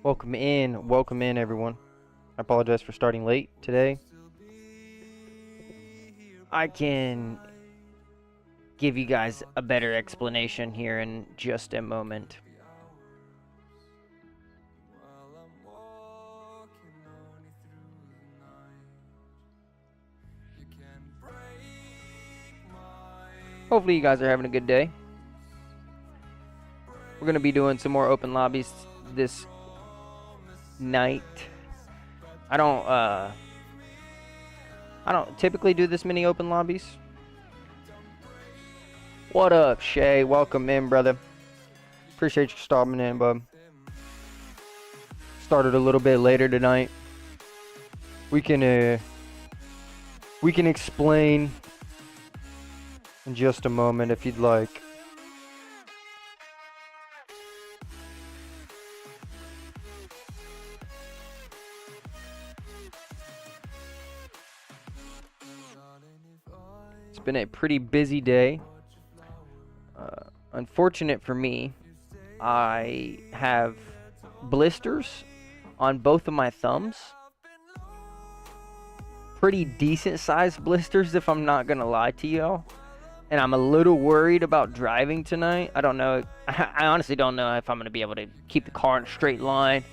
Welcome in everyone. I apologize for starting late today. I can give you guys a better explanation here in just a moment. Hopefully you guys are having a good day. We're going to be doing some more open lobbies this night. I don't typically do this many open lobbies. What up, Shay? Welcome in, brother. Appreciate you stopping in, bub. Started a little bit later tonight. We can explain in just a moment if you'd like. It's been a pretty busy day. Unfortunate for me, I have blisters on both of my thumbs. Pretty decent sized blisters, if I'm not gonna lie to y'all. And I'm a little worried about driving tonight. I don't know. I honestly don't know if I'm gonna be able to keep the car in a straight line.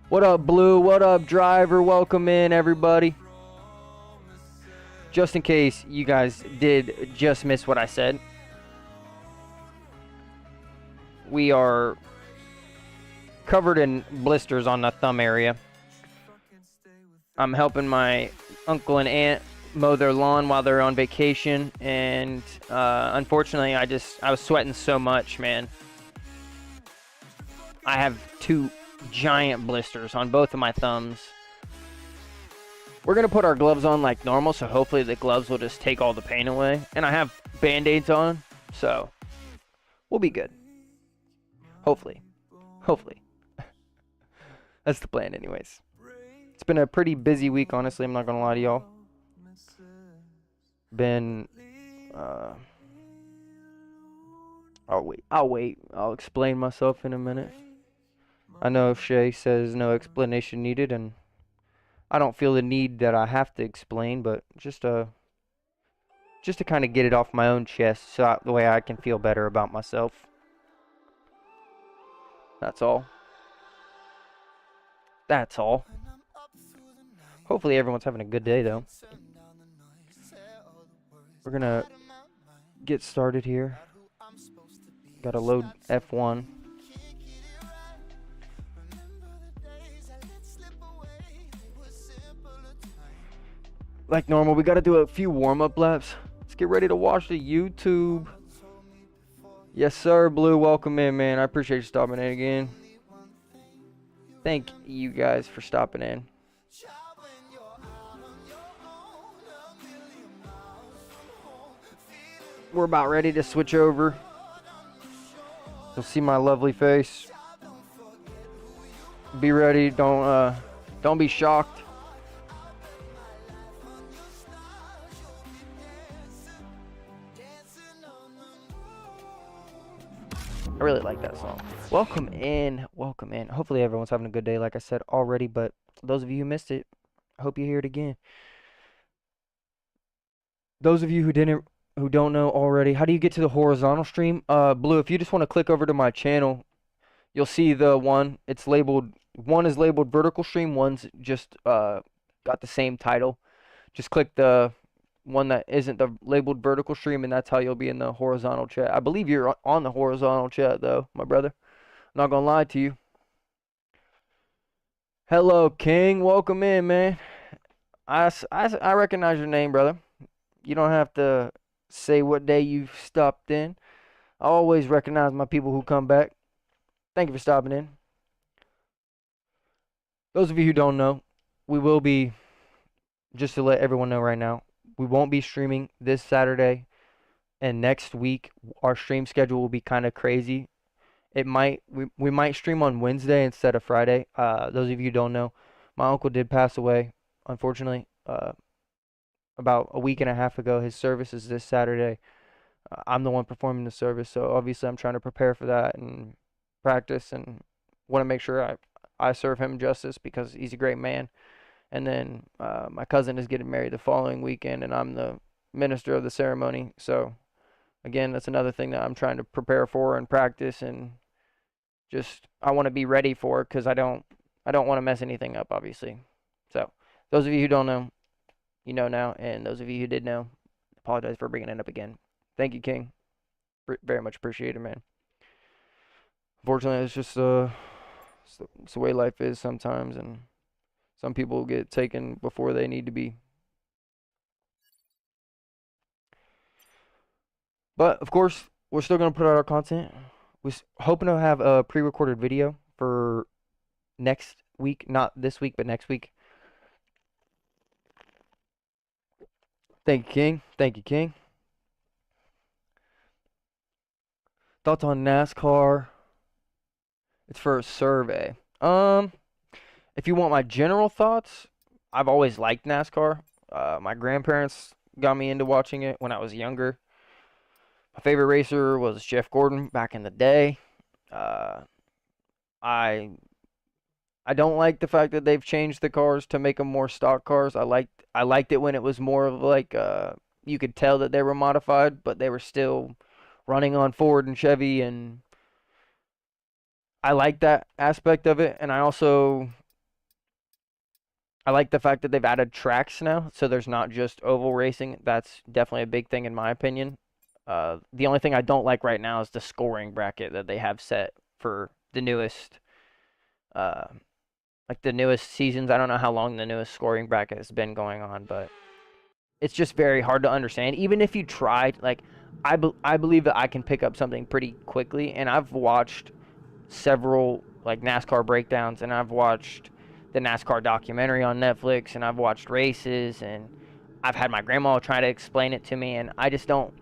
What up, Blue? What up, Driver? Welcome in, everybody. Just in case you guys did just miss what I said, we are covered in blisters on the thumb area. I'm helping my uncle and aunt mow their lawn while they're on vacation, and unfortunately I was sweating so much, man. I have two giant blisters on both of my thumbs. We're gonna put our gloves on like normal, so hopefully the gloves will just take all the pain away. And I have band-aids on, so we'll be good. Hopefully. That's the plan anyways. It's been a pretty busy week, honestly, I'm not gonna lie to y'all. I'll wait. I'll explain myself in a minute. I know Shay says no explanation needed, and I don't feel the need that I have to explain, but just to kind of get it off my own chest, so the way I can feel better about myself. That's all. Hopefully everyone's having a good day, though. We're gonna get started here. Gotta load F1. Like normal, we gotta do a few warm-up laps. Let's get ready to watch the YouTube. Yes, sir, Blue. Welcome in, man. I appreciate you stopping in again. Thank you guys for stopping in. We're about ready to switch over. You'll see my lovely face. Be ready. Don't be shocked. I really like that song. Welcome in. Hopefully everyone's having a good day, like I said already, but those of you who missed it, I hope you hear it again. Those of you who don't know already, how do you get to the horizontal stream? Blue, if you just want to click over to my channel, you'll see the one. One is labeled vertical stream, one's just got the same title. Just click the one that isn't the labeled vertical stream, and that's how you'll be in the horizontal chat. I believe you're on the horizontal chat, though, my brother. I'm not gonna lie to you. Hello, King. Welcome in, man. I recognize your name, brother. You don't have to say what day you've stopped in. I always recognize my people who come back. Thank you for stopping in. Those of you who don't know, we will be, just to let everyone know right now, we won't be streaming this Saturday, and next week our stream schedule will be kind of crazy. We might stream on Wednesday instead of Friday. Those of you who don't know, my uncle did pass away, unfortunately, about a week and a half ago. His service is this Saturday. I'm the one performing the service, so obviously I'm trying to prepare for that and practice and want to make sure I serve him justice because he's a great man. And then my cousin is getting married the following weekend, and I'm the minister of the ceremony. So again, that's another thing that I'm trying to prepare for and practice, and just I want to be ready for because I don't want to mess anything up, obviously. So those of you who don't know, you know now, and those of you who did know, apologize for bringing it up again. Thank you, King. Very much appreciated, man. Unfortunately, it's just it's the way life is sometimes, and some people get taken before they need to be. But of course, we're still gonna put out our content. We're hoping to have a pre-recorded video for next week, not this week, but next week. Thank you, King. Thank you, King. Thoughts on NASCAR? It's for a survey. If you want my general thoughts, I've always liked NASCAR. My grandparents got me into watching it when I was younger. My favorite racer was Jeff Gordon back in the day. Uh, I I don't like the fact that they've changed the cars to make them more stock cars. I liked it when it was more of like you could tell that they were modified, but they were still running on Ford and Chevy, and I like that aspect of it. And I like the fact that they've added tracks now, so there's not just oval racing. That's definitely a big thing in my opinion. The only thing I don't like right now is the scoring bracket that they have set for the newest, uh, like the newest seasons. I don't know how long the newest scoring bracket has been going on, but it's just very hard to understand. Even if you tried, like I believe that I can pick up something pretty quickly, and I've watched several like NASCAR breakdowns, and I've watched the NASCAR documentary on Netflix, and I've watched races, and I've had my grandma try to explain it to me, and I don't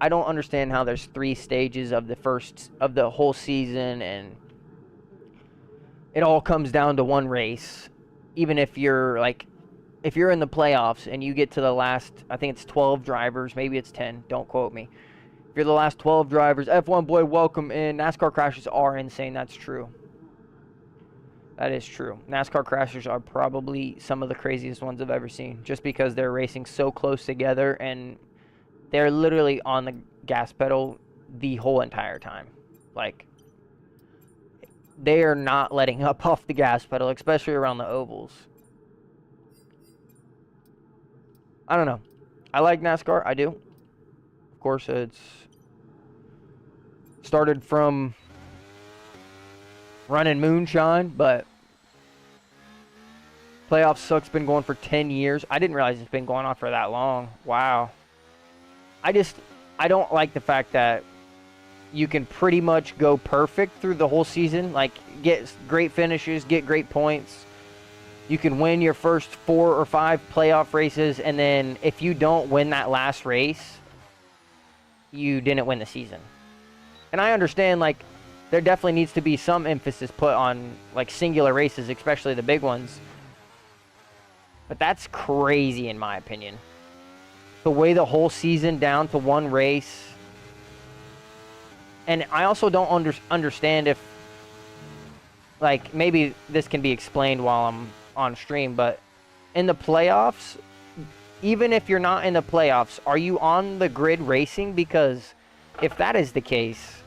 understand how there's 3 stages of the whole season, and it all comes down to one race. Even if you're in the playoffs and you get to the last, I think it's 12 drivers, maybe it's 10, don't quote me. If you're the last 12 drivers, F1 boy, welcome in. NASCAR crashes are insane. That's true. That is true. NASCAR crashes are probably some of the craziest ones I've ever seen, just because they're racing so close together and they're literally on the gas pedal the whole entire time. Like, they are not letting up off the gas pedal, especially around the ovals. I don't know. I like NASCAR. I do. Of course, it's started from running moonshine, but playoff suck's been going for 10 years. I didn't realize it's been going on for that long. Wow. I don't like the fact that you can pretty much go perfect through the whole season, like get great finishes, get great points. You can win your first 4 or 5 playoff races, and then if you don't win that last race, you didn't win the season. And I understand, like, there definitely needs to be some emphasis put on, like, singular races, especially the big ones. But that's crazy, in my opinion. To weigh the whole season down to one race. And I also don't understand if, like, maybe this can be explained while I'm on stream, but in the playoffs, even if you're not in the playoffs, are you on the grid racing? Because if that is the case,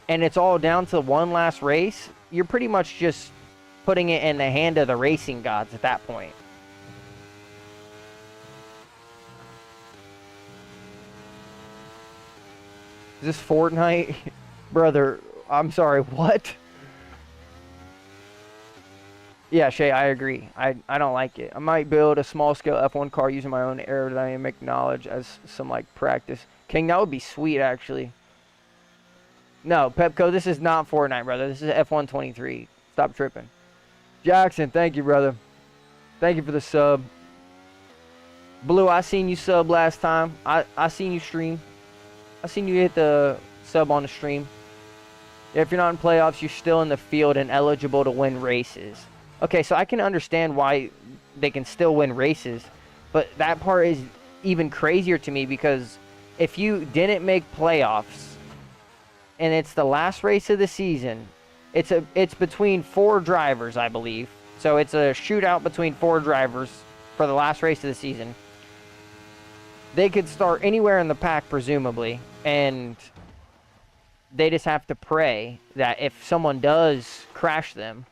and it's all down to one last race, you're pretty much just putting it in the hand of the racing gods at that point. Is this Fortnite? Brother, I'm sorry, what? Yeah, Shay, I agree. I don't like it. I might build a small-scale F1 car using my own aerodynamic knowledge as some, like, practice. King, that would be sweet, actually. No, Pepco, this is not Fortnite, brother. This is F1 23. Stop tripping. Jackson, thank you, brother. Thank you for the sub. Blue, I seen you sub last time. I seen you stream. I seen you hit the sub on the stream. Yeah, if you're not in playoffs, you're still in the field and eligible to win races. Okay, so I can understand why they can still win races, but that part is even crazier to me because if you didn't make playoffs and it's the last race of the season, it's between 4 drivers, I believe. So it's a shootout between 4 drivers for the last race of the season. They could start anywhere in the pack, presumably, and they just have to pray that if someone does crash them,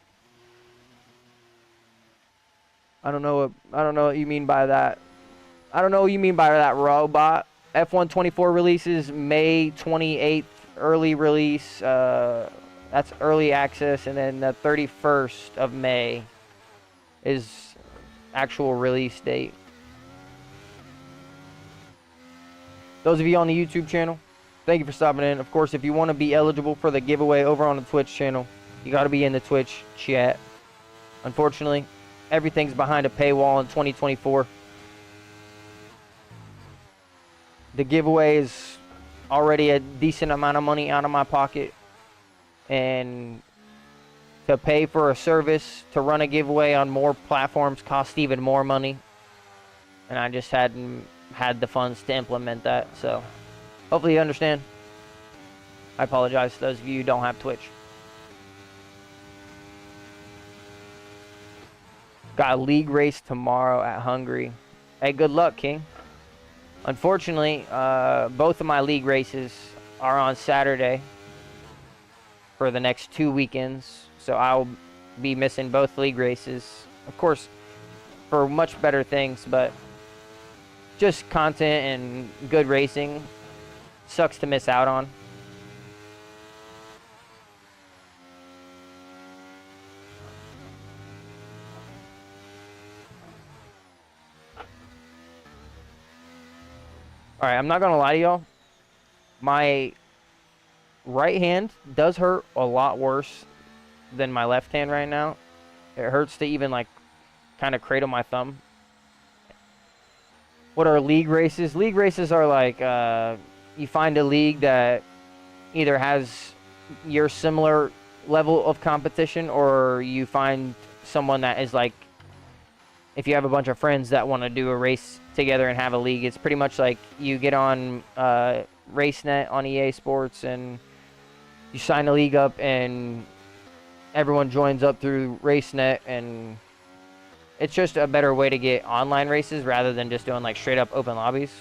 I don't know what you mean by that. I don't know what you mean by that, robot. F1 24 releases May 28th, early release. That's early access, and then the 31st of May is actual release date. Those of you on the YouTube channel, thank you for stopping in. Of course, if you want to be eligible for the giveaway over on the Twitch channel, you got to be in the Twitch chat. Unfortunately, everything's behind a paywall in 2024. The giveaway is already a decent amount of money out of my pocket. And to pay for a service to run a giveaway on more platforms costs even more money. And I just hadn't had the funds to implement that. So hopefully you understand. I apologize to those of you who don't have Twitch. Got a league race tomorrow at Hungary. Hey, good luck, King. Unfortunately, both of my league races are on Saturday for the next 2 weekends. So I'll be missing both league races. Of course, for much better things, but just content and good racing sucks to miss out on. All right, I'm not going to lie to y'all. My right hand does hurt a lot worse than my left hand right now. It hurts to even, like, kind of cradle my thumb. What are league races? League races are like, you find a league that either has your similar level of competition, or you find someone that is like, if you have a bunch of friends that want to do a race together and have a league, it's pretty much like you get on RaceNet on EA Sports and you sign a league up and everyone joins up through RaceNet, and it's just a better way to get online races rather than just doing like straight up open lobbies.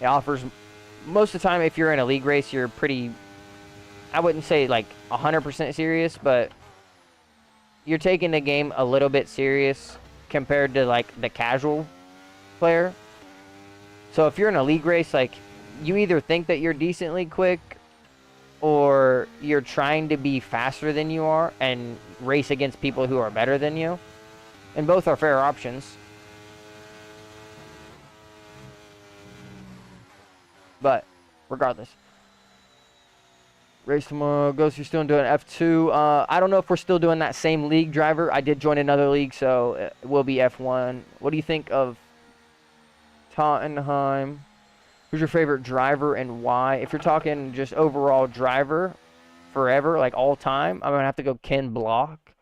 It offers, most of the time if you're in a league race, you're pretty, I wouldn't say like 100% serious, but you're taking the game a little bit serious compared to like the casual player. So if you're in a league race, like, you either think that you're decently quick or you're trying to be faster than you are and race against people who are better than you. And both are fair options. But regardless, race tomorrow. Ghost, you're still doing F2. I don't know if we're still doing that same league, driver. I did join another league, so it will be F1. What do you think of Tottenham? Who's your favorite driver and why? If you're talking just overall driver forever, like all time, I'm going to have to go Ken Block,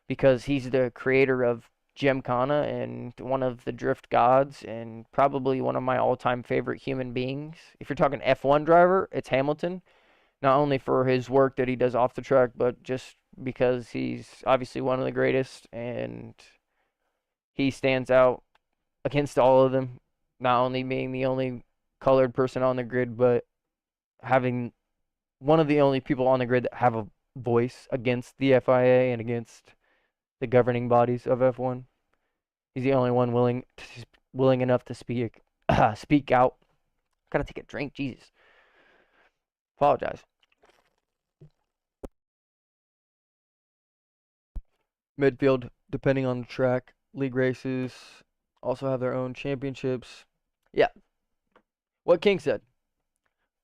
because he's the creator of Gymkhana and one of the drift gods and probably one of my all-time favorite human beings. If you're talking F1 driver, it's Hamilton. Not only for his work that he does off the track, but just because he's obviously one of the greatest and he stands out against all of them. Not only being the only colored person on the grid, but having one of the only people on the grid that have a voice against the FIA and against the governing bodies of F1. He's the only one willing enough to speak out. Gotta take a drink, Jesus. Apologize. Midfield, depending on the track, league races also have their own championships. Yeah. What King said.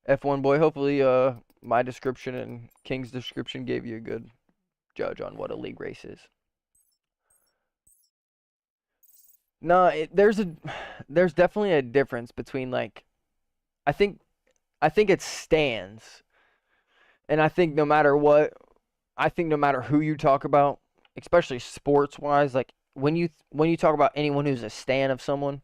F1 boy, hopefully my description and King's description gave you a good judge on what a league race is. No, there's definitely a difference between, like, I think it stands. And I think no matter who you talk about, especially sports wise, like when you talk about anyone who's a stan of someone,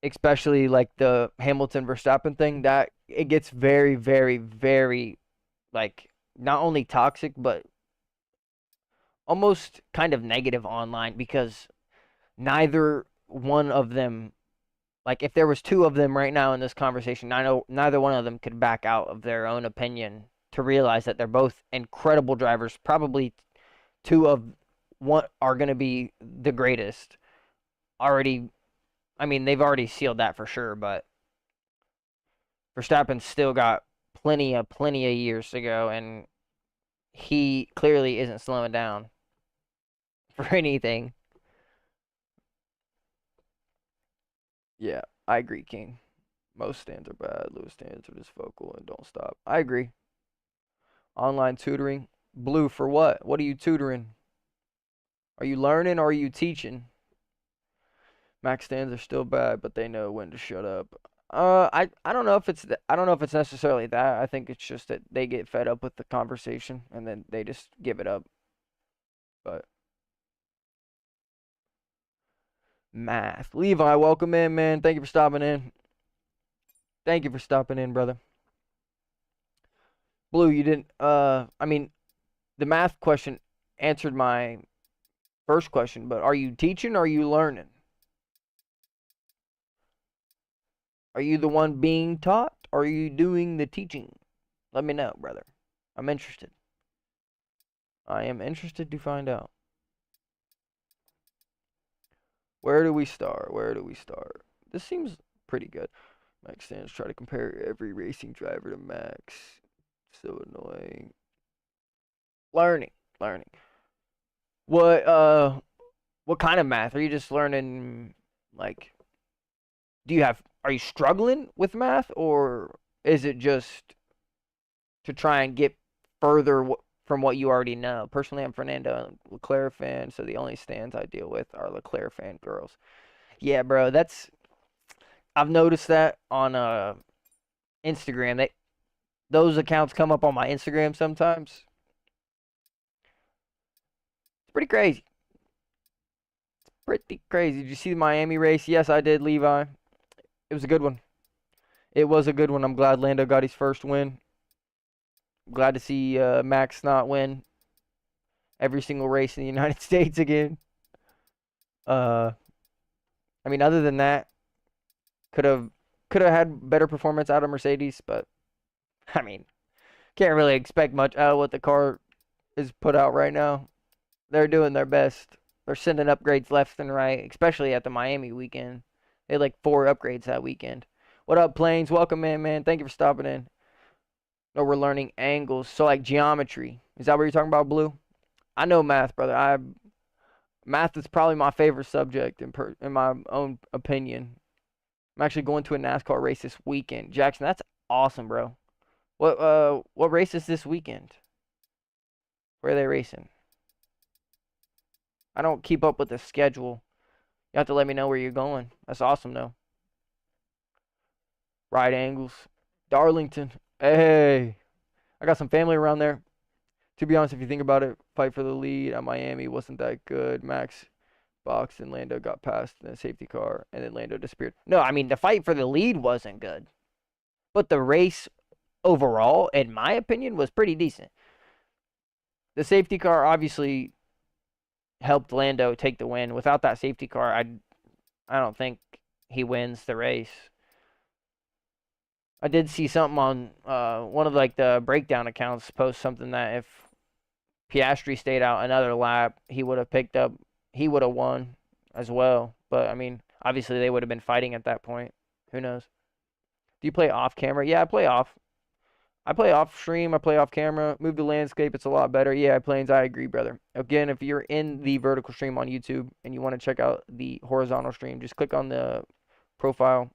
especially like the Hamilton Verstappen thing, that it gets very, very, very like not only toxic but almost kind of negative online because neither one of them, like if there was two of them right now in this conversation, I know neither one of them could back out of their own opinion to realize that they're both incredible drivers. Probably two of what are going to be the greatest. Already, I mean, they've already sealed that for sure, but Verstappen's still got plenty of years to go, and he clearly isn't slowing down for anything. Yeah, I agree, King. Most stands are bad. Lewis stands are just vocal and don't stop. I agree. Online tutoring. Blue, for what? What are you tutoring? Are you learning or are you teaching? Max stands are still bad, but they know when to shut up. I don't know if it's I don't know if it's necessarily that. I think it's just that they get fed up with the conversation and then they just give it up. But math. Levi, welcome in, man. Thank you for stopping in. Thank you for stopping in, brother. Blue, you didn't I mean, the math question answered my first question, but are you teaching or are you learning? Are you the one being taught or are you doing the teaching? Let me know, brother. I'm interested. I am interested to find out. Where do we start? Where do we start? This seems pretty good. Max stands try to compare every racing driver to Max. So annoying. Learning. What kind of math? Are you just learning like are you struggling with math or is it just to try and get further from what you already know? Personally, I'm Fernando Leclerc fan, so the only stands I deal with are Leclerc fan girls. Yeah, bro, I've noticed that on Instagram. Those accounts come up on my Instagram sometimes. It's pretty crazy. Pretty crazy. Did you see the Miami race? Yes, I did, Levi. It was a good one. It was a good one. I'm glad Lando got his first win. Glad to see Max not win every single race in the United States again. Uh, I mean, other than that, could have had better performance out of Mercedes, but I mean, can't really expect much out of what the car is put out right now. They're doing their best. They're sending upgrades left and right, especially at the Miami weekend. They had like 4 upgrades that weekend. What up, Planes? Welcome in, man. Thank you for stopping in. No, we're learning angles. So like geometry. Is that what you're talking about, Blue? I know math, brother. Math is probably my favorite subject in my own opinion. I'm actually going to a NASCAR race this weekend. Jackson, that's awesome, bro. What race is this weekend? Where are they racing? I don't keep up with the schedule. You have to let me know where you're going. That's awesome, though. Right angles. Darlington. Hey. I got some family around there. To be honest, if you think about it, fight for the lead at Miami wasn't that good. Max boxed and Lando got past in a safety car, and then Lando disappeared. No, I mean, the fight for the lead wasn't good. But the race overall, in my opinion, was pretty decent. The safety car obviously helped Lando take the win. Without that safety car, I don't think he wins the race. I did see something on one of like the breakdown accounts post something that if Piastri stayed out another lap, he would have won as well. But I mean, obviously they would have been fighting at that point. Who knows? Do you play off camera? Yeah, I play off. I play off stream. I play off camera. Move the landscape. It's a lot better. Yeah, Planes. I agree, brother. Again, if you're in the vertical stream on YouTube and you want to check out the horizontal stream, just click on the profile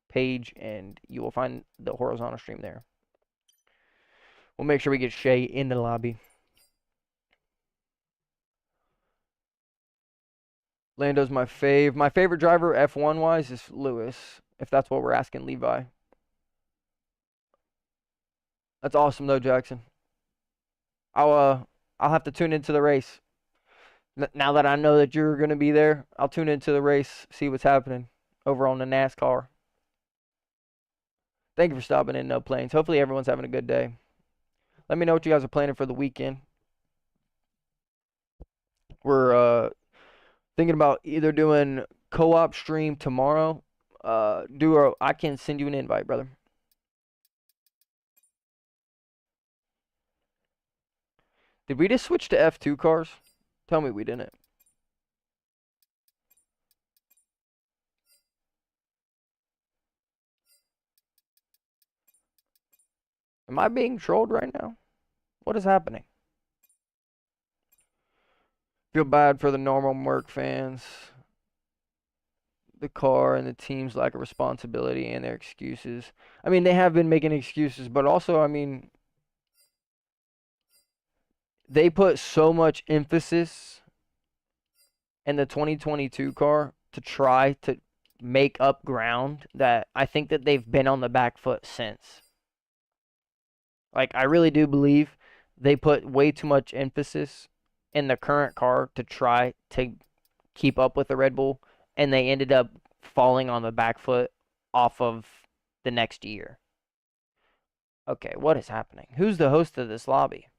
page and you will find the horizontal stream there. We'll make sure we get Shay in the lobby. Lando's my fave. My favorite driver F1 wise is Lewis, if that's what we're asking Levi. That's awesome though, Jackson. I'll have to tune into the race. Now that I know that you're gonna be there, I'll tune into the race, see what's happening. over on the NASCAR. Thank you for stopping in, No Planes. Hopefully everyone's having a good day. Let me know what you guys are planning for the weekend. We're thinking about either doing co-op stream tomorrow. I can send you an invite, brother. Did we just switch to F2 cars? Tell me we didn't. Am I being trolled right now? What is happening? Feel bad for the normal Merc fans. The car and the team's lack of responsibility and their excuses. I mean, they have been making excuses, but also, I mean, they put so much emphasis in the 2022 car to try to make up ground that I think that they've been on the back foot since. Like, I really do believe they put way too much emphasis in the current car to try to keep up with the Red Bull, and they ended up falling on the back foot off of the next year. Okay, what is happening? Who's the host of this lobby?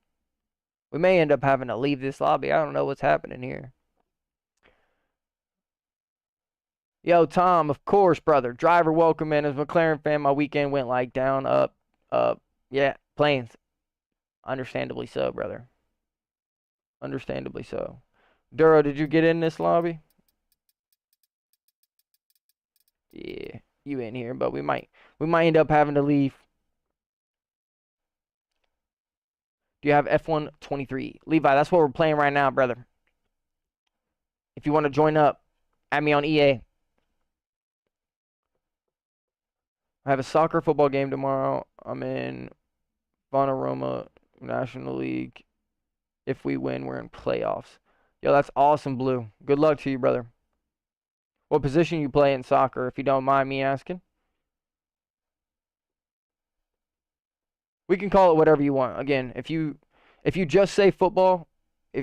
We may end up having to leave this lobby. I don't know what's happening here. Yo, Tom, of course, brother. Driver, welcome in. As a McLaren fan, my weekend went like down, up, up. Yeah, planes. Understandably so, brother. Understandably so. Duro, did you get in this lobby? Yeah, you in here, but we might end up having to leave. Do you have F1 23? Levi, that's what we're playing right now, brother. If you want to join up, add me on EA. I have a soccer football game tomorrow. I'm in Vanaroma National League. If we win, we're in playoffs. Yo, that's awesome, Blue. Good luck to you, brother. What position you play in soccer, if you don't mind me asking? We can call it whatever you want. Again, if you just say football,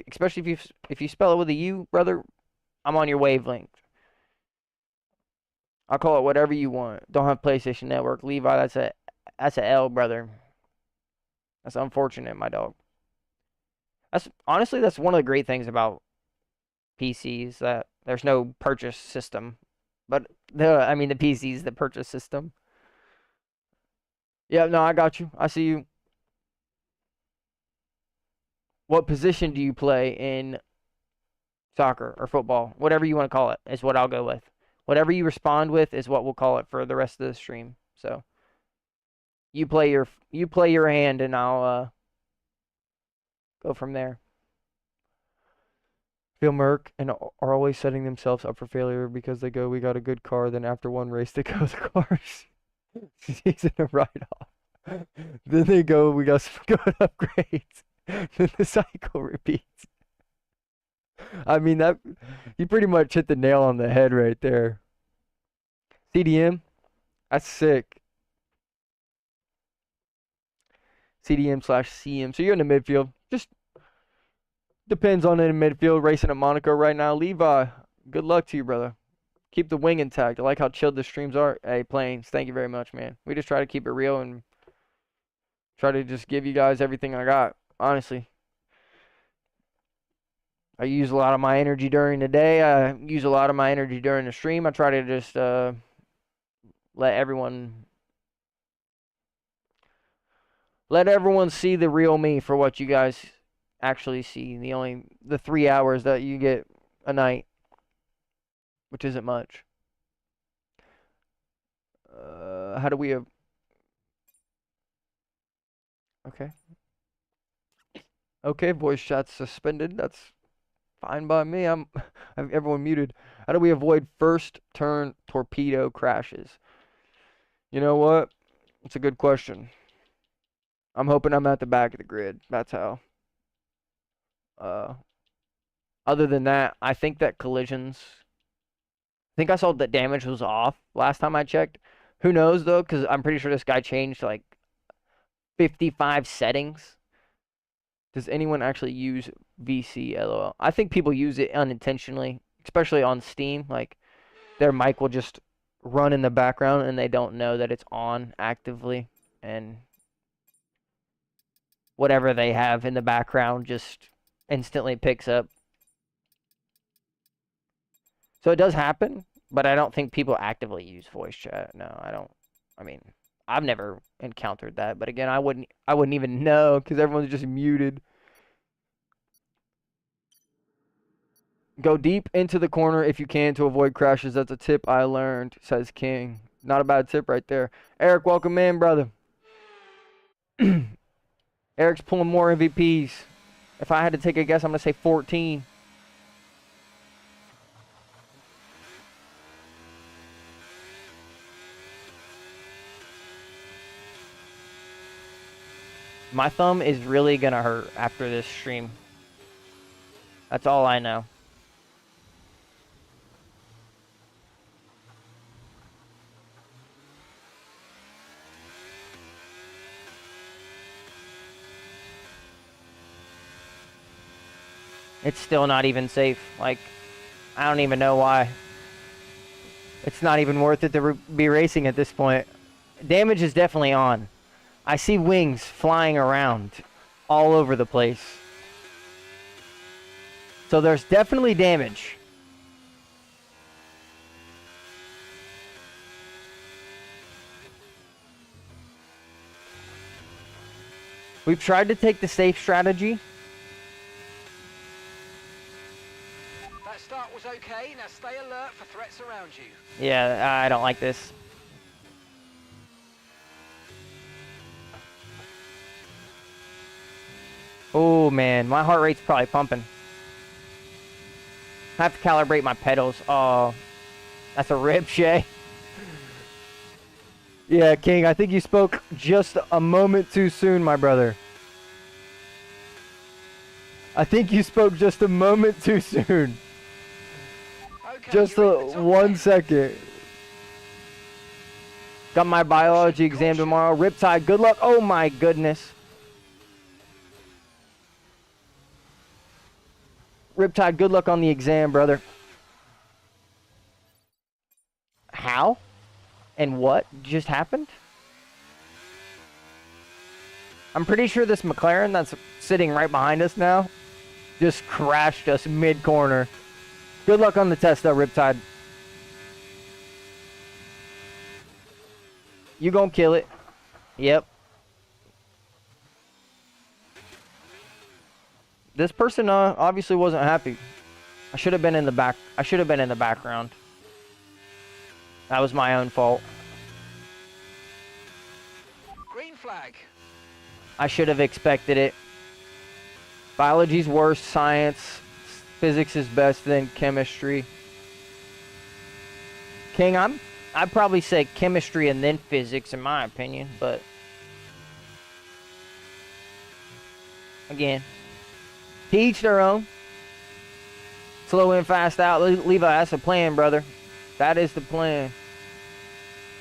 especially if you spell it with a U, brother, I'm on your wavelength. I'll call it whatever you want. Don't have PlayStation Network. Levi, that's a L, brother. That's unfortunate, my dog. Honestly, that's one of the great things about PCs, that there's no purchase system. But the PC's the purchase system. Yeah, no, I got you. I see you. What position do you play in soccer or football? Whatever you want to call it is what I'll go with. Whatever you respond with is what we'll call it for the rest of the stream. So you play your hand, and I'll go from there. Feel Merc and are always setting themselves up for failure because they go, we got a good car, then after one race they go, the car's season a write-off. Then they go, we got some good upgrades. Then the cycle repeats. I mean, that you pretty much hit the nail on the head right there. CDM, that's sick. CDM/CM. So you're in the midfield. Just depends on in the midfield, racing at Monaco right now. Levi, good luck to you, brother. Keep the wing intact. I like how chilled the streams are. Hey, Planes, thank you very much, man. We just try to keep it real and try to just give you guys everything I got, honestly. I use a lot of my energy during the day. I use a lot of my energy during the stream. I try to just let everyone see the real me for what you guys actually see. The 3 hours that you get a night, which isn't much. How do we have? Okay. Okay, voice chat's suspended. That's fine by me. I have everyone muted. How do we avoid first turn torpedo crashes? You know what? It's a good question. I'm hoping I'm at the back of the grid. That's how. Other than that, I think that collisions. I think I saw that damage was off last time I checked. Who knows though? Because I'm pretty sure this guy changed like 55 settings. Does anyone actually use VC LOL? I think people use it unintentionally, especially on Steam. Like their mic will just run in the background and they don't know that it's on actively, and whatever they have in the background just instantly picks up. So it does happen, but I don't think people actively use voice chat. No, I don't. I mean, I've never encountered that, but again, I wouldn't even know because everyone's just muted. Go deep into the corner if you can to avoid crashes. That's a tip I learned, says King. Not a bad tip right there. Eric, welcome in, brother. Eric's pulling more MVPs. If I had to take a guess, I'm going to say 14. My thumb is really going to hurt after this stream. That's all I know. It's still not even safe. Like, I don't even know why. It's not even worth it to be racing at this point. Damage is definitely on. I see wings flying around all over the place. So there's definitely damage. We've tried to take the safe strategy. That start was okay. Now stay alert for threats around you. Yeah, I don't like this. Oh man, my heart rate's probably pumping. I have to calibrate my pedals. Oh, that's a rip, Shay. Yeah, King, I think you spoke just a moment too soon, my brother. I think you spoke just a moment too soon. Okay, Just 1 second. Got my biology exam tomorrow. Riptide, good luck. Oh my goodness. Riptide, good luck on the exam, brother. How? And what just happened? I'm pretty sure this McLaren that's sitting right behind us now just crashed us mid-corner. Good luck on the test, though, Riptide. You gonna kill it. Yep. This person obviously wasn't happy. I should have been in the back. I should have been in the background. That was my own fault. Green flag. I should have expected it. Biology's worse, science, physics is best, then chemistry. King, I'd probably say chemistry and then physics in my opinion, but again, to each their own. Slow in, fast out. Levi, that's the plan, brother. That is the plan.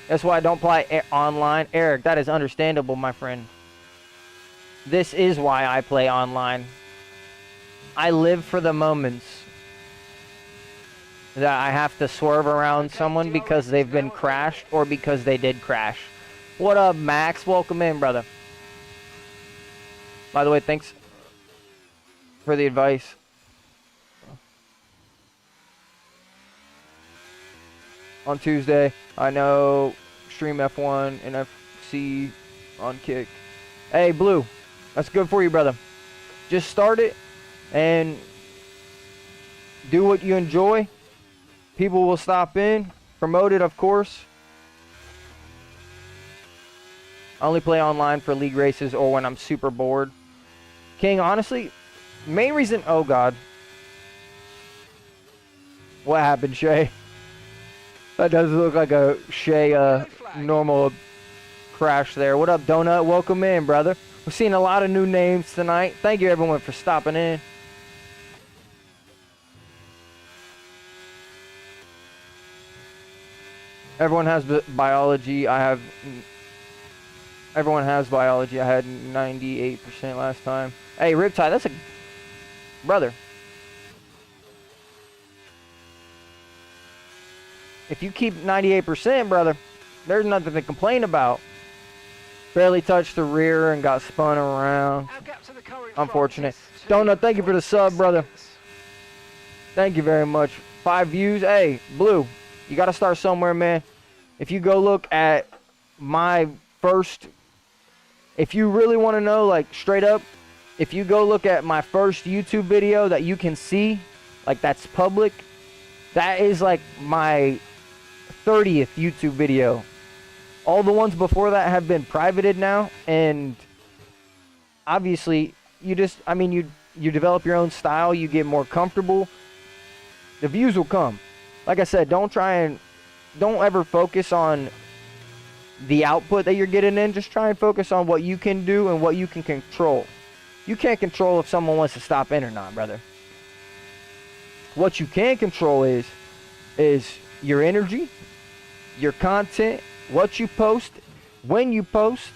That's why I don't play online. Eric, that is understandable, my friend. This is why I play online. I live for the moments that I have to swerve around someone because they've been crashed or because they did crash. What up, Max? Welcome in, brother. By the way, thanks for the advice. On Tuesday, I know stream F1 and FC on Kick. Hey, Blue, that's good for you, brother. Just start it and do what you enjoy. People will stop in. Promote it, of course. I only play online for league races or when I'm super bored. King, honestly, main reason... Oh, God. What happened, Shay? That does look like a Shay normal crash there. What up, Donut? Welcome in, brother. We're seeing a lot of new names tonight. Thank you, everyone, for stopping in. Everyone has biology. Everyone has biology. I had 98% last time. Hey, Riptide, that's a... Brother. if you keep 98%, brother, there's nothing to complain about. Barely touched the rear and got spun around. Our gap to the car in front Unfortunate. is Donut, thank you for the sub, 2.6 brother. seconds. Thank you very much. 5 views. Hey, Blue, you got to start somewhere, man. If you go look at my first, if you really want to know, like, straight up, if you go look at my first YouTube video that you can see, like, that's public, that is, like, my 30th YouTube video. All the ones before that have been privated now, and obviously, you just, I mean, you develop your own style, you get more comfortable, the views will come. Like I said, don't ever focus on the output that you're getting in. Just try and focus on what you can do and what you can control. You can't control if someone wants to stop in or not, brother. What you can control is your energy, your content, what you post, when you post.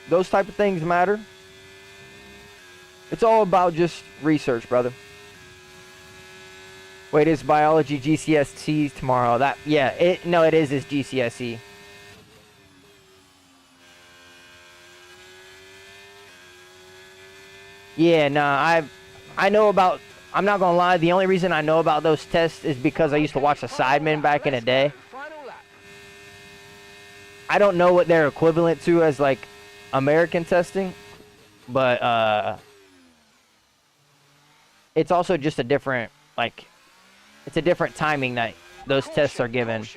Those type of things matter. It's all about just research, brother. Wait, it's biology GCSE tomorrow. It is GCSE. Yeah, nah, I know about, I'm not gonna lie, the only reason I know about those tests is because I used to watch the Sidemen back in the day. Final lap. I don't know what they're equivalent to as, like, American testing, but it's also just a different, like, it's a different timing that those tests are given.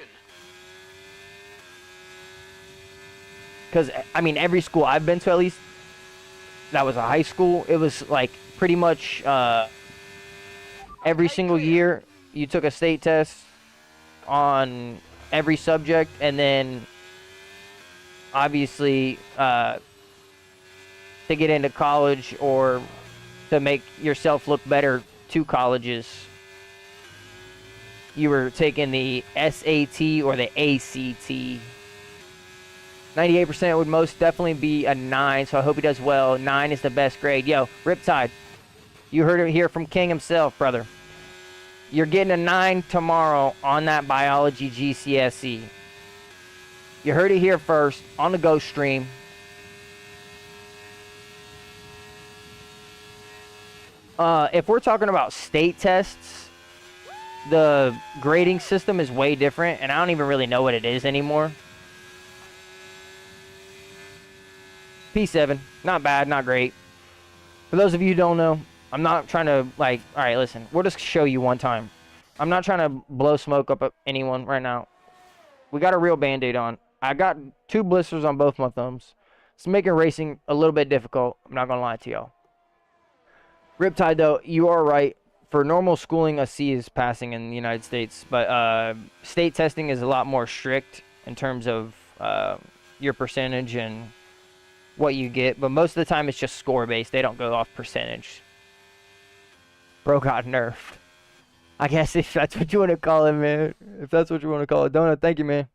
Because, I mean, every school I've been to, at least, that was a high school, it was, like, pretty much every single year you took a state test on every subject, and then, obviously, to get into college or to make yourself look better to colleges, you were taking the SAT or the ACT. 98% would most definitely be a 9, so I hope he does well. 9 is the best grade. Yo, Riptide, you heard it here from King himself, brother. You're getting a 9 tomorrow on that biology GCSE. You heard it here first on the Ghost Stream. If we're talking about state tests, the grading system is way different, and I don't even really know what it is anymore. P7, not bad, not great. For those of you who don't know, I'm not trying to, like, alright, listen, we'll just show you one time. I'm not trying to blow smoke up at anyone right now. We got a real Band-Aid on. I got 2 blisters on both my thumbs. It's making racing a little bit difficult. I'm not gonna lie to y'all. Riptide, though, you are right. For normal schooling, a C is passing in the United States, but state testing is a lot more strict in terms of your percentage and what you get. But most of the time, it's just score-based. They don't go off percentage. Bro got nerfed. I guess if that's what you want to call it, man. If that's what you want to call it. Donut, thank you, man.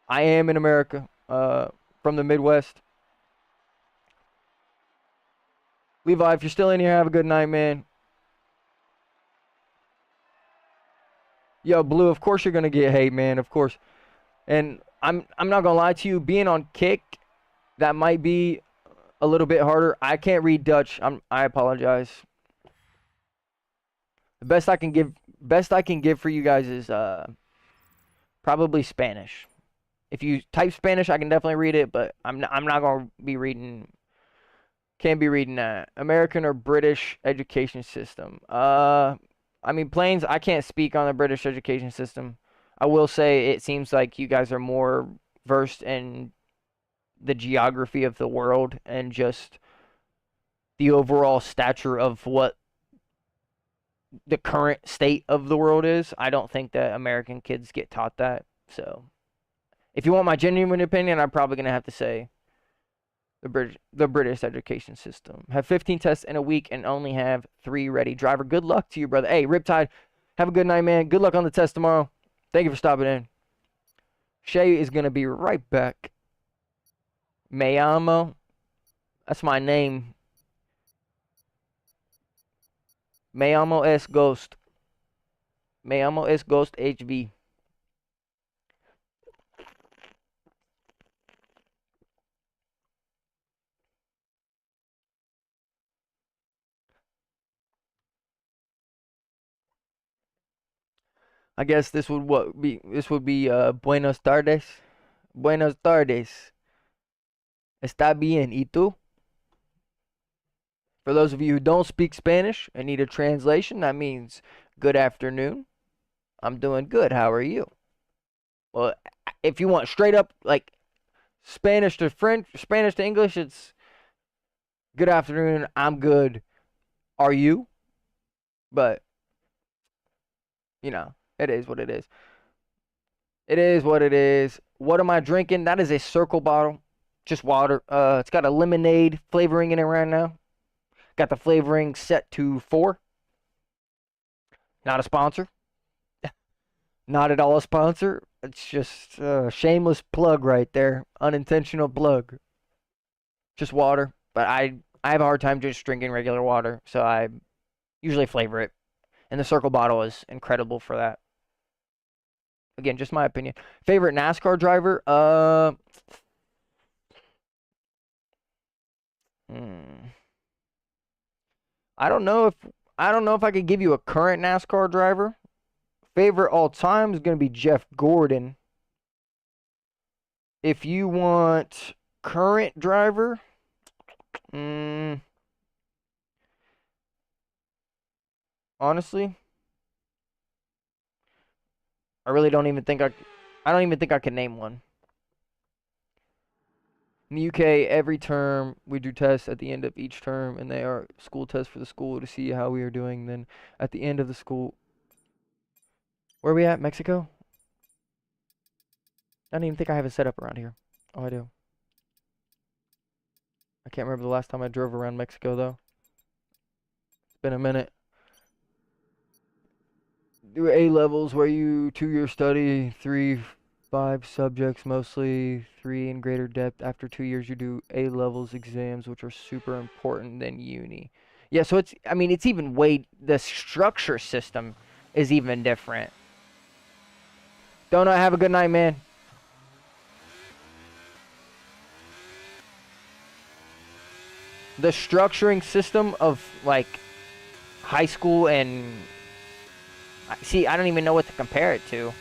I am in America, from the Midwest. Levi, if you're still in here, have a good night, man. Yo, Blue, of course you're gonna get hate, man, of course. And I'm not gonna lie to you, being on Kick, that might be a little bit harder. I can't read Dutch. I apologize. The best I can give for you guys is probably Spanish. If you type Spanish, I can definitely read it, but I'm not gonna be reading. Can't be reading that. American or British education system. I mean, Plains, I can't speak on the British education system. I will say it seems like you guys are more versed in the geography of the world and just the overall stature of what the current state of the world is. I don't think that American kids get taught that. So, if you want my genuine opinion, I'm probably going to have to say the British education system. Have 15 tests in a week and only have 3 ready. Driver, good luck to you, brother. Hey, Riptide, have a good night, man. Good luck on the test tomorrow. Thank you for stopping in. Shay is going to be right back. Mayamo. That's my name. Mayamo S. Ghost. Me llamo es Ghost HV. I guess this would be buenos tardes. Buenos tardes. Está bien. ¿Y tú? For those of you who don't speak Spanish and need a translation, that means good afternoon. I'm doing good. How are you? Well, if you want straight up like Spanish to French, Spanish to English, it's good afternoon. I'm good. Are you? But, it is what it is. It is what it is. What am I drinking? That is a Circle bottle. Just water. It's got a lemonade flavoring in it right now. Got the flavoring set to 4. Not a sponsor. Not at all a sponsor. It's just a shameless plug right there. Unintentional plug. Just water. But I have a hard time just drinking regular water, so I usually flavor it. And the Circle bottle is incredible for that. Again, just my opinion. Favorite NASCAR driver? I don't know if I could give you a current NASCAR driver. Favorite all time is going to be Jeff Gordon. If you want current driver, honestly, I don't even think I can name one. In the UK, every term we do tests at the end of each term, and they are school tests for the school to see how we are doing. Then at the end of the school, where are we at? Mexico? I don't even think I have it set up around here. Oh, I do. I can't remember the last time I drove around Mexico, though. It's been a minute. Do A levels where you 2-year study, 5 subjects mostly, 3 in greater depth. After 2 years, you do A levels exams, which are super important than uni. Yeah, so it's even the structure system is even different. Donut, have a good night, man. The structuring system of like high school and see, I don't even know what to compare it to.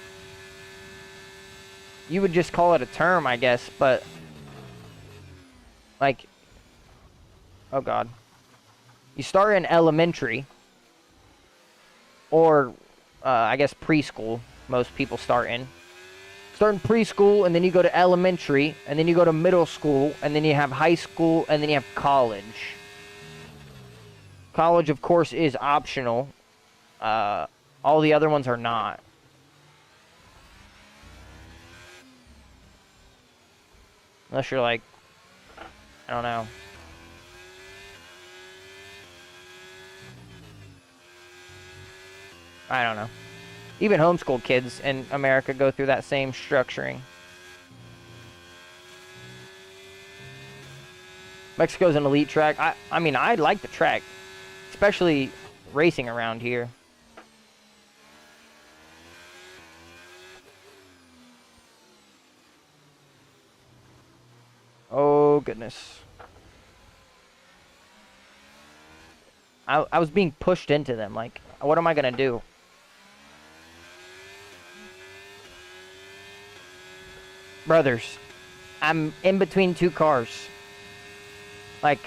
You would just call it a term, I guess, but like, oh God. You start in elementary, or I guess preschool, most people start in. Start in preschool, and then you go to elementary, and then you go to middle school, and then you have high school, and then you have college. College, of course, is optional. All the other ones are not. Unless you're like, I don't know. I don't know. Even homeschool kids in America go through that same structuring. Mexico's an elite track. I mean, I like the track, especially racing around here. Oh, goodness. I was being pushed into them. Like, what am I going to do? Brothers, I'm in between 2 cars. Like,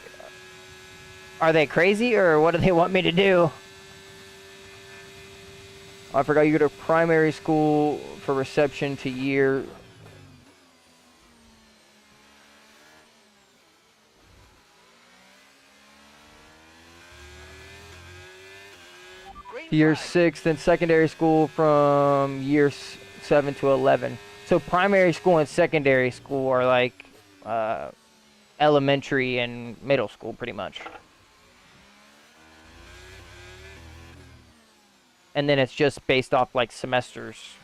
are they crazy or what do they want me to do? Oh, I forgot you go to primary school for reception to year. Year 6, then secondary school from year 7 to 11. So primary school and secondary school are like elementary and middle school, pretty much. And then it's just based off like semesters.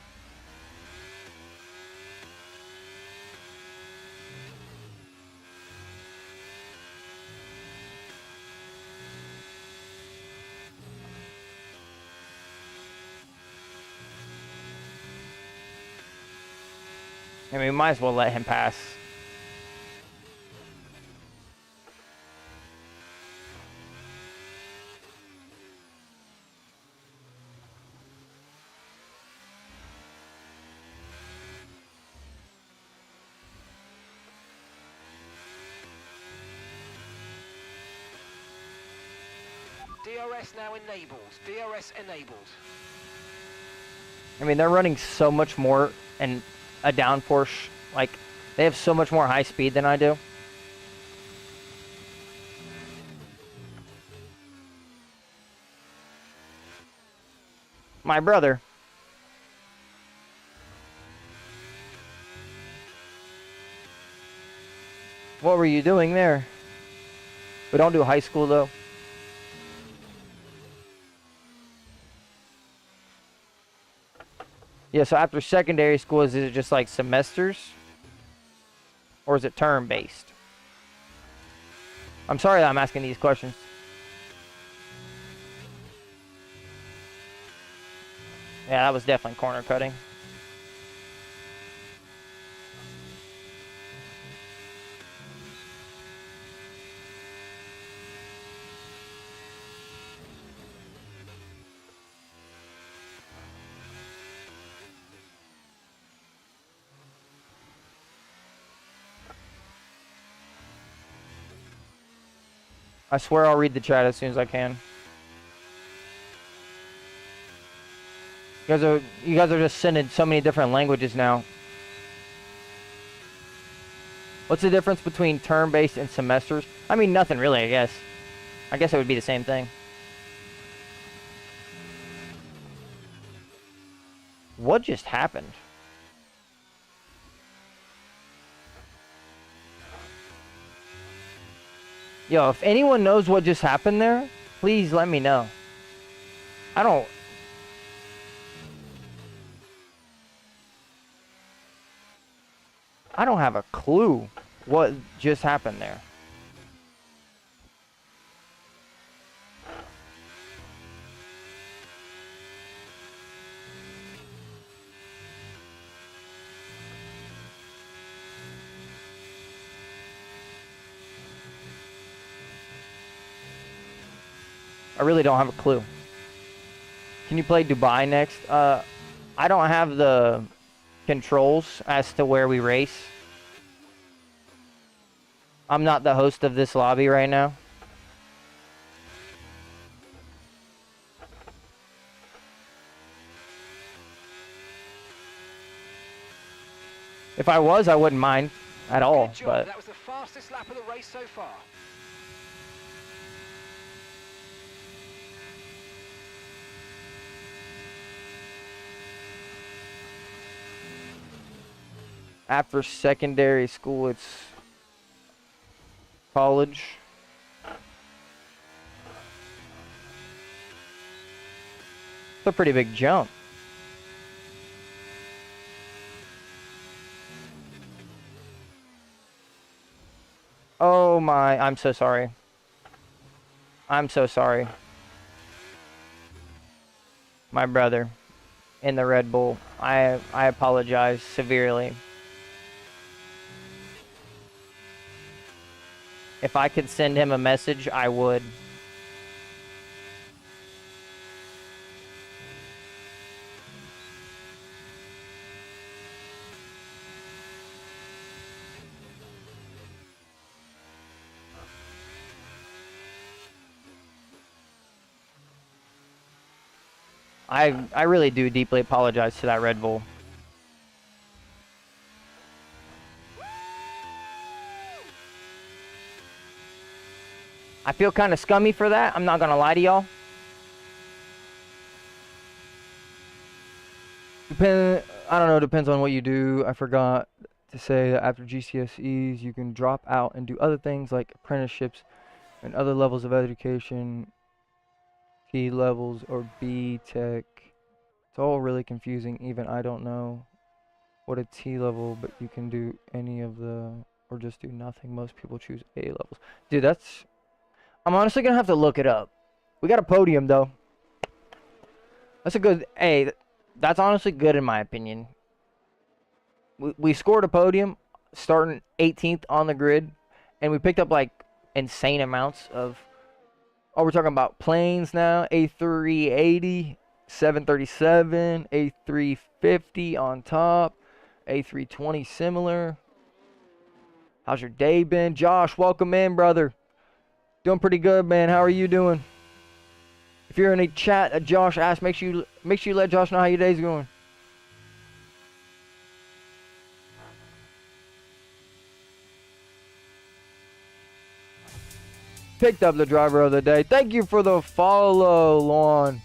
I mean, we might as well let him pass. DRS now enabled. DRS enabled. I mean, they're running so much more and a downforce. Like, they have so much more high speed than I do. My brother. What were you doing there? We don't do high school, though. Yeah, so after secondary school, is it just like semesters? Or is it term-based? I'm sorry that I'm asking these questions. Yeah, that was definitely corner cutting. I swear I'll read the chat as soon as I can. You guys are just sending so many different languages now. What's the difference between term-based and semesters? I mean, nothing really, I guess. I guess it would be the same thing. What just happened? Yo, if anyone knows what just happened there, please let me know. I don't have a clue what just happened there. I really don't have a clue. Can you play Dubai next? I don't have the controls as to where we race. I'm not the host of this lobby right now. If I was, I wouldn't mind at all, Good job. but That was the fastest lap of the race so far. after secondary school, it's college. It's a pretty big jump. Oh my, I'm so sorry. I'm so sorry. My brother in the Red Bull. I apologize severely. If I could send him a message, I would. I really do deeply apologize to that Red Bull. I feel kind of scummy for that. I'm not gonna lie to y'all. I don't know, depends on what you do. I forgot to say that after GCSEs, you can drop out and do other things like apprenticeships and other levels of education, T levels or B Tech. It's all really confusing. Even I don't know what a T level, but you can do any of the, or just do nothing. Most people choose A levels. Dude, I'm honestly gonna have to look it up. We got a podium though. That's a good, hey, that's honestly good in my opinion. we scored a podium, starting 18th on the grid, and we picked up like insane amounts of. Oh, we're talking about planes now. A380, 737, A350 on top, A320 similar. How's your day been? Josh, welcome in, brother. Doing pretty good, man. How are you doing? If you're in a chat, Josh asked, make sure you let Josh know how your day's going. Picked up the driver of the day. Thank you for the follow, Lon.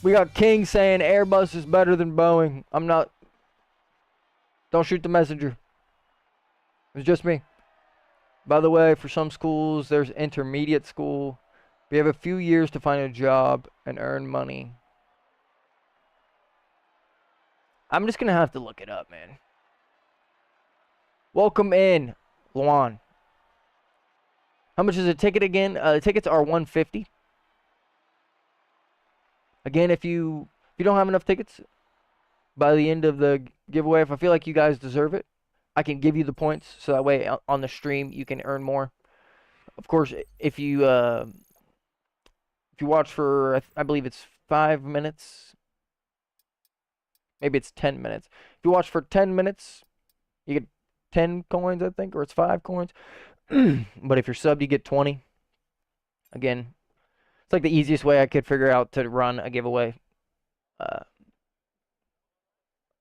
We got King saying Airbus is better than Boeing. I'm not. Don't shoot the messenger. It's just me. By the way, for some schools, there's intermediate school. We have a few years to find a job and earn money. I'm just going to have to look it up, man. Welcome in, Luan. How much is a ticket again? The tickets are $150. Again, if you don't have enough tickets by the end of the giveaway, if I feel like you guys deserve it, I can give you the points so that way on the stream you can earn more. Of course, if you watch for I believe it's 5 minutes, maybe it's 10 minutes. If you watch for 10 minutes, you get 10 coins, I think, or it's 5 coins. But if you're subbed, you get 20. Again, it's like the easiest way I could figure out to run a giveaway.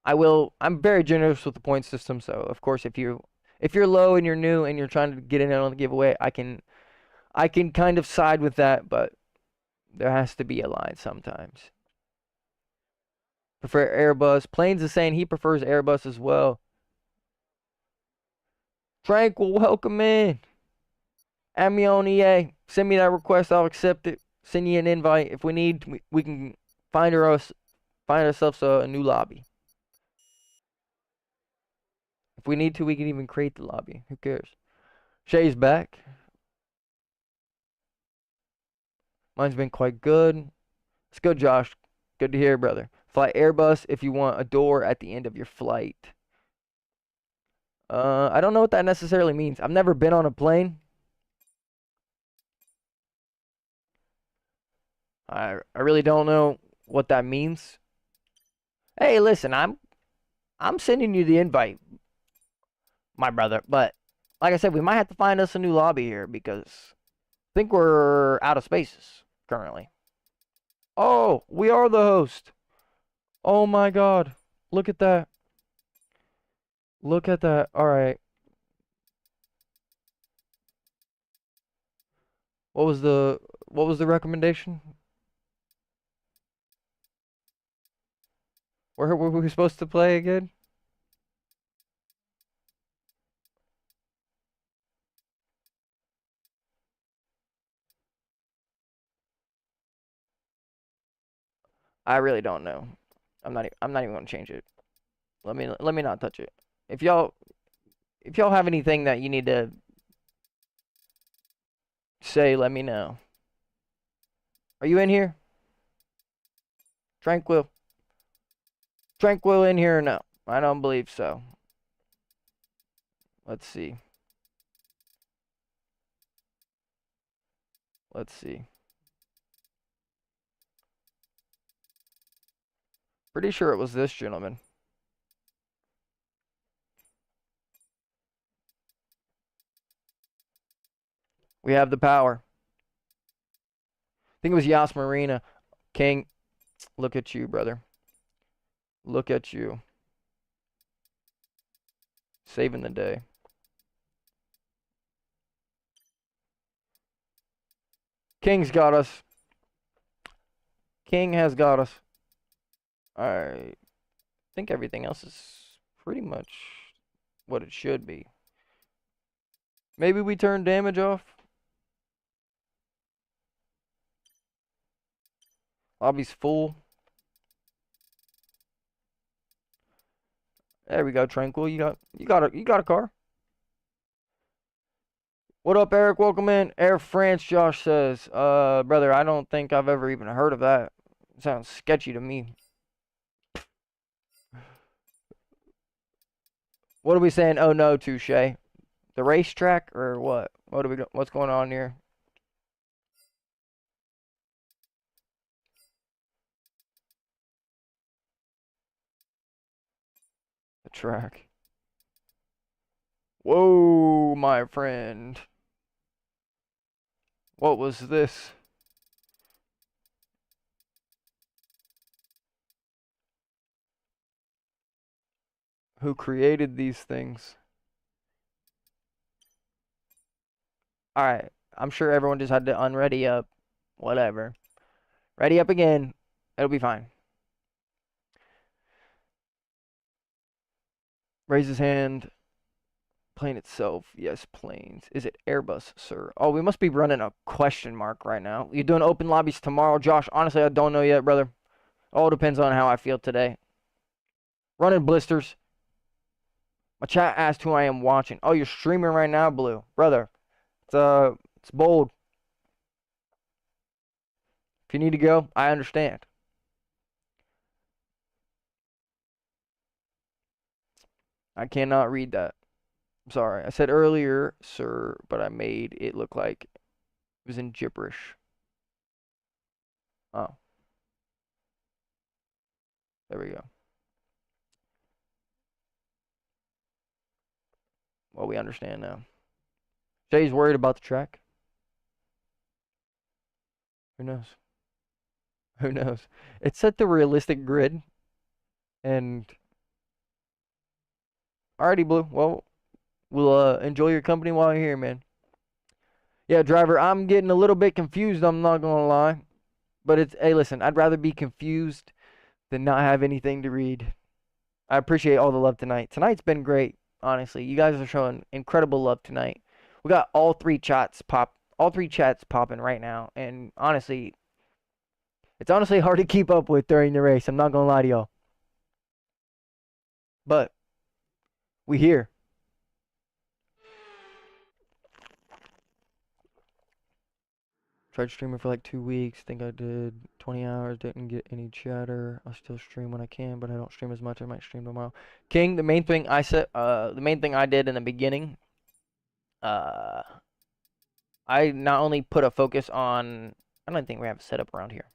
I'm very generous with the point system, so of course if you're low and you're new and you're trying to get in on the giveaway, I can kind of side with that, but there has to be a line sometimes. Prefer Airbus. Plains is saying he prefers Airbus as well. Tranquil, welcome in. Add me on EA. Send me that request. I'll accept it. Send you an invite. If we need, we can find ourselves a new lobby. If we need to, we can even create the lobby. Who cares? Shay's back. Mine's been quite good. It's good, Josh. Good to hear, brother. Fly Airbus if you want a door at the end of your flight. I don't know what that necessarily means. I've never been on a plane. I really don't know what that means. Hey, listen, I'm sending you the invite, my brother. But like I said, we might have to find us a new lobby here because I think we're out of spaces currently. Oh, we are the host. Oh my God. Look at that. Look at that. All right. What was the recommendation? Where were we supposed to play again? I really don't know. I'm not even gonna change it. Let me not touch it. If y'all have anything that you need to say, let me know. Are you in here? Tranquil in here or no? I don't believe so. Let's see. Pretty sure it was this gentleman. We have the power. I think it was Yas Marina. King, look at you, brother. Look at you. Saving the day. King's got us. King has got us. I think everything else is pretty much what it should be. Maybe we turn damage off. Lobby's full. There we go, Tranquil. You got a car. What up, Eric? Welcome in. Air France, Josh says. Brother, I don't think I've ever even heard of that. Sounds sketchy to me. What are we saying? Oh no, Touche. The racetrack or what? What's going on here? The track. Whoa, my friend. What was this? Who created these things? Alright, I'm sure everyone just had to unready up. Whatever. Ready up again. It'll be fine. Raise his hand. Plane itself. Yes, planes. Is it Airbus, sir? Oh, we must be running a question mark right now. You doing open lobbies tomorrow, Josh? Honestly, I don't know yet, brother. All depends on how I feel today. Running blisters. My chat asked who I am watching. Oh, you're streaming right now, Blue. Brother, it's bold. If you need to go, I understand. I cannot read that. I'm sorry. I said earlier, sir, but I made it look like it was in gibberish. Oh. There we go. Well, we understand now. Jay's worried about the track. Who knows? Who knows? It's set to realistic grid. And alrighty, Blue. Well, we'll enjoy your company while you're here, man. Yeah, driver, I'm getting a little bit confused, I'm not gonna lie. But it's, hey, listen, I'd rather be confused than not have anything to read. I appreciate all the love tonight. Tonight's been great, honestly. You guys are showing incredible love tonight. We got all three chats popping right now, and honestly, it's honestly hard to keep up with during the race. I'm not gonna lie to y'all. But we here. Tried streaming for like 2 weeks. Think I did 20 hours. Didn't get any chatter. I still stream when I can, but I don't stream as much. I might stream tomorrow. King, the main thing I did in the beginning, I not only put a focus on. I don't think we have a setup around here.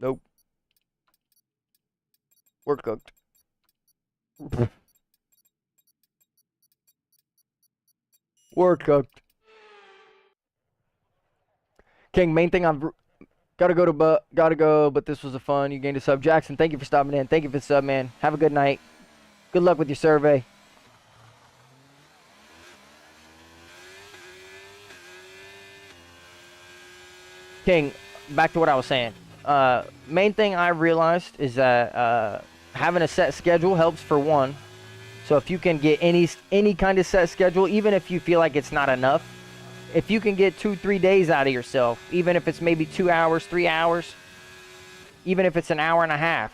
Nope. We're cooked. We're cooked. King, main thing I've gotta go, but this was a fun. You gained a sub. Jackson, thank you for stopping in. Thank you for the sub, man. Have a good night. Good luck with your survey. King, back to what I was saying. Main thing I realized is that having a set schedule helps for one. So if you can get any kind of set schedule, even if you feel like it's not enough, if you can get 2-3 days out of yourself, even if it's maybe 2 hours, 3 hours, even if it's an hour and a half,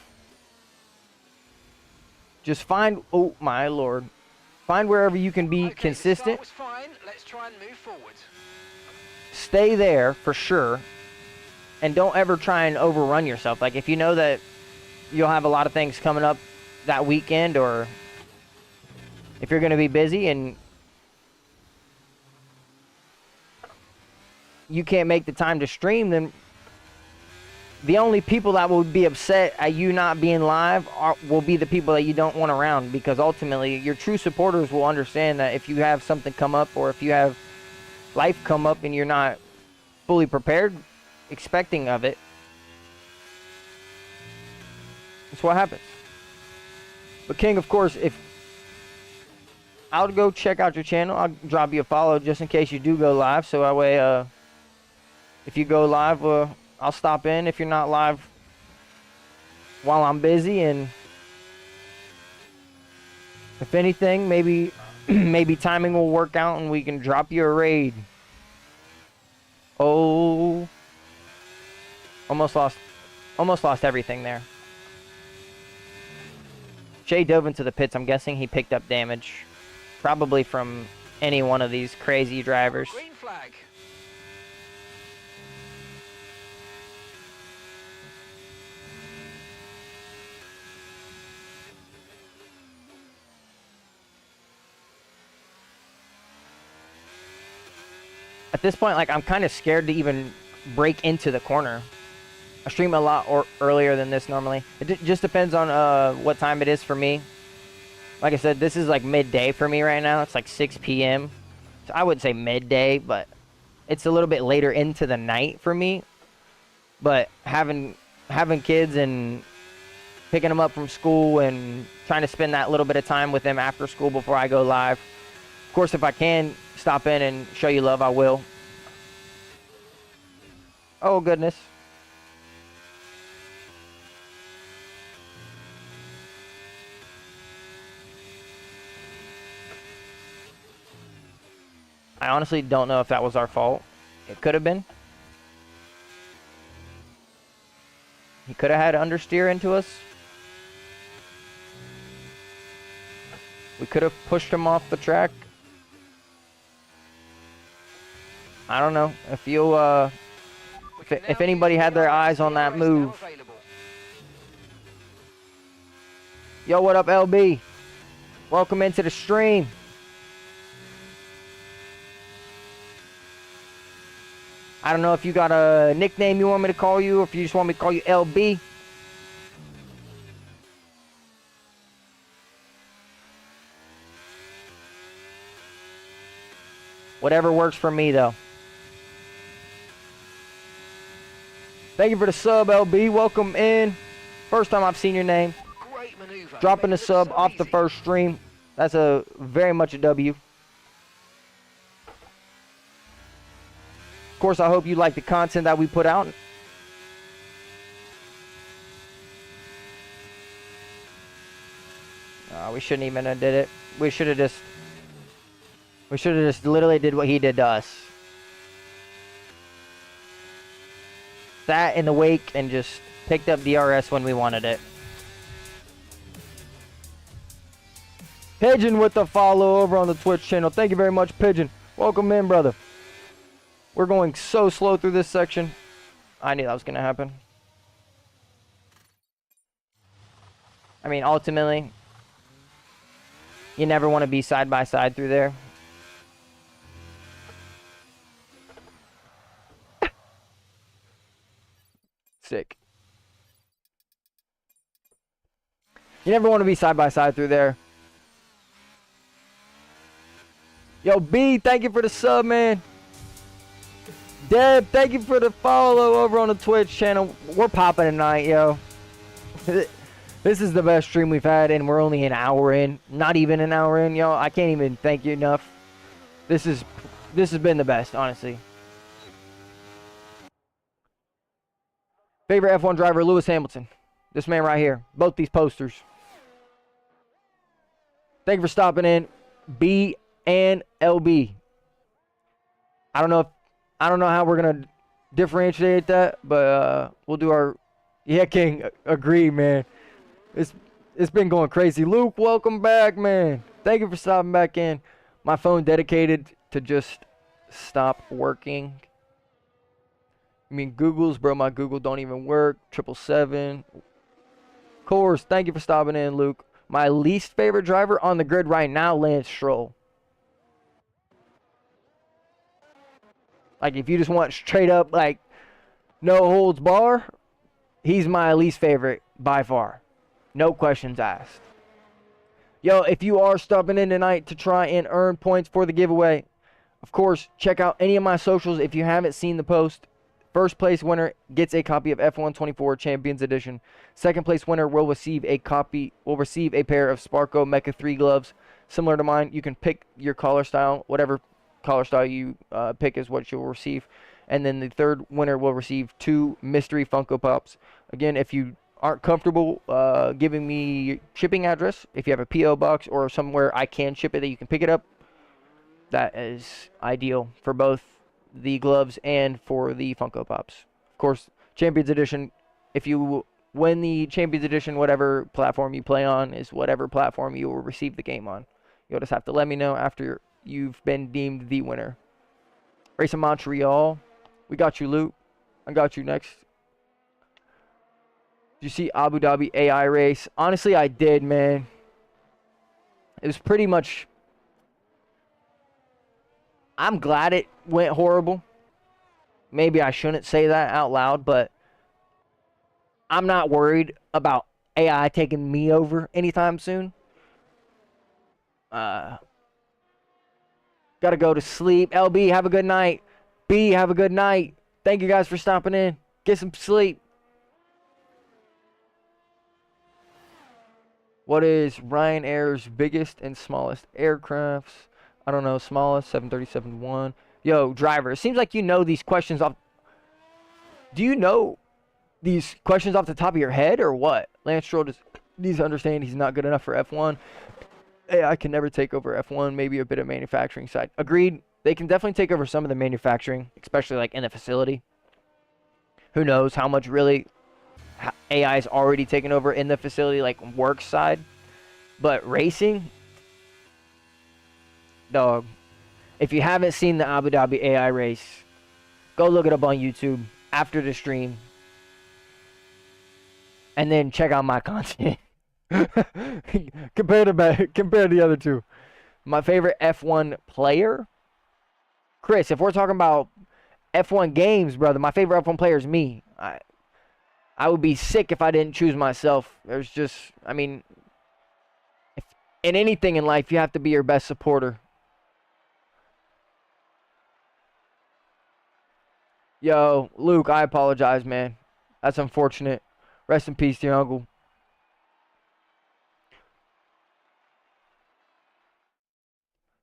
just find, oh my lord, find wherever you can be consistent. The start was fine. Let's try and move forward. Stay there for sure, and don't ever try and overrun yourself. Like if you know that you'll have a lot of things coming up that weekend, or if you're going to be busy and you can't make the time to stream, then the only people that will be upset at you not being live will be the people that you don't want around, because ultimately your true supporters will understand that if you have something come up, or if you have life come up and you're not fully prepared, expecting of it, that's what happens. But King, of course, if I'll go check out your channel, I'll drop you a follow just in case you do go live, so that way if you go live, I'll stop in if you're not live while I'm busy, and if anything, maybe maybe timing will work out and we can drop you a raid. Oh, almost lost everything there. Jay dove into the pits. I'm guessing he picked up damage, probably from any one of these crazy drivers. Green flag. At this point, like, I'm kind of scared to even break into the corner. I stream a lot earlier than this normally. It just depends on what time it is for me. Like I said, this is like midday for me right now. It's like 6 p.m. So I would say midday, but it's a little bit later into the night for me. But having kids and picking them up from school and trying to spend that little bit of time with them after school before I go live. Of course, if I can stop in and show you love, I will. Oh, goodness. I honestly don't know if that was our fault. It could have been. He could have had understeer into us. We could have pushed him off the track. I don't know. If you, if anybody had their eyes on that move. Yo, what up, LB? Welcome into the stream. I don't know if you got a nickname you want me to call you, or if you just want me to call you LB. Whatever works for me, though. Thank you for the sub, LB. Welcome in. First time I've seen your name. Great maneuver. Dropping the sub off the first stream. That's a very much a W. Of course, I hope you like the content that we put out. We shouldn't even have did it. We should have just literally did what he did to us. Sat in the wake and just picked up DRS when we wanted it. Pigeon with the follow over on the Twitch channel. Thank you very much, Pigeon. Welcome in, brother. We're going so slow through this section. I knew that was going to happen. I mean, ultimately, you never want to be side by side through there. Sick. You never want to be side by side through there. Yo, B, thank you for the sub, man. Deb, thank you for the follow over on the Twitch channel. We're popping tonight, yo. This is the best stream we've had, and we're only an hour in. Not even an hour in, yo. I can't even thank you enough. This has been the best, honestly. Favorite F1 driver, Lewis Hamilton. This man right here. Both these posters. Thank you for stopping in, B and LB. I don't know how we're gonna differentiate that, but we'll do our. Yeah, King, agree, man. It's been going crazy. Luke, welcome back, man. Thank you for stopping back in. My phone dedicated to just stop working. I mean, Google's, bro. My Google don't even work. 777. Of course, thank you for stopping in, Luke. My least favorite driver on the grid right now, Lance Stroll. Like, if you just want straight up, like, no holds bar, he's my least favorite by far. No questions asked. Yo, if you are stopping in tonight to try and earn points for the giveaway, of course, check out any of my socials if you haven't seen the post. First place winner gets a copy of F1 24 Champions Edition. Second place winner will receive a pair of Sparko Mecha 3 gloves, similar to mine. You can pick your collar style, whatever collar style you pick is what you'll receive. And then the third winner will receive 2 mystery Funko Pops. Again, if you aren't comfortable giving me shipping address, if you have a P.O. box or somewhere I can ship it that you can pick it up, that is ideal for both the gloves and for the Funko Pops. Of course, Champions Edition, if you win the Champions Edition, whatever platform you play on is whatever platform you will receive the game on. You'll just have to let me know after you've been deemed the winner. Race in Montreal. We got you, Luke. I got you next. Did you see Abu Dhabi AI race? Honestly, I did, man. It was pretty much I'm glad it went horrible. Maybe I shouldn't say that out loud, but I'm not worried about AI taking me over anytime soon. Gotta go to sleep. LB, have a good night. B, have a good night. Thank you guys for stopping in. Get some sleep. What is Ryanair's biggest and smallest aircrafts? I don't know. Smallest, 737-1. Yo, driver, it seems like you know these questions off. Do you know these questions off the top of your head or what? Lance Stroll just needs to understand he's not good enough for F1. AI can never take over F1. Maybe a bit of manufacturing side. Agreed. They can definitely take over some of the manufacturing, especially like in the facility. Who knows how much really AI is already taken over in the facility, like work side. But racing, dog. If you haven't seen the Abu Dhabi AI race, go look it up on YouTube after the stream. And then check out my content. Compare to the other two. My favorite F1 player? Chris, if we're talking about F1 games, brother, my favorite F1 player is me. I would be sick if I didn't choose myself. There's just, I mean, in anything in life, you have to be your best supporter. Yo, Luke, I apologize, man. That's unfortunate. Rest in peace to your uncle.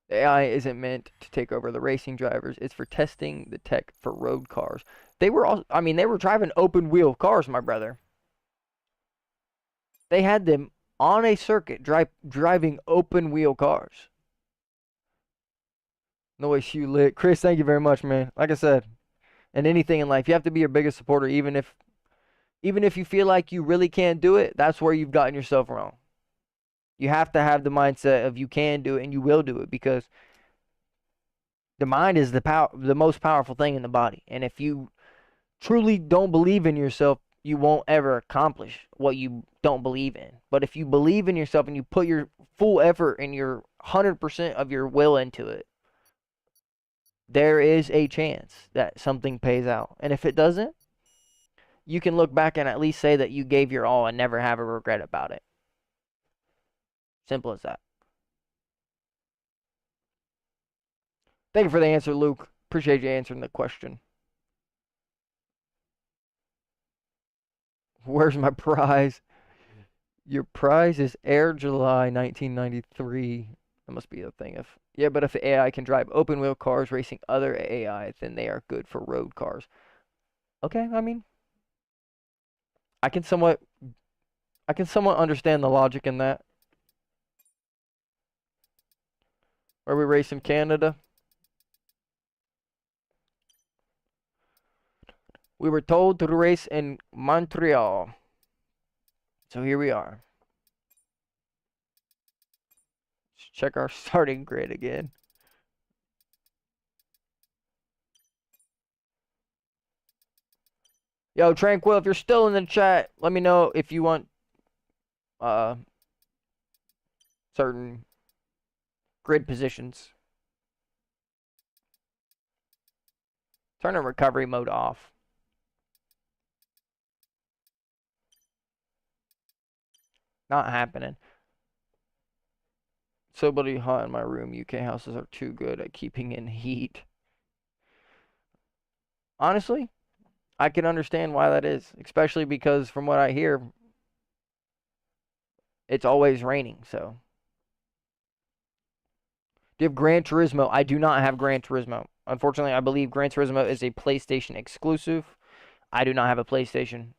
The AI isn't meant to take over the racing drivers. It's for testing the tech for road cars. They were all, I mean, they were driving open wheel cars, my brother. They had them on a circuit driving open wheel cars. Noise you lit. Chris, thank you very much, man. Like I said, in anything in life, you have to be your biggest supporter, even if you feel like you really can't do it. That's where you've gotten yourself wrong. You have to have the mindset of you can do it and you will do it, because the mind is the most powerful thing in the body. And if you truly don't believe in yourself, you won't ever accomplish what you don't believe in. But if you believe in yourself and you put your full effort and your 100% of your will into it, there is a chance that something pays out. And if it doesn't, you can look back and at least say that you gave your all and never have a regret about it. Simple as that. Thank you for the answer, Luke. Appreciate you answering the question. Where's my prize? Your prize is Air July 1993. That must be a thing. Yeah, but if AI can drive open wheel cars racing other AI, then they are good for road cars. Okay, I mean, I can somewhat understand the logic in that. Where we race in Canada. We were told to race in Montreal. So here we are. Let's check our starting grid again. Yo, Tranquil, if you're still in the chat, let me know if you want certain grid positions. Turn the recovery mode off. Not happening. So bloody hot in my room. UK houses are too good at keeping in heat. Honestly, I can understand why that is, especially because from what I hear, it's always raining, so. Do you have Gran Turismo? I do not have Gran Turismo. Unfortunately, I believe Gran Turismo is a PlayStation exclusive. I do not have a PlayStation.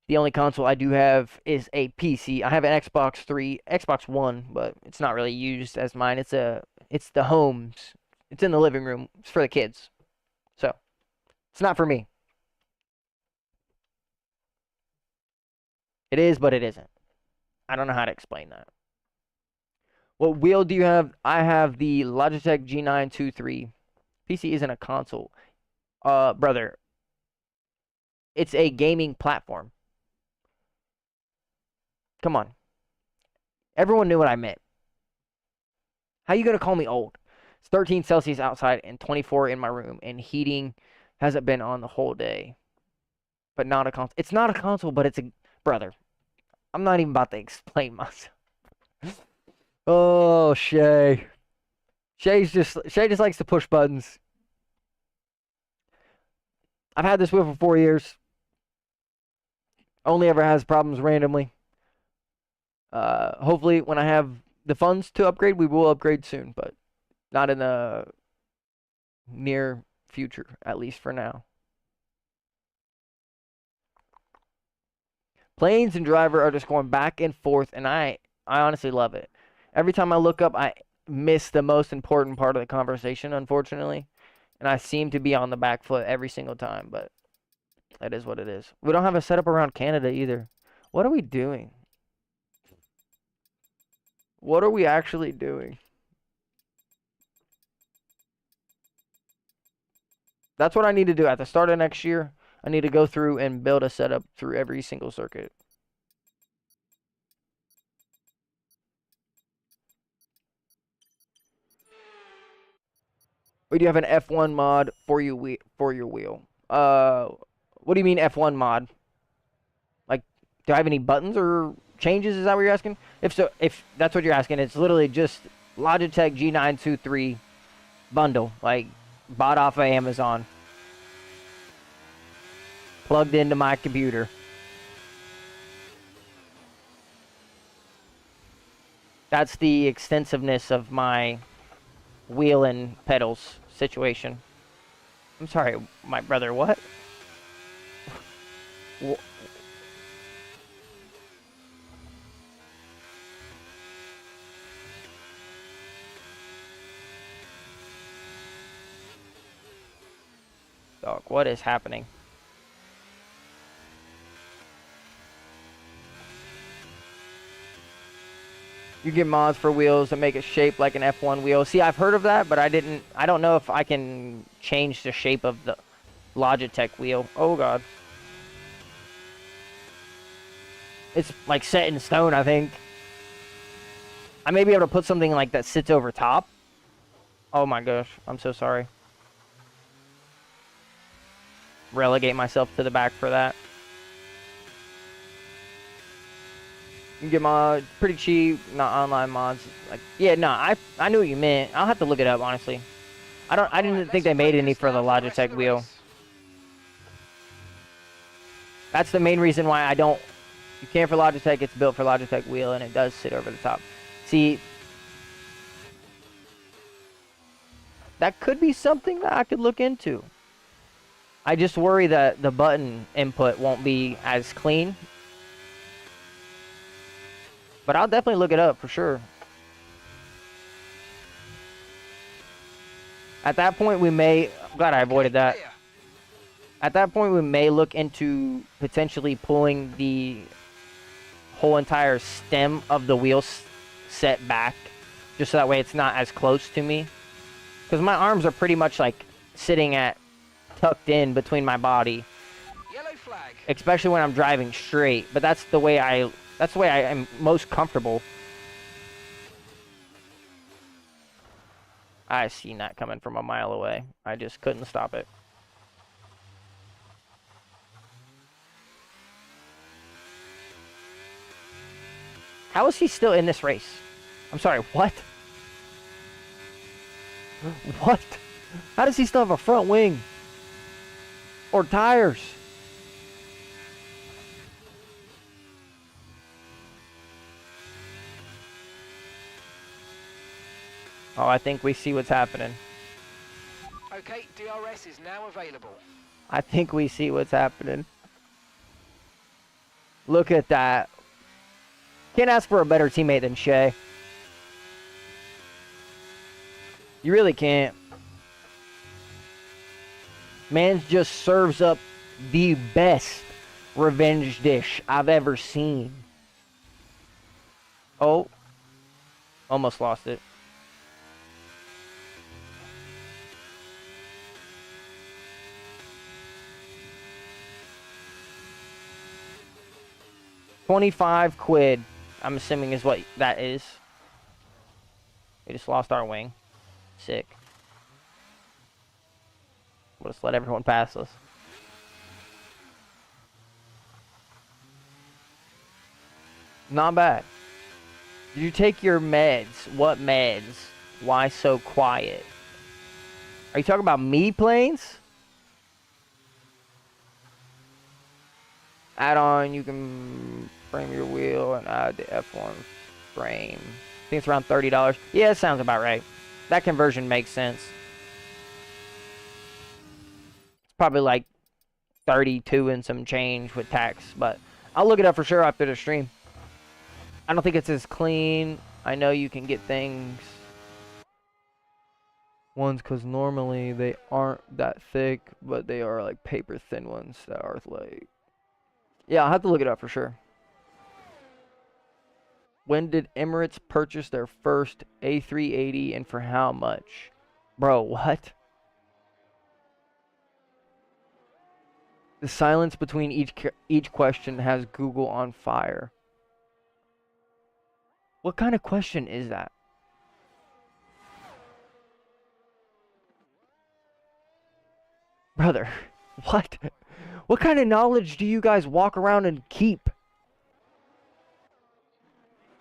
The only console I do have is a PC. I have an Xbox One, but it's not really used as mine. It's the home's. It's in the living room. It's for the kids. So, it's not for me. It is, but it isn't. I don't know how to explain that. What wheel do you have? I have the Logitech G923. PC isn't a console. Brother, it's a gaming platform. Come on. Everyone knew what I meant. How you gonna call me old? It's 13 Celsius outside and 24 in my room, and heating hasn't been on the whole day. But not a console. It's not a console, but it's a brother. I'm not even about to explain myself. Oh, Shay. Shay just likes to push buttons. I've had this wheel for 4 years. Only ever has problems randomly. Hopefully, when I have the funds to upgrade, we will upgrade soon, but not in the near future, at least for now. Planes and driver are just going back and forth, and I honestly love it. Every time I look up, I miss the most important part of the conversation, unfortunately. And I seem to be on the back foot every single time, but that is what it is. We don't have a setup around Canada either. What are we doing? What are we actually doing? That's what I need to do at the start of next year. I need to go through and build a setup through every single circuit. We do have an F1 mod for your wheel. What do you mean F1 mod? Like, do I have any buttons or changes? Is that what you're asking? If so, if that's what you're asking, it's literally just Logitech G923 bundle, like bought off of Amazon, plugged into my computer. That's the extensiveness of my wheel and pedals situation. I'm sorry, my brother, what? Dog, what is happening? You get mods for wheels that make it shaped like an F1 wheel. See, I've heard of that, but I don't know if I can change the shape of the Logitech wheel. Oh, God. It's like set in stone, I think. I may be able to put something like that sits over top. Oh, my gosh. I'm so sorry. Relegate myself to the back for that. You can get mods pretty cheap, not online mods. Like, yeah, no, I knew what you meant. I'll have to look it up, honestly. I didn't think they made any for the Logitech wheel. That's the main reason why I don't. You can't for Logitech. It's built for Logitech wheel, and it does sit over the top. See, that could be something that I could look into. I just worry that the button input won't be as clean. But I'll definitely look it up for sure. At that point, we may... I'm glad I avoided that. At that point, we may look into potentially pulling the whole entire stem of the wheel set back. Just so that way it's not as close to me. Because my arms are pretty much like sitting at... tucked in between my body. Yellow flag. Especially when I'm driving straight. But that's the way I am most comfortable. I seen that coming from a mile away. I just couldn't stop it. How is he still in this race? I'm sorry, what? What? How does he still have a front wing? Or tires? Oh, I think we see what's happening. Okay, DRS is now available. I think we see what's happening. Look at that. Can't ask for a better teammate than Shay. You really can't. Man just serves up the best revenge dish I've ever seen. Oh. Almost lost it. £25, I'm assuming is what that is. We just lost our wing. Sick. We'll just let everyone pass us. Not bad. Did you take your meds? What meds? Why so quiet? Are you talking about me, Planes? Add on, you can frame your wheel and add the F1 frame. I think it's around $30. Yeah, it sounds about right. That conversion makes sense. It's probably like 32 and some change with tax, but I'll look it up for sure after the stream. I don't think it's as clean. I know you can get things ones because normally they aren't that thick, but they are like paper thin ones that are like, yeah, I'll have to look it up for sure. When did Emirates purchase their first A380 and for how much? Bro, what? The silence between each question has Google on fire. What kind of question is that? Brother, what? What kind of knowledge do you guys walk around and keep?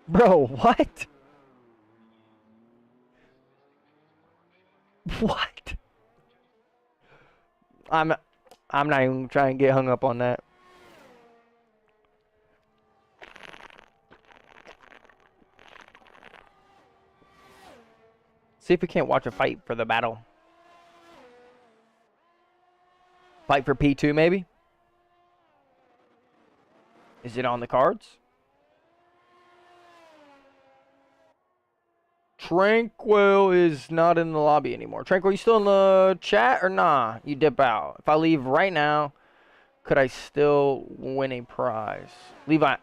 Bro, what? What? I'm not even trying to get hung up on that. See if we can't watch a fight for the battle. Fight for P2 maybe? Is it on the cards? Tranquil is not in the lobby anymore. Tranquil, you still in the chat or nah? You dip out. If I leave right now, could I still win a prize? Levi,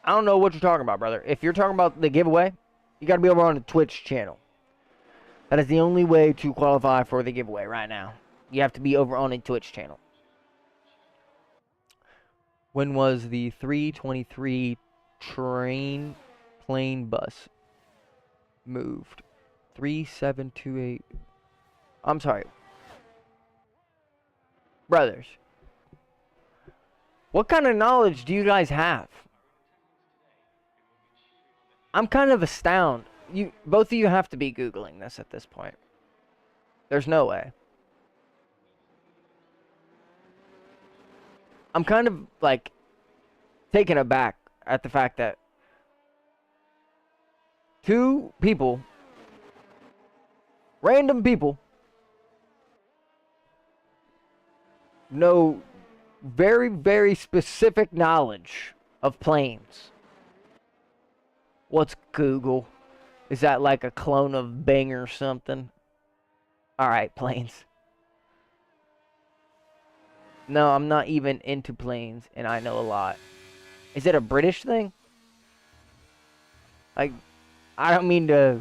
I don't know what you're talking about, brother. If you're talking about the giveaway, you got to be over on the Twitch channel. That is the only way to qualify for the giveaway right now. You have to be over on a Twitch channel. When was the 323 train plane bus moved? 3728. I'm sorry. Brothers. What kind of knowledge do you guys have? I'm kind of astounded. Both of you have to be Googling this at this point. There's no way. I'm kind of like taken aback at the fact that two people, random people, know very, very specific knowledge of planes. What's Google? Is that like a clone of Bing or something? Alright, planes. No, I'm not even into planes, and I know a lot. Is it a British thing? Like, I don't mean to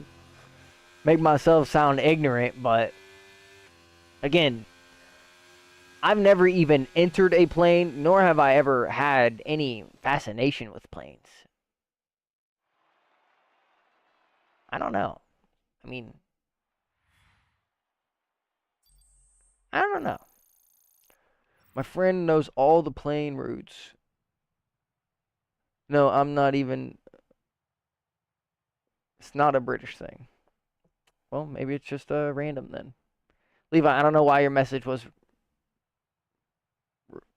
make myself sound ignorant, but again, I've never even entered a plane, nor have I ever had any fascination with planes. I don't know. I mean, I don't know. My friend knows all the plane routes. No, I'm not even. It's not a British thing. Well, maybe it's just random then. Levi, I don't know why your message was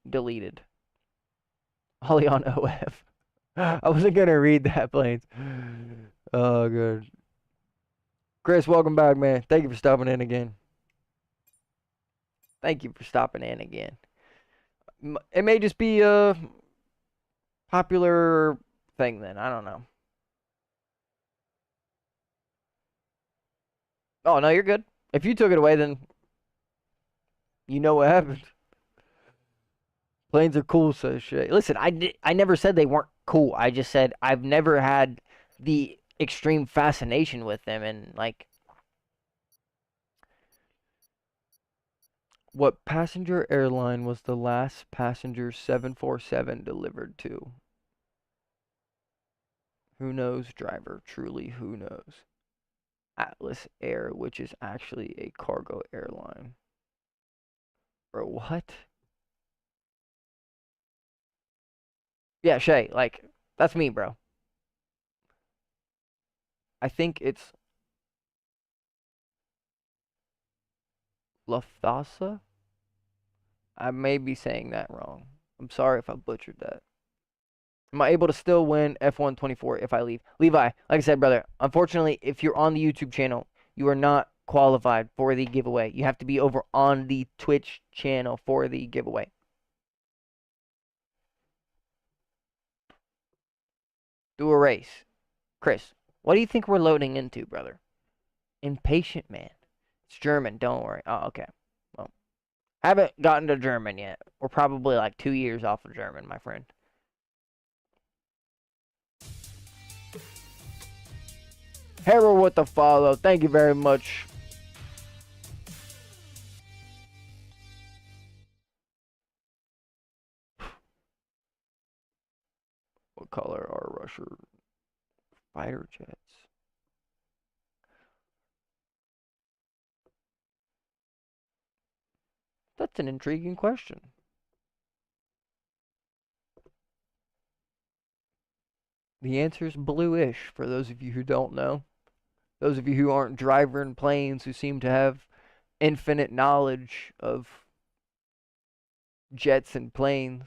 deleted. Holly on OF. I wasn't going to read that, Planes. Oh, good. Chris, welcome back, man. Thank you for stopping in again. Thank you for stopping in again. It may just be a popular thing then. I don't know. Oh, no, you're good. If you took it away, then you know what happened. Planes are cool, says Shay. Listen, I never said they weren't cool. I just said I've never had the extreme fascination with them. And, like, what passenger airline was the last passenger 747 delivered to? Who knows, driver? Truly, who knows? Atlas Air, which is actually a cargo airline. Bro, what? Yeah, Shay, like, that's me, bro. I think it's Lufthansa. I may be saying that wrong. I'm sorry if I butchered that. Am I able to still win F124 if I leave? Levi, like I said, brother, unfortunately, if you're on the YouTube channel, you are not qualified for the giveaway. You have to be over on the Twitch channel for the giveaway. Do a race. Chris, what do you think we're loading into, brother? Impatient man. It's German, don't worry. Oh, okay. Well, haven't gotten to German yet. We're probably like 2 years off of German, my friend. Harold with the follow. Thank you very much. What color are Russia fighter jets? That's an intriguing question. The answer is bluish, for those of you who don't know. Those of you who aren't driver in planes, who seem to have infinite knowledge of jets and planes.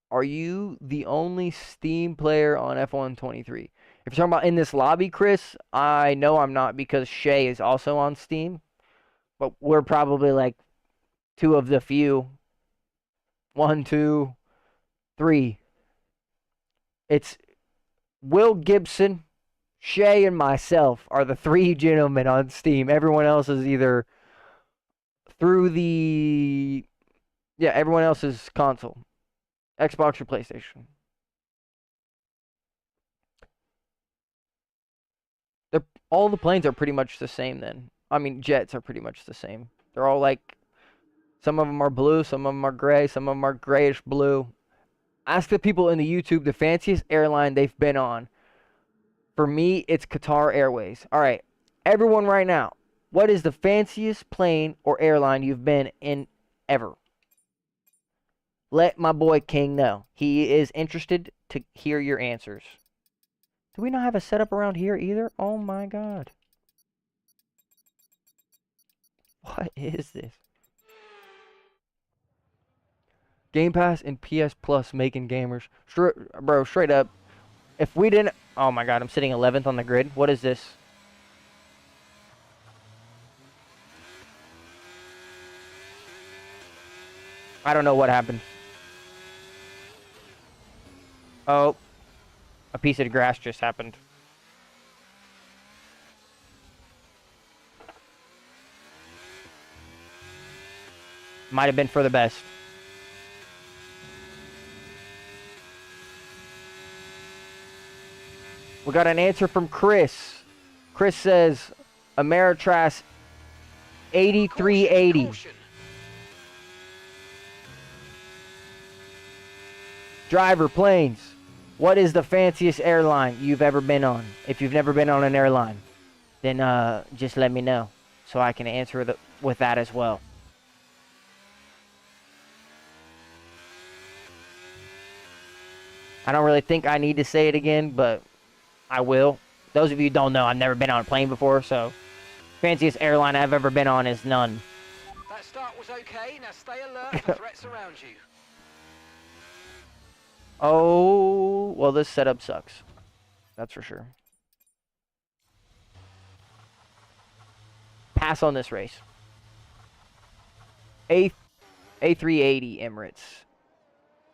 Are you the only Steam player on F123? If you're talking about in this lobby, Chris, I know I'm not, because Shay is also on Steam. But we're probably like two of the few. 1, 2, 3. It's Will Gibson, Shay, and myself are the 3 gentlemen on Steam. Everyone else is either through the... Yeah, everyone else is console. Xbox or PlayStation. All the planes are pretty much the same then. I mean, jets are pretty much the same. They're all like... Some of them are blue, some of them are gray, some of them are grayish blue. Ask the people in the YouTube the fanciest airline they've been on. For me, it's Qatar Airways. All right, everyone right now, what is the fanciest plane or airline you've been in ever? Let my boy King know. He is interested to hear your answers. Do we not have a setup around here either? Oh my god. What is this? Game Pass and PS Plus making gamers. Bro, straight up. If we didn't... Oh my god, I'm sitting 11th on the grid. What is this? I don't know what happened. Oh. A piece of grass just happened. Might have been for the best. We got an answer from Chris. Chris says Ameritras 8380. Caution. Driver, planes. What is the fanciest airline you've ever been on? If you've never been on an airline, then just let me know so I can answer with that as well. I don't really think I need to say it again, but I will. Those of you who don't know, I've never been on a plane before, so fanciest airline I've ever been on is none. That start was okay. Now stay alert for threats around you. Oh, well, this setup sucks. That's for sure. Pass on this race. A380 Emirates.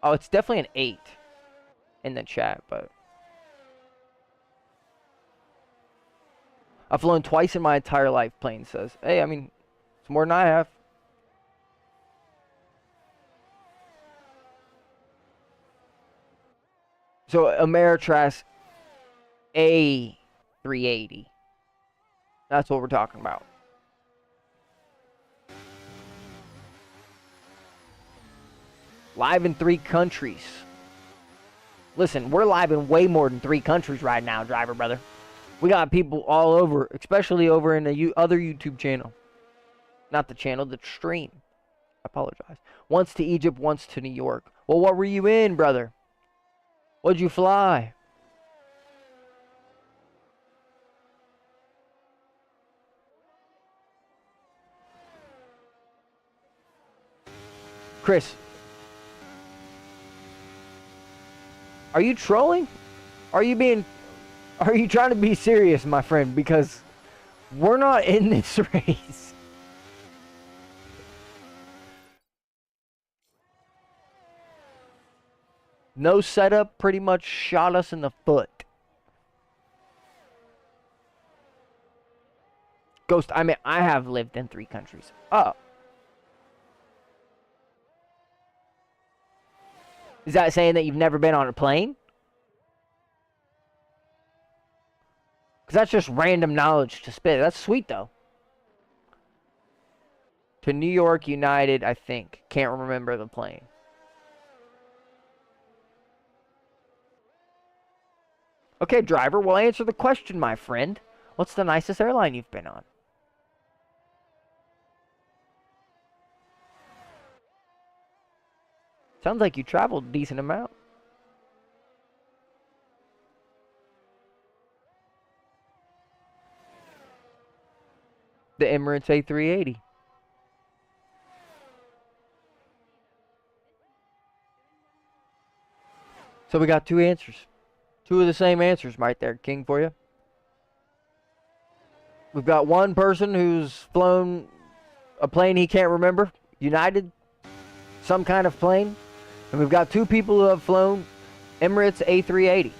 Oh, it's definitely an 8 in the chat, but... I've flown twice in my entire life, Plane says. Hey, I mean, it's more than I have. So, Ameritras A380. That's what we're talking about. Live in 3 countries. Listen, we're live in way more than 3 countries right now, driver brother. We got people all over, especially over in the other YouTube channel. Not the channel, the stream. I apologize. Once to Egypt, once to New York. Well, what were you in, brother? What'd you fly? Chris, are you trolling? Are you trying to be serious, my friend? Because we're not in this race. No setup pretty much shot us in the foot. Ghost, I mean, I have lived in 3 countries. Oh. Is that saying that you've never been on a plane? Because that's just random knowledge to spit. That's sweet, though. To New York United, I think. Can't remember the plane. Okay, driver, well, answer the question, my friend. What's the nicest airline you've been on? Sounds like you traveled a decent amount. The Emirates A380. So we got 2 answers. 2 of the same answers right there, King, for you. We've got one person who's flown a plane he can't remember. United. Some kind of plane. And we've got 2 people who have flown Emirates A380.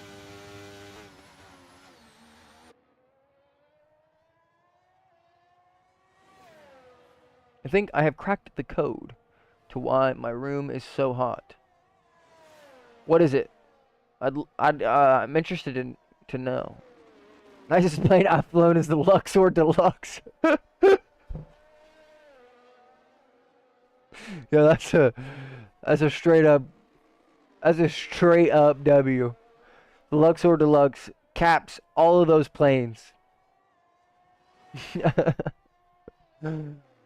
I think I have cracked the code to why my room is so hot. What is it? I'm interested in to know. Nicest plane I've flown is the Luxor Deluxe. Yeah, that's a straight up W. The Luxor Deluxe caps all of those planes.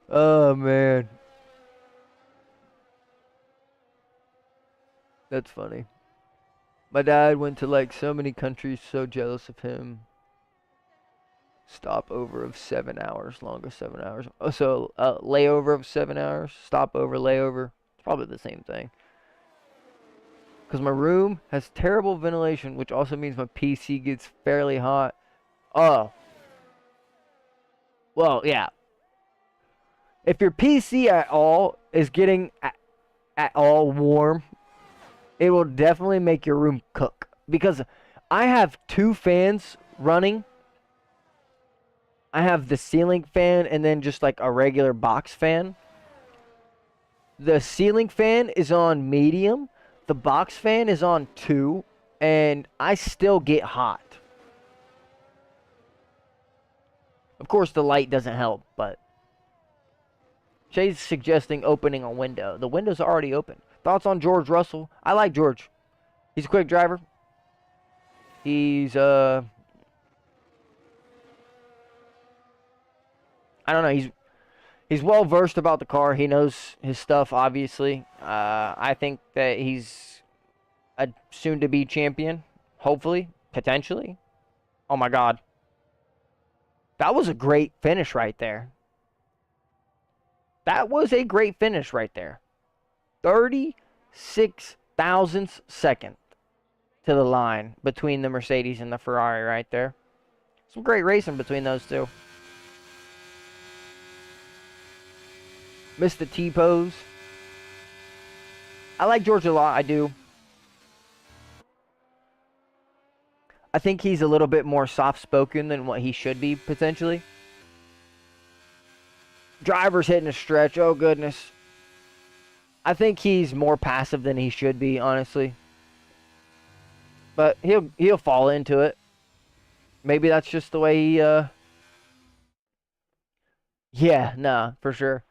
Oh man. That's funny. My dad went to like so many countries, so jealous of him. Stopover of 7 hours, longest 7 hours. Oh, so layover of 7 hours, stopover, layover. It's probably the same thing. Because my room has terrible ventilation, which also means my PC gets fairly hot. Oh. Well, yeah. If your PC at all is getting at all warm, it will definitely make your room cook. Because I have 2 fans running. I have the ceiling fan and then just like a regular box fan. The ceiling fan is on medium. The box fan is on 2. And I still get hot. Of course, the light doesn't help, but Shay's suggesting opening a window. The window's already open. Thoughts on George Russell? I like George. He's a quick driver. He's, I don't know. He's well versed about the car. He knows his stuff, obviously. I think that he's a soon-to-be champion. Hopefully. Potentially. Oh, my God. That was a great finish right there. That was a great finish right there. 36 thousandths second to the line between the Mercedes and the Ferrari right there. Some great racing between those 2. Missed the T-pose. I like George a lot, I do. I think he's a little bit more soft-spoken than what he should be, potentially. Driver's hitting a stretch, oh goodness. I think he's more passive than he should be, honestly. But he'll fall into it. Maybe that's just the way he, Yeah, nah, for sure.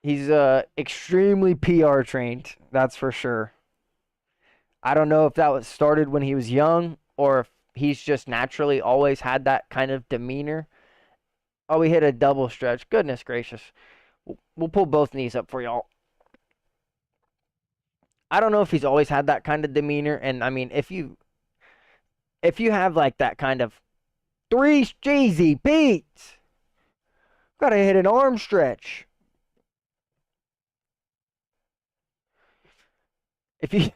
He's extremely PR trained, that's for sure. I don't know if that was started when he was young or if he's just naturally always had that kind of demeanor. Oh, we hit a double stretch. Goodness gracious. We'll pull both knees up for y'all. I don't know if he's always had that kind of demeanor, and I mean, if you have like that kind of three Jeezy beats, gotta hit an arm stretch. If you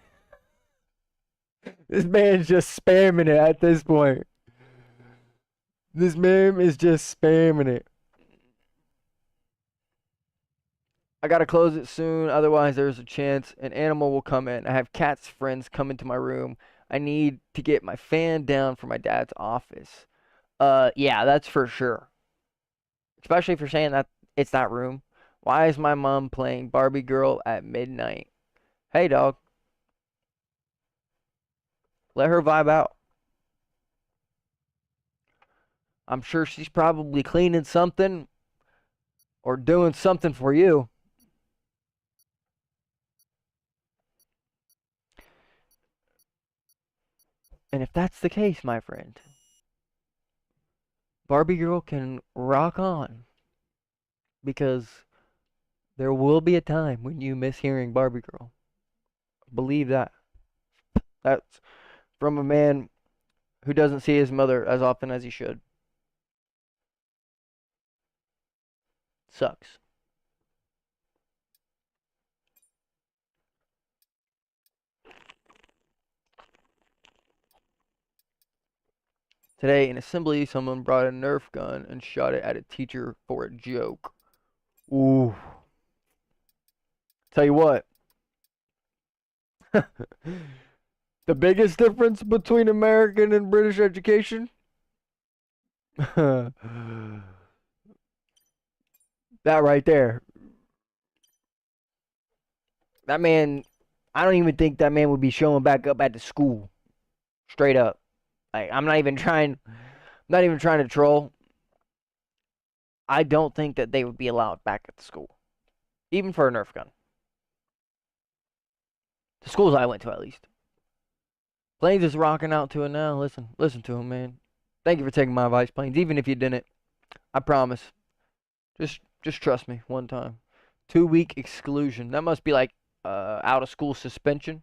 this man's just spamming it at this point. This man is just spamming it. I gotta close it soon, otherwise there's a chance an animal will come in. I have cats friends come into my room. I need to get my fan down for my dad's office. Yeah, that's for sure. Especially if you're saying that it's that room. Why is my mom playing Barbie Girl at midnight? Hey, dog. Let her vibe out. I'm sure she's probably cleaning something or doing something for you. And if that's the case, my friend, Barbie Girl can rock on. Because there will be a time when you miss hearing Barbie Girl. Believe that. That's from a man who doesn't see his mother as often as he should. Sucks. Today in assembly, someone brought a Nerf gun and shot it at a teacher for a joke. Ooh. Tell you what. The biggest difference between American and British education? That right there. That man, I don't even think that man would be showing back up at the school. Straight up. Like, I'm not even trying to troll. I don't think that they would be allowed back at the school. Even for a Nerf gun. The schools I went to, at least. Plains is rocking out to it now. Listen to him, man. Thank you for taking my advice, Plains. Even if you didn't, I promise. Just trust me one time. 2-week exclusion. That must be like out of school suspension.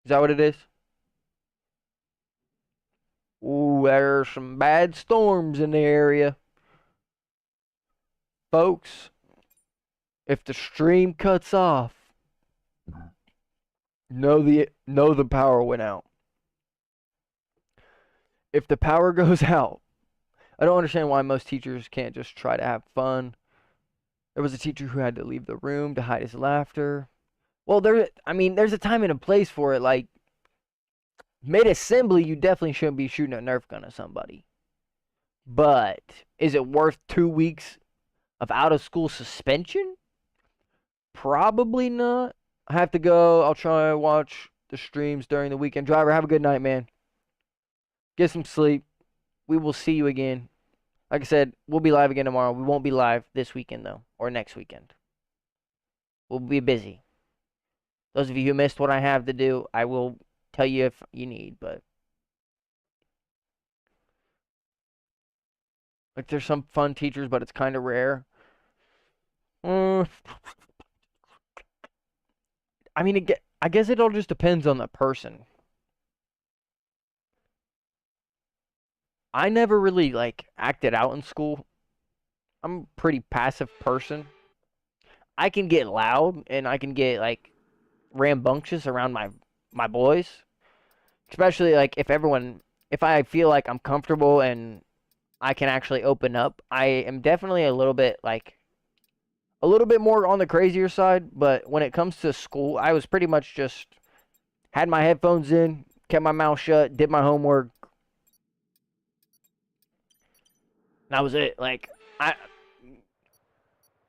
Is that what it is? Ooh, there's some bad storms in the area. Folks, if the stream cuts off, know the power went out. If the power goes out, I don't understand why most teachers can't just try to have fun. There was a teacher who had to leave the room to hide his laughter. Well, there's a time and a place for it. Like, mid-assembly, you definitely shouldn't be shooting a Nerf gun at somebody. But is it worth 2 weeks of out-of-school suspension? Probably not. I have to go. I'll try to watch the streams during the weekend. Driver, have a good night, man. Get some sleep. We will see you again. Like I said, we'll be live again tomorrow. We won't be live this weekend, though, or next weekend. We'll be busy. Those of you who missed what I have to do, I will tell you if you need, but like there's some fun teachers, but it's kind of rare. I mean, I guess it all just depends on the person. I never really like acted out in school. I'm a pretty passive person. I can get loud and I can get like rambunctious around my boys. Especially like if I feel like I'm comfortable and I can actually open up. I am definitely a little bit more on the crazier side, but when it comes to school, I was pretty much just had my headphones in, kept my mouth shut, did my homework. That was it. Like,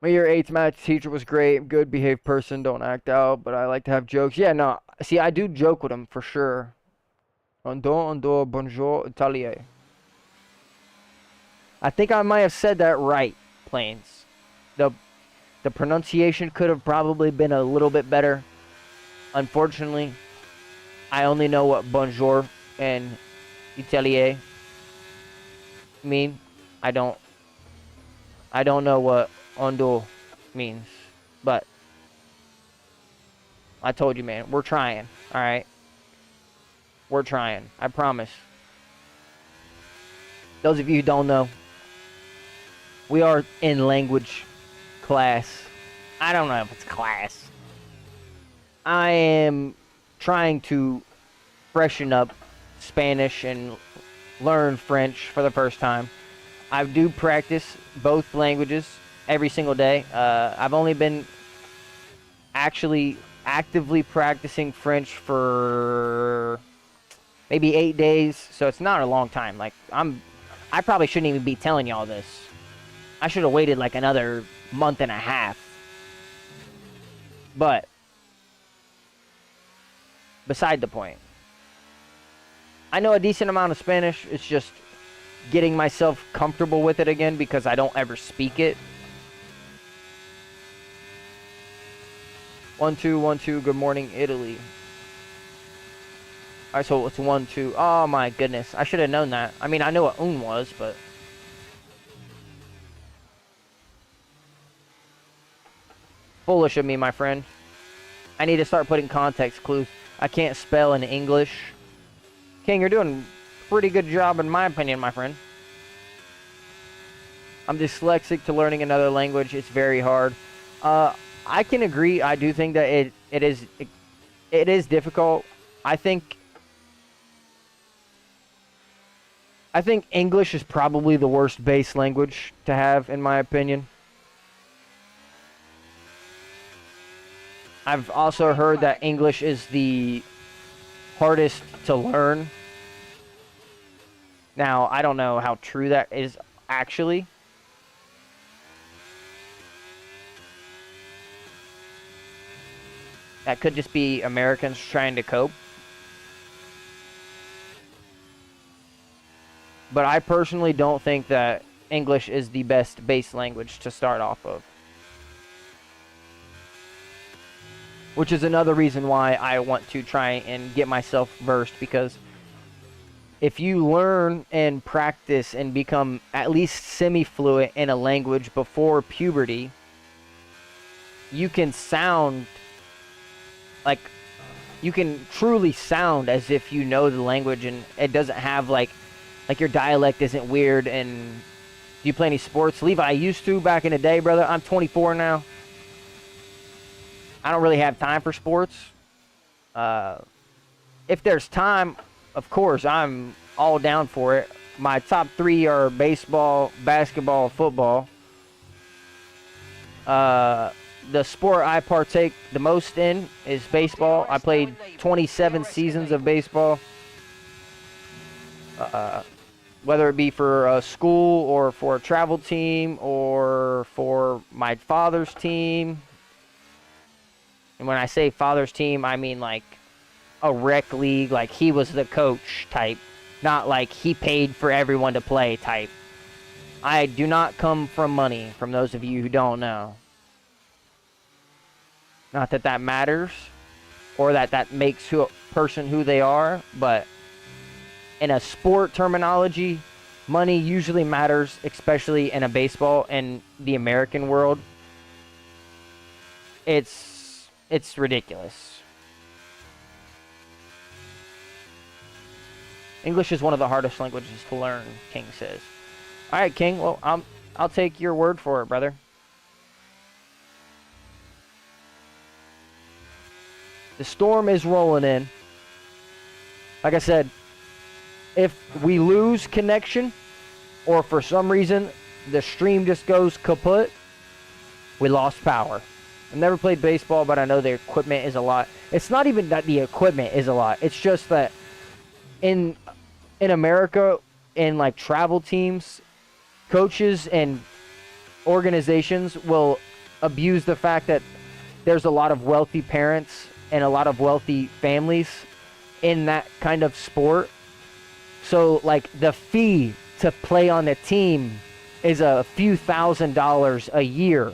my year 8th math teacher was great, good behaved person, don't act out, but I like to have jokes. Yeah, no, see, I do joke with him for sure. Andor, bonjour, italien. I think I might have said that right, Plains. The pronunciation could have probably been a little bit better. Unfortunately, I only know what bonjour and Atelier mean? I don't know what Ondo means, but I told you, man, we're trying, all right? We're trying, I promise. Those of you who don't know, we are in language class. I don't know if it's class. I am trying to freshen up Spanish and learn French for the first time. I do practice both languages every single day. I've only been actually actively practicing French for maybe 8 days, so it's not a long time. Like, I probably shouldn't even be telling y'all this. I should have waited like another month and a half. But beside the point. I know a decent amount of Spanish. It's just getting myself comfortable with it again because I don't ever speak it. 1 2 1 2. Good morning, Italy. All right, so it's 1 2. Oh my goodness, I should have known that. I mean, I know what un was, but foolish of me, my friend. I need to start putting context clues. I can't spell in English. King, you're doing a pretty good job in my opinion, my friend. I'm dyslexic to learning another language. It's very hard. I can agree. I do think that it is difficult. I think English is probably the worst base language to have, in my opinion. I've also heard that English is the hardest to learn. Now, I don't know how true that is actually. That could just be Americans trying to cope. But I personally don't think that English is the best base language to start off of. Which is another reason why I want to try and get myself versed, because if you learn and practice and become at least semi-fluent in a language before puberty, you can sound like, you can truly sound as if you know the language, and it doesn't have like your dialect isn't weird. And do you play any sports? Levi, I used to back in the day, brother. I'm 24 now. I don't really have time for sports. If there's time, of course, I'm all down for it. My top 3 are baseball, basketball, football. The sport I partake the most in is baseball. I played 27 seasons of baseball. Whether it be for a school or for a travel team or for my father's team. And when I say father's team, I mean like a rec league, like he was the coach type, not like he paid for everyone to play type. I do not come from money, from those of you who don't know. Not that that matters, or that makes a person who they are, but in a sport terminology, money usually matters, especially in a baseball and the American world. It's ridiculous. English is one of the hardest languages to learn, King says. All right, King. Well, I'll take your word for it, brother. The storm is rolling in. Like I said, if we lose connection, or for some reason the stream just goes kaput, we lost power. I've never played baseball, but I know the equipment is a lot. It's not even that the equipment is a lot. It's just that in America, in like travel teams, coaches and organizations will abuse the fact that there's a lot of wealthy parents and a lot of wealthy families in that kind of sport. So like the fee to play on the team is a few $1,000s a year.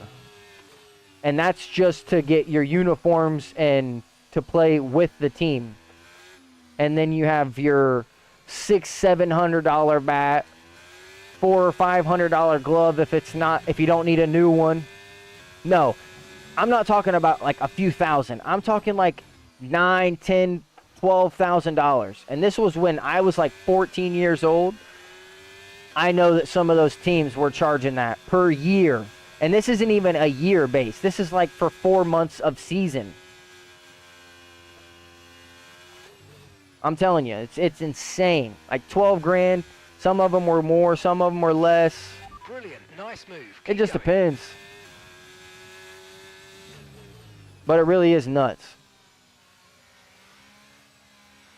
And that's just to get your uniforms and to play with the team. And then you have your $600-700 bat, $400 or $500 glove if you don't need a new one. No, I'm not talking about like a few thousand. I'm talking like $9,000, $10,000, $12,000. And this was when I was like 14 years old. I know that some of those teams were charging that per year. And this isn't even a year base. This is like for 4 months of season. I'm telling you, it's insane. Like 12 grand. Some of them were more, some of them were less. Brilliant, nice move. It Keep just going. depends. But it really is nuts.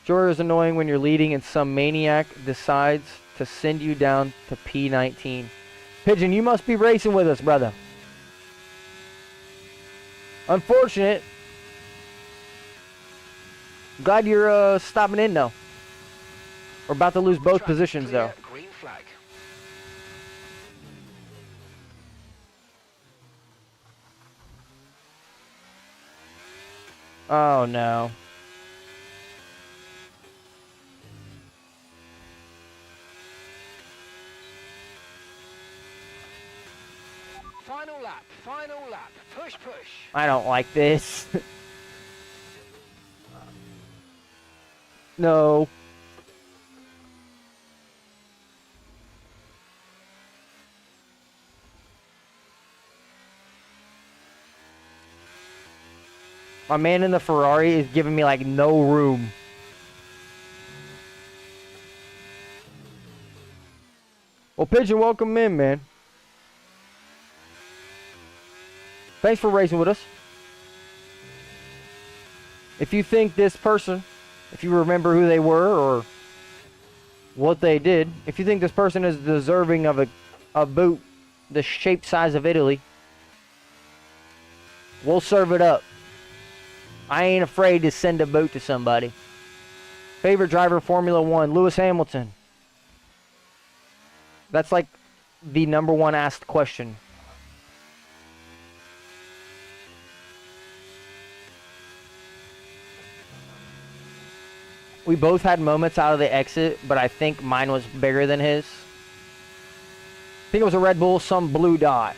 Sure is annoying when you're leading and some maniac decides to send you down to P19. Pigeon, you must be racing with us, brother. Unfortunate. Glad you're stopping in, though. We're about to lose both Track positions, clear, though. Green flag. Oh, no. Final lap, final lap. Push, push. I don't like this. No. My man in the Ferrari is giving me like no room. Well, Pigeon, welcome in, man. Thanks for racing with us. If you think this person, if you remember who they were or what they did, if you think this person is deserving of a boot the shape size of Italy, we'll serve it up. I ain't afraid to send a boot to somebody. Favorite driver, Formula One, Lewis Hamilton. That's like the #1 asked question. We both had moments out of the exit, but I think mine was bigger than his. I think it was a Red Bull, some blue dot.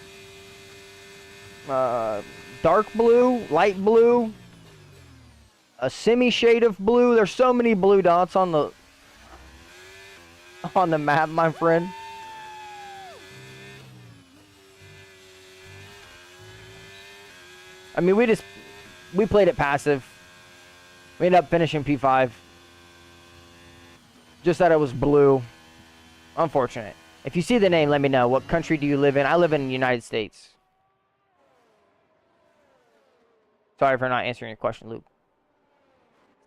Dark blue, light blue, a semi-shade of blue. There's so many blue dots on the map, my friend. I mean, we played it passive. We ended up finishing P5. Just that it was blue. Unfortunate. If you see the name, let me know. What country do you live in? I live in the United States. Sorry for not answering your question, Luke.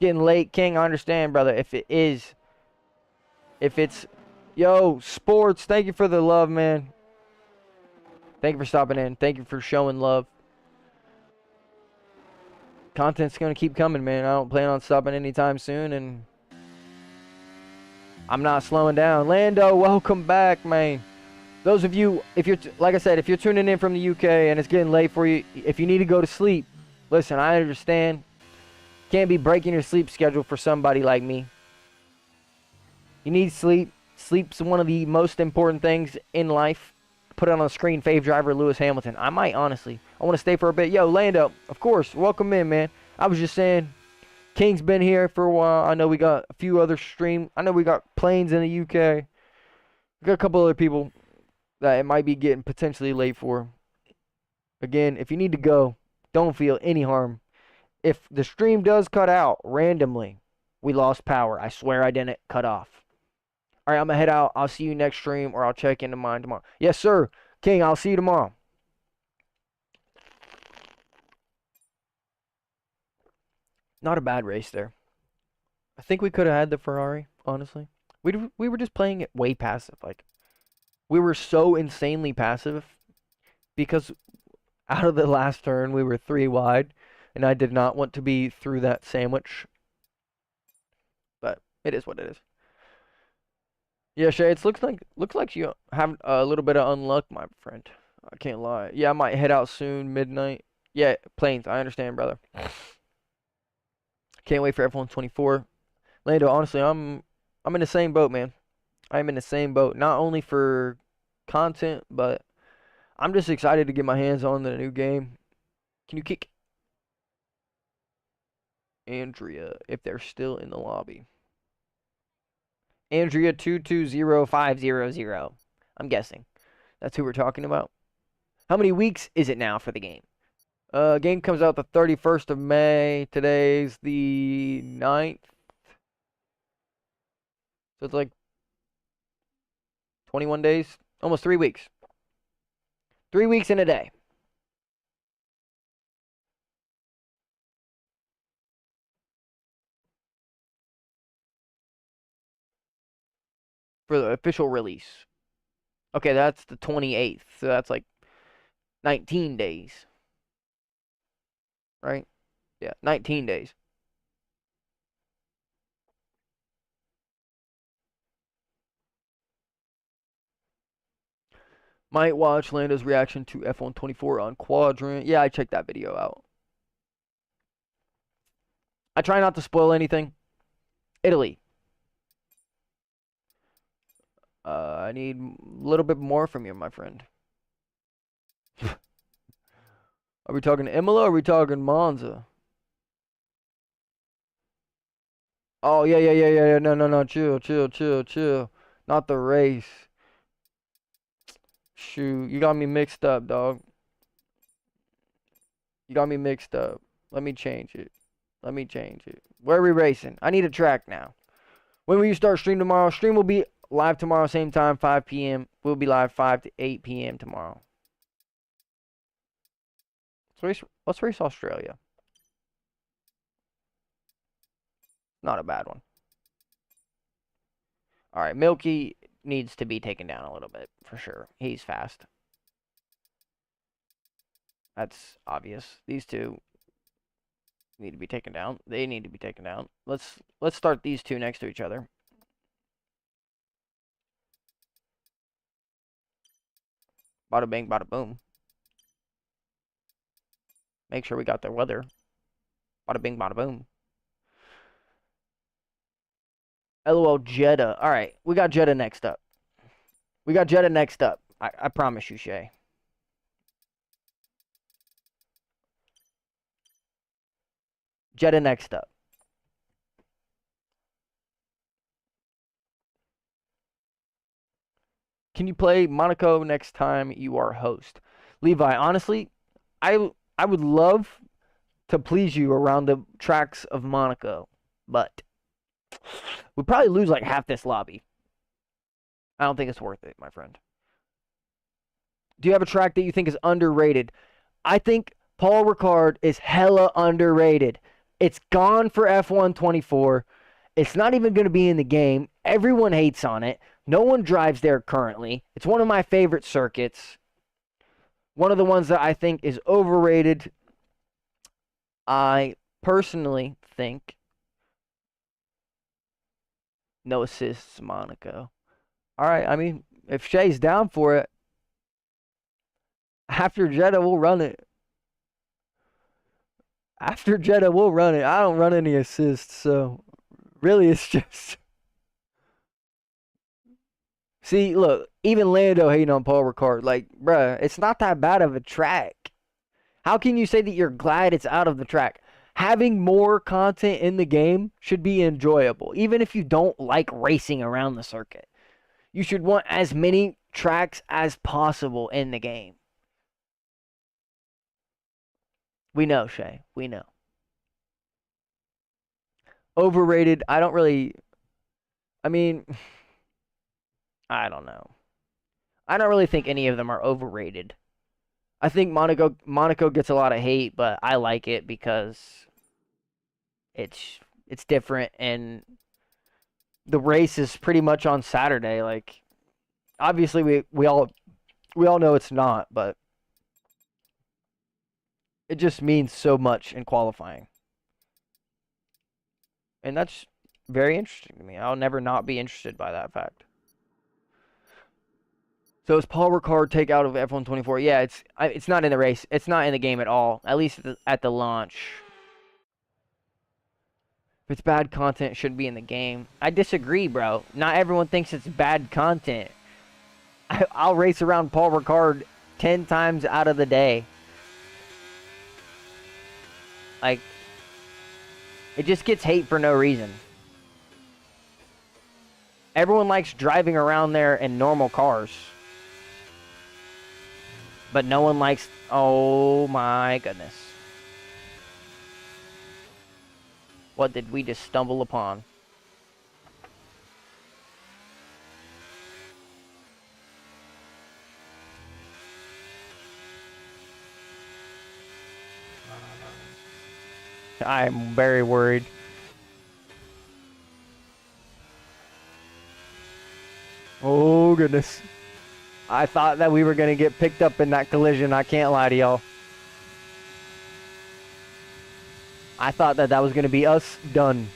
Getting late, King. I understand, brother. If it's... Yo, Sports, thank you for the love, man. Thank you for stopping in. Thank you for showing love. Content's going to keep coming, man. I don't plan on stopping anytime soon, and... I'm not slowing down. Lando, welcome back, man. Those of you, if you're, like I said, if you're tuning in from the UK and it's getting late for you, if you need to go to sleep, listen, I understand. Can't be breaking your sleep schedule for somebody like me. You need sleep. Sleep's one of the most important things in life. Put it on the screen, fave driver Lewis Hamilton. I might, honestly. I want to stay for a bit. Yo, Lando, of course, welcome in, man. I was just saying, King's been here for a while. I know we got a few other stream. I know we got Planes in the UK. We got a couple other people that it might be getting potentially late for. Again, if you need to go, don't feel any harm. If the stream does cut out randomly, we lost power. I swear I didn't cut off. All right, I'm going to head out. I'll see you next stream, or I'll check into mine tomorrow. Yes, sir. King, I'll see you tomorrow. Not a bad race there. I think we could have had the Ferrari, honestly. We were just playing it way passive. Like, we were so insanely passive because out of the last turn, we were 3 wide, and I did not want to be through that sandwich. But it is what it is. Yeah, Shay, it looks like you have a little bit of unluck, my friend. I can't lie. Yeah, I might head out soon, midnight. Yeah, Planes, I understand, brother. Can't wait for F124. Lando, honestly, I'm I'm in the same boat, man. I'm in the same boat. Not only for content, but I'm just excited to get my hands on the new game. Can you kick Andrea if they're still in the lobby? Andrea 220500. I'm guessing. That's who we're talking about. How many weeks is it now for the game? Game comes out the 31st of May. Today's the 9th. So it's like 21 days. Almost 3 weeks. 3 weeks in a day. For the official release. Okay, that's the 28th. So that's like 19 days. Right? Yeah, 19 days. Might watch Lando's reaction to F124 on Quadrant. Yeah, I checked that video out. I try not to spoil anything. Italy. I need a little bit more from you, my friend. Are we talking Imola or are we talking Monza? Oh, yeah. No. Chill. Not the race. Shoot, you got me mixed up, dog. You got me mixed up. Let me change it. Where are we racing? I need a track now. When will you start stream tomorrow? Stream will be live tomorrow, same time, 5 p.m. We'll be live 5 to 8 p.m. tomorrow. Let's race Australia. Not a bad one. All right, Milky needs to be taken down a little bit, for sure. He's fast. That's obvious. These two need to be taken down. They need to be taken down. Let's start these two next to each other. Bada bang, bada boom. Make sure we got their weather. Bada bing, bada boom. LOL Jeddah. All right, we got Jeddah next up. I promise you, Shay. Jeddah next up. Can you play Monaco next time you are host? Levi, honestly, I would love to please you around the tracks of Monaco, but we'd probably lose like half this lobby. I don't think it's worth it, my friend. Do you have a track that you think is underrated? I think Paul Ricard is hella underrated. It's gone for F124. It's not even going to be in the game. Everyone hates on it. No one drives there currently. It's one of my favorite circuits. One of the ones that I think is overrated. I personally think no assists, Monaco. All right, I mean, if Shay's down for it, after Jeddah, we'll run it. I don't run any assists, so really it's just... See, look, even Lando hating on Paul Ricard. Like, bruh, it's not that bad of a track. How can you say that you're glad it's out of the track? Having more content in the game should be enjoyable, even if you don't like racing around the circuit. You should want as many tracks as possible in the game. We know, Shay. We know. Overrated. I don't really... I mean... I don't know. I don't really think any of them are overrated. I think Monaco gets a lot of hate, but I like it because it's different, and the race is pretty much on Saturday. Like, obviously we all know it's not, but it just means so much in qualifying. And that's very interesting to me. I'll never not be interested by that fact. So is Paul Ricard take out of F124? Yeah, it's not in the race. It's not in the game at all. At least at the launch. If it's bad content, it shouldn't be in the game. I disagree, bro. Not everyone thinks it's bad content. I'll race around Paul Ricard 10 times out of the day. Like, it just gets hate for no reason. Everyone likes driving around there in normal cars. But no one likes... Oh my goodness. What did we just stumble upon? I'm very worried. Oh goodness. I thought that we were going to get picked up in that collision. I can't lie to y'all. I thought that that was going to be us done.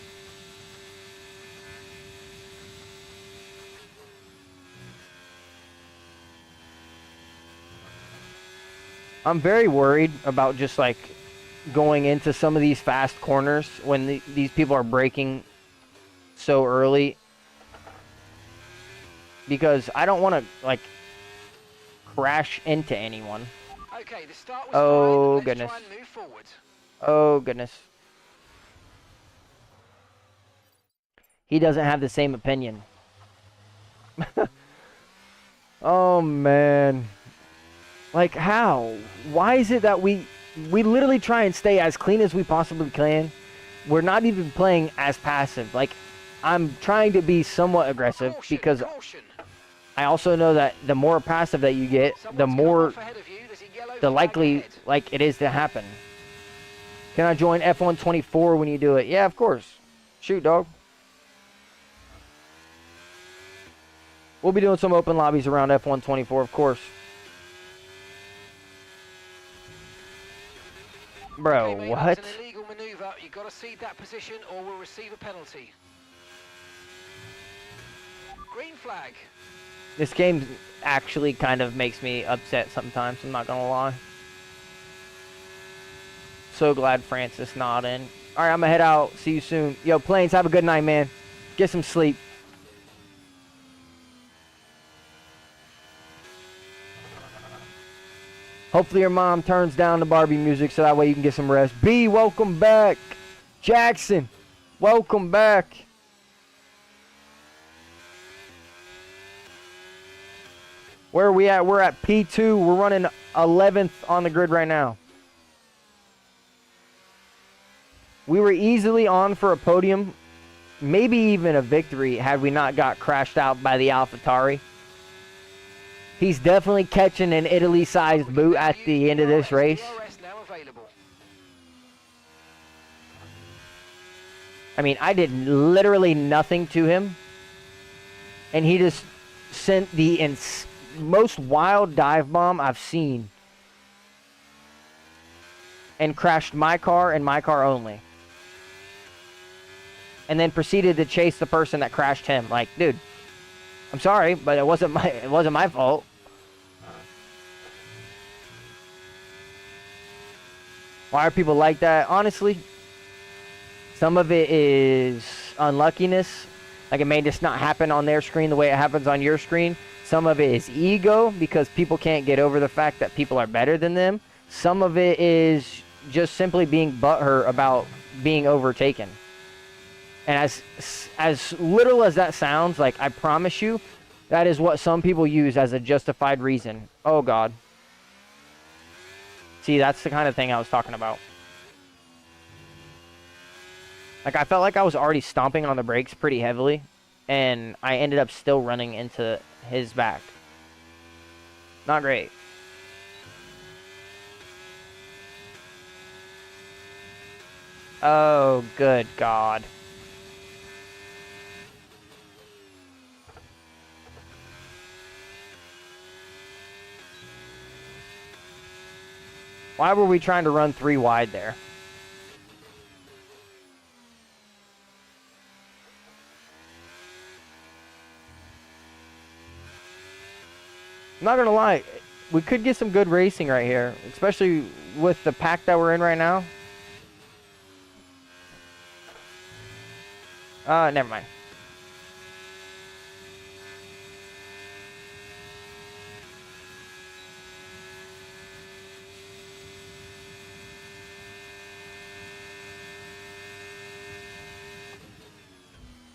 I'm very worried about just like going into some of these fast corners when these people are braking so early. Because I don't want to like crash into anyone. Okay, the start was Oh fine. goodness. Let's try and move forward. Oh goodness. He doesn't have the same opinion. Oh man. Like how? Why is it that we literally try and stay as clean as we possibly can? We're not even playing as passive. Like I'm trying to be somewhat aggressive Caution, because caution. I also know that the more passive that you get, the Someone's come more off ahead of you. There's a yellow the flag likely ahead. like it is to happen. Can I join F124 when you do it? Yeah, of course. Shoot, dog. We'll be doing some open lobbies around F124, of course. Bro, Okay, mate, what? that's an illegal maneuver. You've got to cede that position or we'll receive a penalty. Green flag. This game actually kind of makes me upset sometimes, I'm not gonna lie. So glad Francis not in. Alright, I'm gonna head out. See you soon. Yo, Planes, have a good night, man. Get some sleep. Hopefully your mom turns down the Barbie music so that way you can get some rest. B, welcome back. Jackson, welcome back. Where are we at? We're at P2. We're running 11th on the grid right now. We were easily on for a podium, maybe even a victory had we not got crashed out by the AlphaTauri. He's definitely catching an Italy-sized boot at the end of this race. I mean, I did literally nothing to him, and he just sent the most wild dive bomb I've seen and crashed my car and my car only. And then proceeded to chase the person that crashed him. Like, dude, I'm sorry, but it wasn't my fault. Why are people like that? Honestly, some of it is unluckiness. Like, it may just not happen on their screen the way it happens on your screen. Some of it is ego, because people can't get over the fact that people are better than them. Some of it is just simply being butthurt about being overtaken. And as little as that sounds, like, I promise you, that is what some people use as a justified reason. Oh, God. See, that's the kind of thing I was talking about. Like, I felt like I was already stomping on the brakes pretty heavily, and I ended up still running into his back. Not great. Oh, good God. Why were we trying to run 3 wide there? I'm not gonna lie, we could get some good racing right here, especially with the pack that we're in right now. Never mind.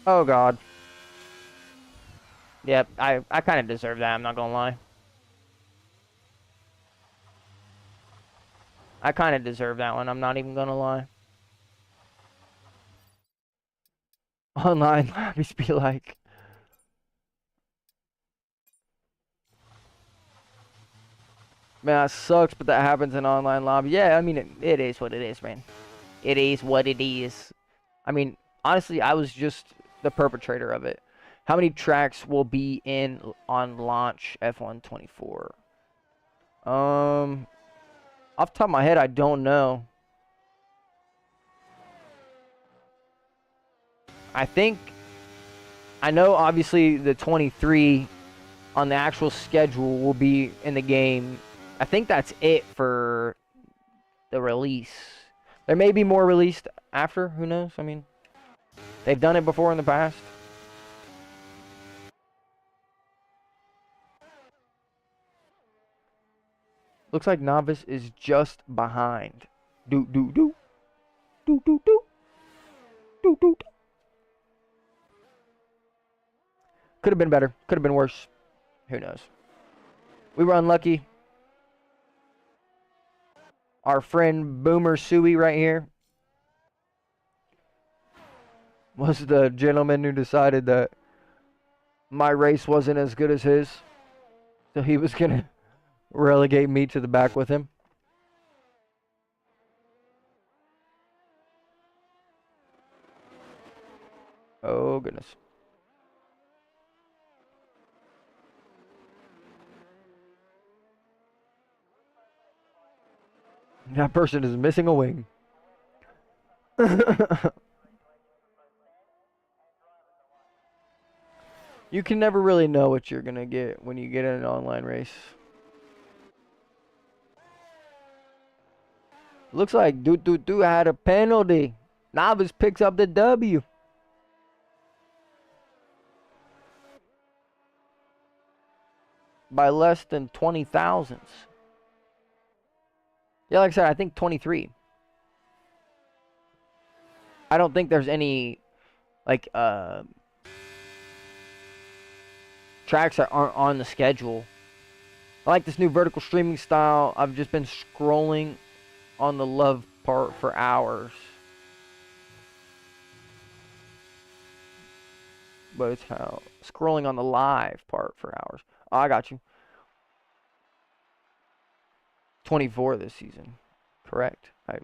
Oh God. Yep, I kind of deserve that. I'm not gonna lie. I kind of deserve that one. I'm not even gonna lie. Online lobbies be like. Man, that sucks, but that happens in online lobby. Yeah, I mean, it is what it is, man. It is what it is. I mean, honestly, I was just the perpetrator of it. How many tracks will be in on launch F124? Off the top of my head, I don't know. I know obviously the 23 on the actual schedule will be in the game. I think that's it for the release. There may be more released after, who knows? I mean, they've done it before in the past. Looks like Novice is just behind. Do do do. Do do do. Do do do. Could have been better. Could have been worse. Who knows? We were unlucky. Our friend Boomer Suey right here was the gentleman who decided that my race wasn't as good as his. So he was going to relegate me to the back with him. Oh, goodness. That person is missing a wing. You can never really know what you're going to get when you get in an online race. Looks like Do had a penalty. Novice picks up the W. By less than 20 thousandths. Yeah, like I said, I think 23. I don't think there's any, like, tracks that aren't on the schedule. I like this new vertical streaming style. I've just been scrolling on the love part for hours. But it's how scrolling on the live part for hours. Oh, I got you. 24 this season. Correct. I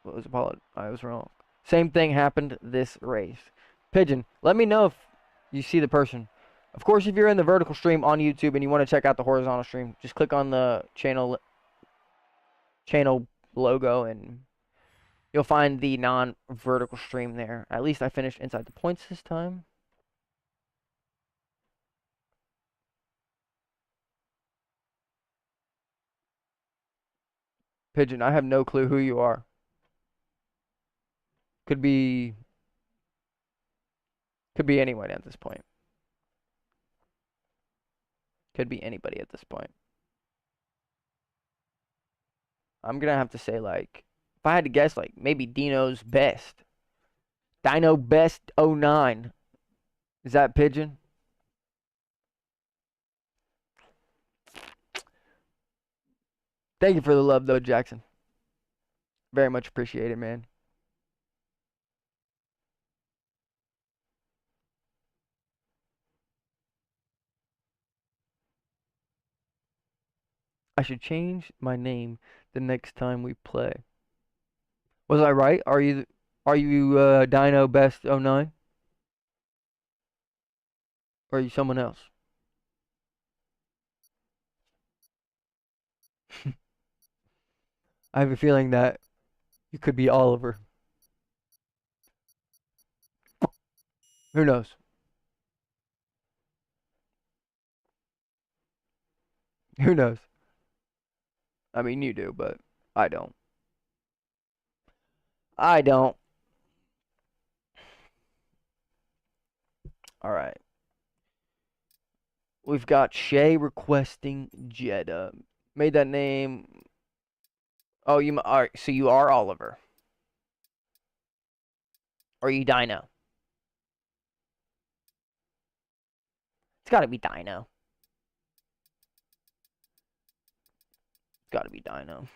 was wrong. Same thing happened this race. Pigeon, let me know if you see the person. Of course, if you're in the vertical stream on YouTube and you want to check out the horizontal stream, just click on the channel logo and you'll find the non-vertical stream there. At least I finished inside the points this time. Pigeon, I have no clue who you are. Could be anyone at this point. Could be anybody at this point. I'm gonna have to say, like, if I had to guess, like, maybe Dino's Best. Dino Best 09. Is that Pigeon? Thank you for the love, though, Jackson. Very much appreciated, man. I should change my name the next time we play. Was I right? Are you Dino Best 09? Or are you someone else? I have a feeling that you could be Oliver. Who knows? Who knows? I mean, you do, but I don't. I don't. All right. We've got Shay requesting Jeddah. Made that name. Oh, you are. So you are Oliver. Or are you Dino? It's got to be Dino. It's got to be Dino.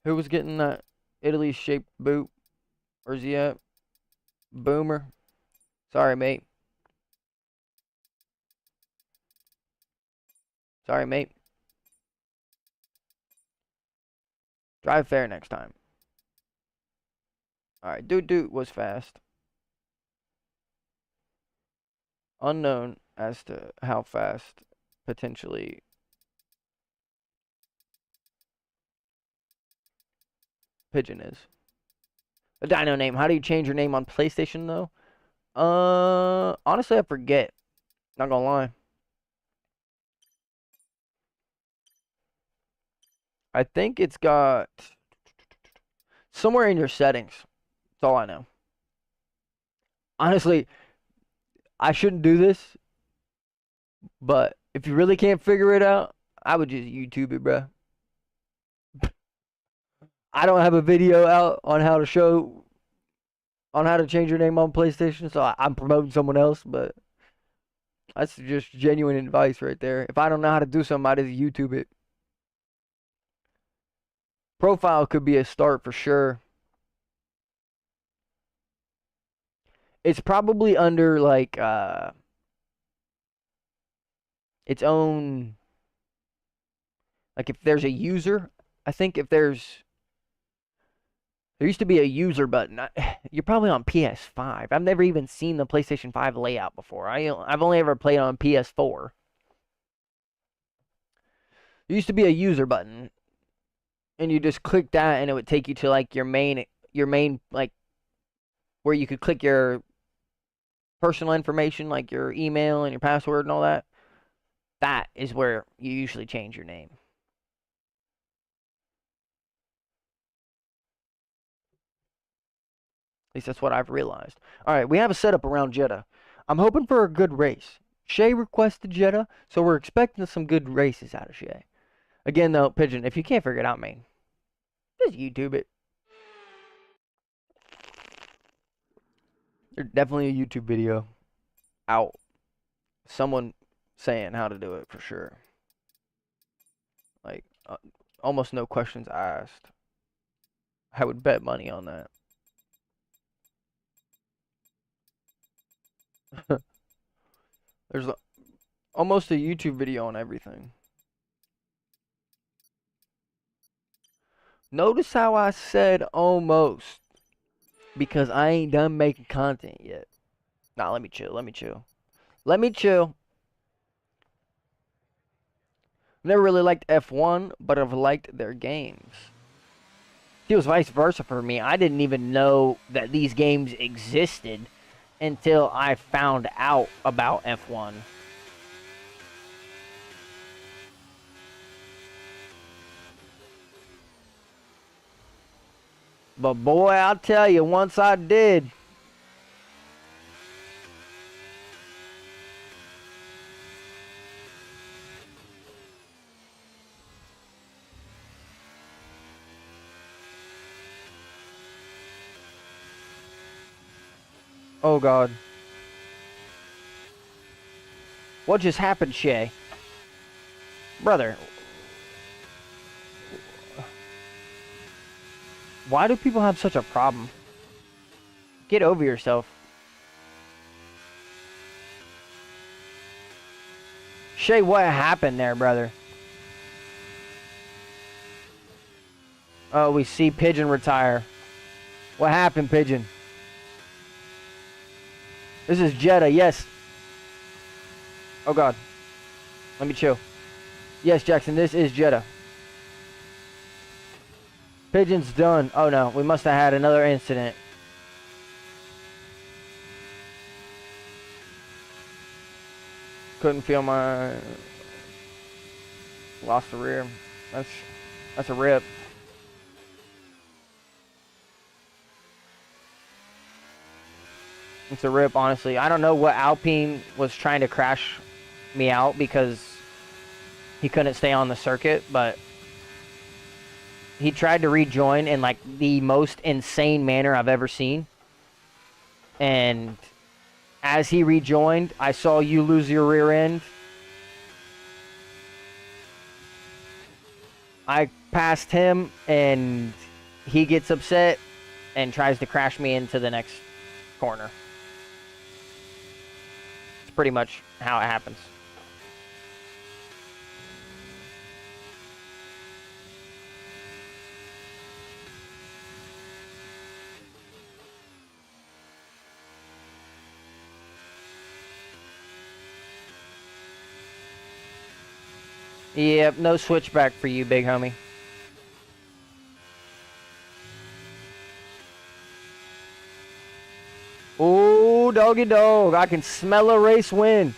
Who was getting that Italy shaped boot? Where's he at? Boomer. Sorry, mate. Sorry, mate. Drive fair next time. Alright, Dude was fast. Unknown as to how fast potentially Pigeon is. A Dino name. How do you change your name on PlayStation though? Honestly, I forget. Not gonna lie. I think it's got somewhere in your settings. That's all I know. Honestly, I shouldn't do this, but if you really can't figure it out, I would just YouTube it, bro. I don't have a video out on how to change your name on PlayStation, so I'm promoting someone else, but that's just genuine advice right there. If I don't know how to do something, I just YouTube it. Profile could be a start for sure. It's probably under like its own, like if there's a user, I think if there used to be a user button. You're probably on PS5. I've never even seen the PlayStation 5 layout before. I've only ever played on PS4. There used to be a user button, and you just click that, and it would take you to like your main like where you could click your personal information, like your email and your password and all that. That is where you usually change your name. At least that's what I've realized. All right, we have a setup around Jeddah. I'm hoping for a good race. Shay requested Jeddah, so we're expecting some good races out of Shay. Again, though, Pigeon, if you can't figure it out, man, just YouTube it. There's definitely a YouTube video out. Someone saying how to do it for sure. Like, almost no questions asked. I would bet money on that. There's almost a YouTube video on everything. Notice how I said almost. Because I ain't done making content yet. Nah, let me chill. Let me chill. Let me chill. Never really liked F1, but I've liked their games. It was vice versa for me. I didn't even know that these games existed until I found out about F1. But boy, I'll tell you, once I did. Oh God. What just happened, Shay? Brother. Why do people have such a problem? Get over yourself. Shay, what happened there, brother? Oh, we see Pigeon retire. What happened, Pigeon? This is Jeddah, yes. Oh God. Let me chill. Yes, Jackson, this is Jeddah. Pigeon's done. Oh no, we must have had another incident. Couldn't feel my... Lost the rear. That's a rip. It's a rip, honestly. I don't know what Alpine was trying to crash me out because he couldn't stay on the circuit, but he tried to rejoin in like the most insane manner I've ever seen. And as he rejoined, I saw you lose your rear end. I passed him, and he gets upset and tries to crash me into the next corner. It's pretty much how it happens. Yep, no switchback for you, big homie. Ooh, doggy dog. I can smell a race win.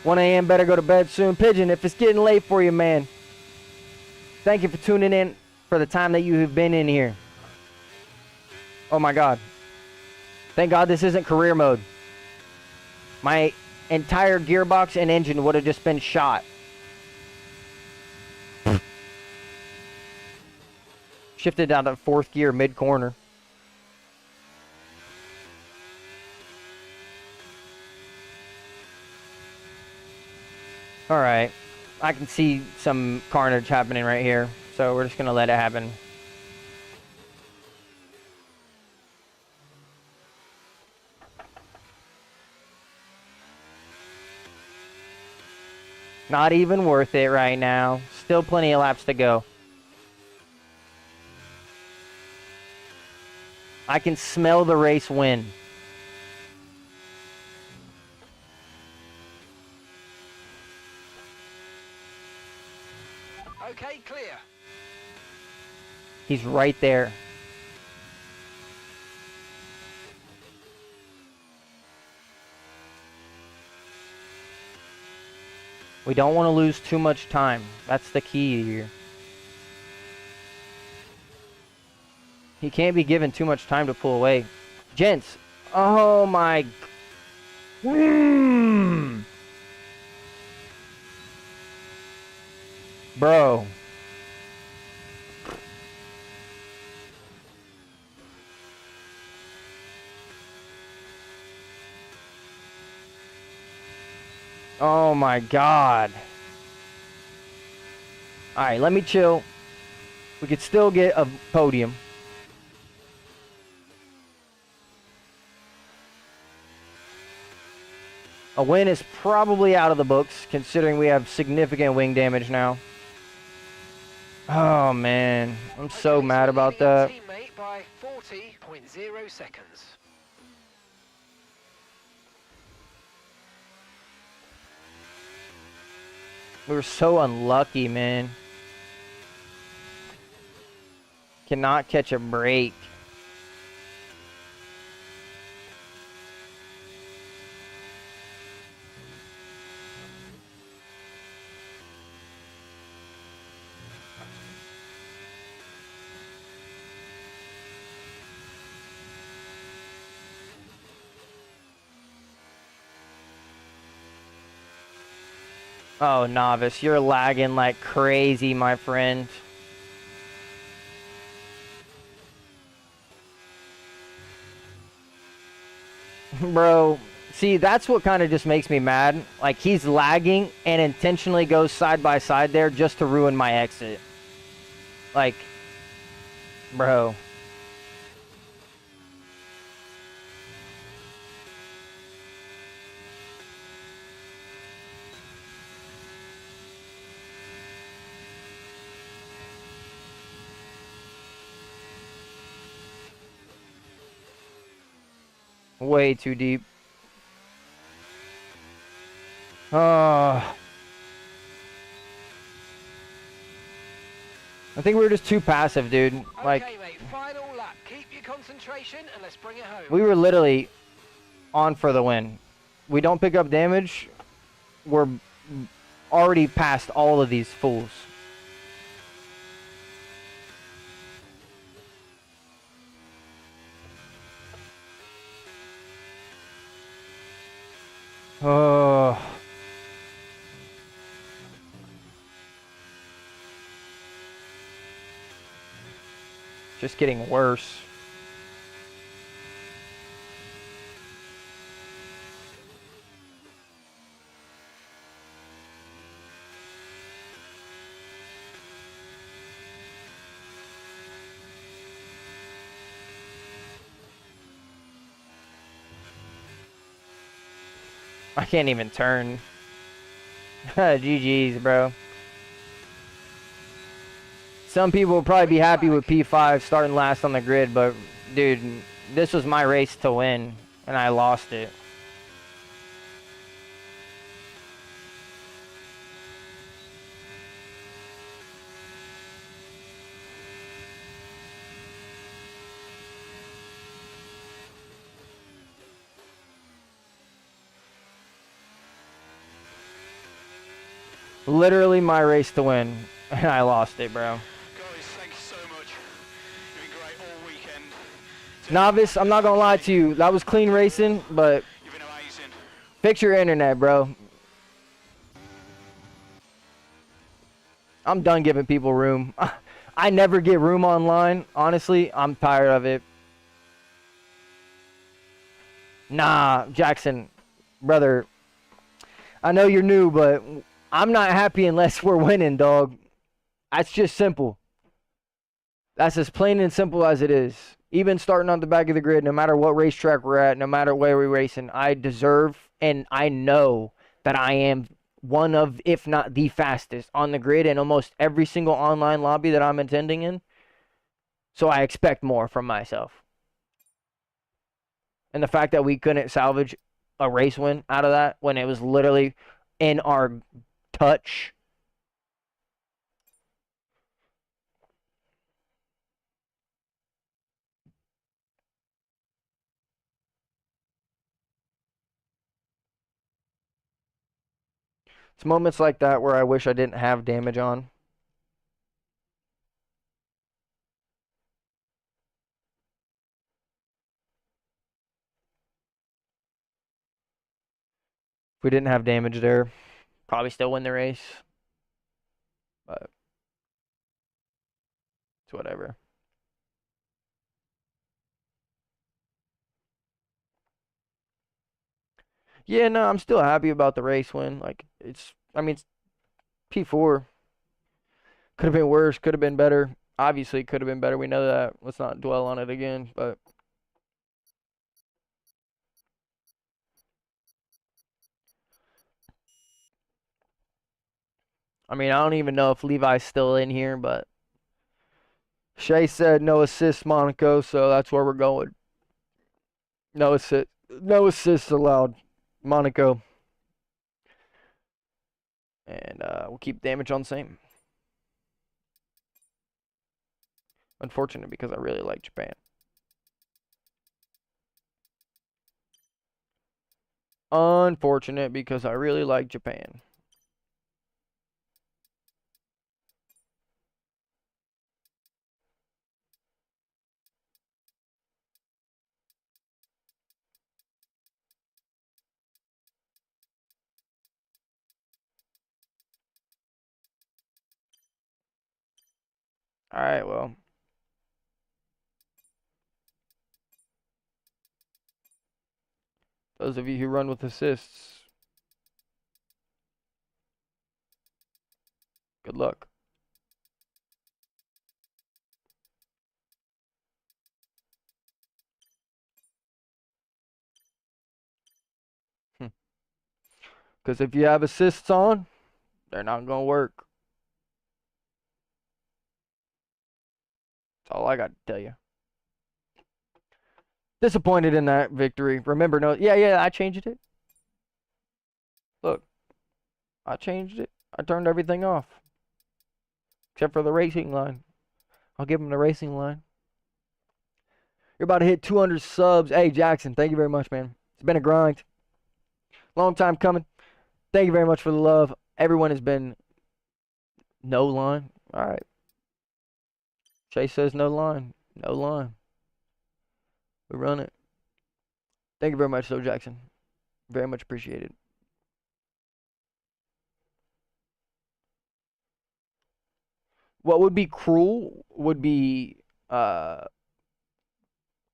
1 a.m. better go to bed soon. Pigeon, if it's getting late for you, man, thank you for tuning in for the time that you have been in here. Oh, my God. Thank God this isn't career mode. My entire gearbox and engine would have just been shot. Shifted down to 4th gear mid-corner. Alright. I can see some carnage happening right here, so we're just going to let it happen. Not even worth it right now. Still plenty of laps to go. I can smell the race win. Okay, clear. He's right there. We don't want to lose too much time. That's the key here. He can't be given too much time to pull away. Gents. Oh my. Bro. Oh my God. Alright, let me chill. We could still get a podium. A win is probably out of the books, considering we have significant wing damage now. Oh man, I'm so mad about that. Teammate by 40.0 seconds. We were so unlucky, man. Cannot catch a break. Oh, Novice, you're lagging like crazy, my friend. Bro, see, that's what kind of just makes me mad. Like, he's lagging and intentionally goes side by side there just to ruin my exit. Like, bro. Way too deep. I think we were just too passive, dude. Like, Okay, mate, final lap. Keep your concentration and let's bring it home. we were literally on for the win. We don't pick up damage, we're already past all of these fools. Oh. Just getting worse. I can't even turn. GG's, bro. Some people will probably be happy with P5 starting last on the grid, but dude, this was my race to win, and I lost it. Literally my race to win, and I lost it, bro. Guys, thank you so much. You've been great all weekend. Novice, I'm not gonna lie to you, that was clean racing, but You've been amazing. fix your internet, bro. I'm done giving people room. I never get room online. Honestly, I'm tired of it. Nah, Jackson, brother, I know you're new, but I'm not happy unless we're winning, dog. That's just simple. That's as plain and simple as it is. Even starting on the back of the grid, no matter what racetrack we're at, no matter where we're racing, I deserve and I know that I am one of, if not the fastest on the grid in almost every single online lobby that I'm attending in. So I expect more from myself. And the fact that we couldn't salvage a race win out of that when it was literally in our touch. It's moments like that where I wish I didn't have damage on. If we didn't have damage there, probably still win the race. But it's whatever. Yeah, no, I'm still happy about the race win. Like, I mean, it's P4. Could have been worse, could have been better. Obviously, could have been better. We know that. Let's not dwell on it again. But I mean, I don't even know if Levi's still in here, but Shay said no assist, Monaco, so that's where we're going. No assist, no assists allowed, Monaco. And we'll keep damage on same. Unfortunate because I really like Japan. Unfortunate because I really like Japan. All right, well. Those of you who run with assists, good luck. Because if you have assists on, they're not going to work. That's all I got to tell you. Disappointed in that victory. Remember, no, yeah, I changed it. Look, I changed it. I turned everything off. Except for the racing line. I'll give him the racing line. You're about to hit 200 subs. Hey, Jackson, thank you very much, man. It's been a grind. Long time coming. Thank you very much for the love. Everyone has been no line. All right. Chase says no line. No line. We run it. Thank you very much, though, Jackson. Very much appreciated. What would be cruel would be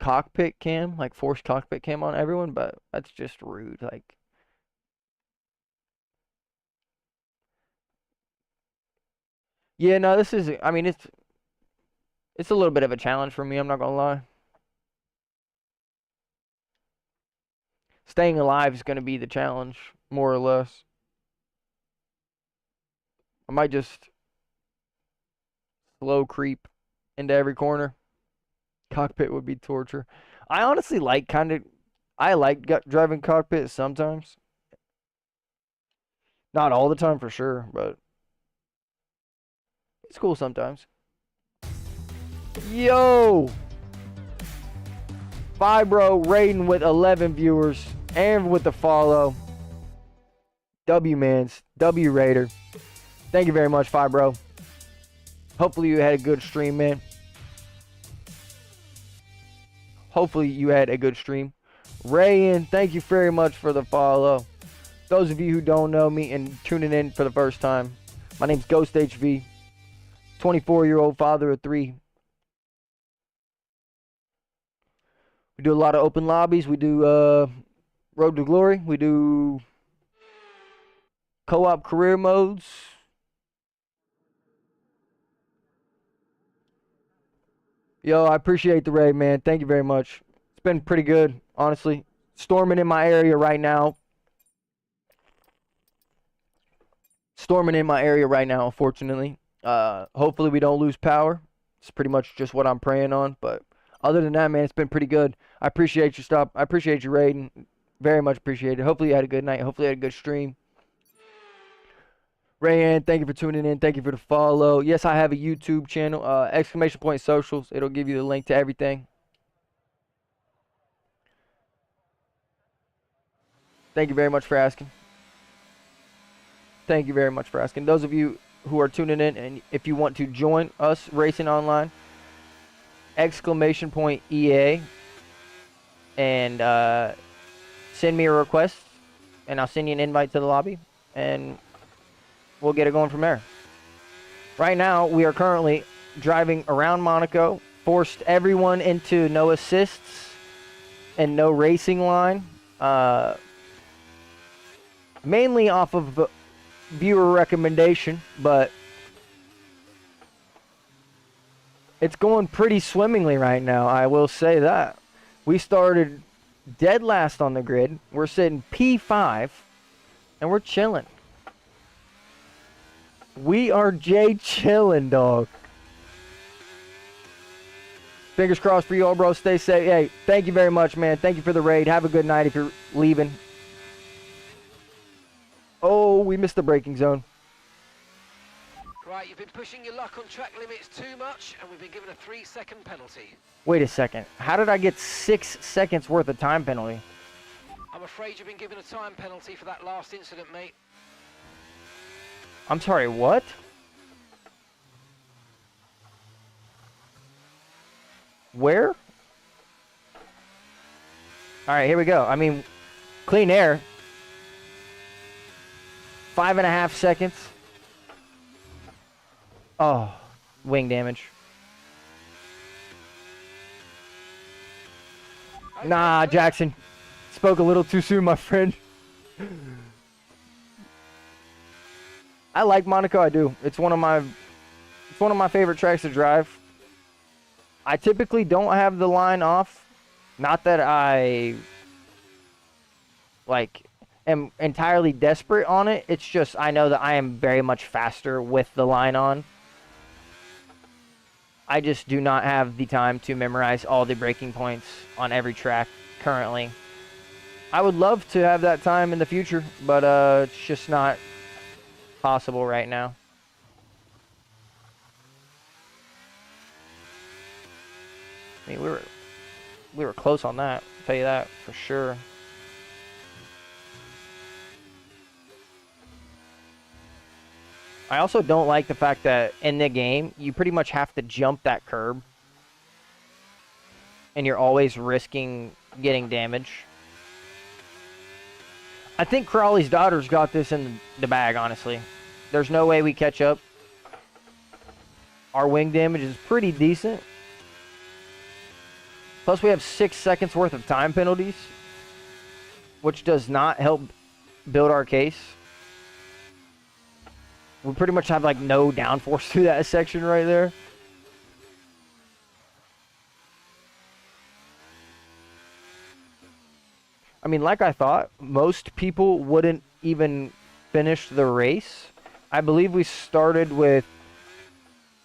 cockpit cam, like forced cockpit cam on everyone, but that's just rude. Like, yeah, no, this is. I mean, it's a little bit of a challenge for me. I'm not gonna lie. Staying alive is gonna be the challenge, more or less. I might just slow creep into every corner. Cockpit would be torture. I honestly like I like driving cockpit sometimes. Not all the time for sure, but it's cool sometimes. Yo! Fibro Raiden with 11 viewers and with the follow. W Mans, W Raider. Thank you very much, Fibro. Hopefully you had a good stream, man. Hopefully you had a good stream. Rayan, thank you very much for the follow. Those of you who don't know me and tuning in for the first time, my name's Ghost HV, 24-year-old father of 3. We do a lot of open lobbies. We do Road to Glory. We do co-op career modes. Yo, I appreciate the raid, man. Thank you very much. It's been pretty good, honestly. Storming in my area right now. Unfortunately. Hopefully we don't lose power. It's pretty much just what I'm praying on. But other than that, man, it's been pretty good. I appreciate your stop. I appreciate you raiding. Very much appreciated. Hopefully you had a good night. Hopefully you had a good stream. Rayanne, thank you for tuning in. Thank you for the follow. Yes, I have a YouTube channel. ! Socials. It'll give you the link to everything. Thank you very much for asking. Thank you very much for asking. Those of you who are tuning in, and if you want to join us racing online, ! EA, and send me a request, and I'll send you an invite to the lobby, and we'll get it going from there. Right now, we are currently driving around Monaco, forced everyone into no assists and no racing line, mainly off of viewer recommendation, but it's going pretty swimmingly right now, I will say that. We started dead last on the grid. We're sitting P5, and we're chilling. We are chilling, dog. Fingers crossed for you all, bro. Stay safe. Hey, thank you very much, man. Thank you for the raid. Have a good night if you're leaving. Oh, we missed the braking zone. Right, you've been pushing your luck on track limits too much, and we've been given a 3-second penalty. Wait a second. How did I get 6 seconds worth of time penalty? I'm afraid you've been given a time penalty for that last incident, mate. I'm sorry, what? Where? Alright, here we go. I mean, clean air. 5.5 seconds. Oh, wing damage. Nah, Jackson. Spoke a little too soon, my friend. I like Monaco, I do. It's one of my favorite tracks to drive. I typically don't have the line off. Not that I am entirely desperate on it. It's just I know that I am very much faster with the line on. I just do not have the time to memorize all the braking points on every track currently. I would love to have that time in the future, but it's just not possible right now. I mean, we were close on that, I'll tell you that for sure. I also don't like the fact that in the game, you pretty much have to jump that curb. And you're always risking getting damage. I think Crawley's daughter's got this in the bag, honestly. There's no way we catch up. Our wing damage is pretty decent. Plus, we have 6 seconds worth of time penalties, which does not help build our case. We pretty much have, like, no downforce through that section right there. I mean, like I thought, most people wouldn't even finish the race. I believe we started with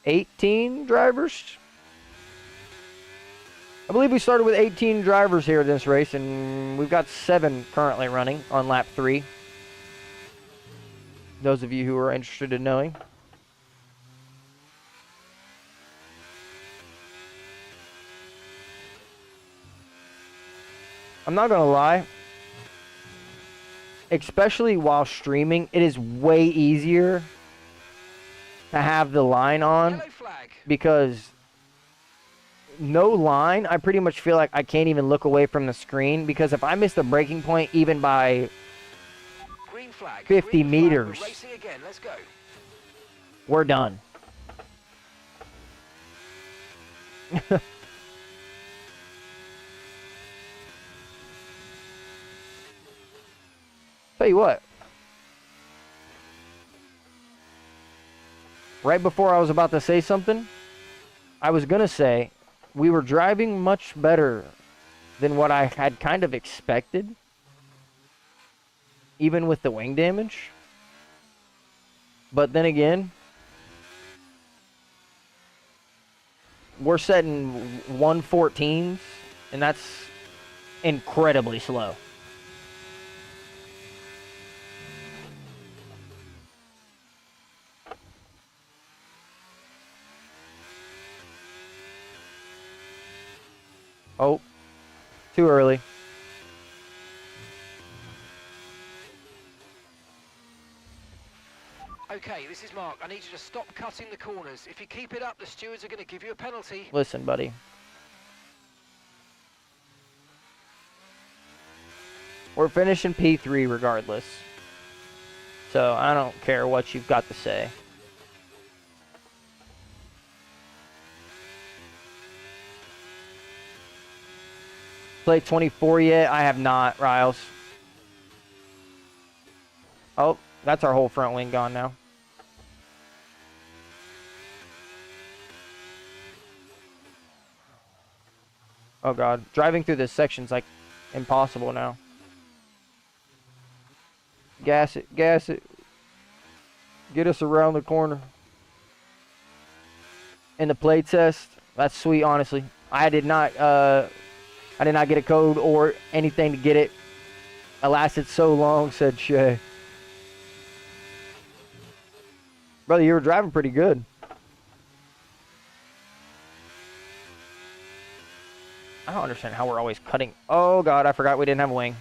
18 drivers. I believe we started with 18 drivers here in this race, and we've got 7 currently running on lap 3. Those of you who are interested in knowing. I'm not gonna lie, especially while streaming, it is way easier to have the line on, Yellow flag. because no line, I pretty much feel like I can't even look away from the screen, because if I miss the braking point even by Green flag. 50 Green flag. meters. We're racing again. Let's go. we're done. Tell you what. Right before I was about to say something, I was going to say we were driving much better than what I had kind of expected, even with the wing damage. But then again, we're setting 114s, and that's incredibly slow. Oh, too early. Okay, this is Mark. I need you to stop cutting the corners. If you keep it up, the stewards are going to give you a penalty. Listen, buddy. We're finishing P3 regardless. So I don't care what you've got to say. Played 24 yet? I have not, Riles. Oh, that's our whole front wing gone now. Oh god, driving through this section's like impossible now. Gas it, gas it. Get us around the corner. In the play test, that's sweet, honestly. I did not get a code or anything to get it. I lasted so long, said Shay. Brother, you were driving pretty good. I don't understand how we're always cutting. Oh god, I forgot we didn't have a wing.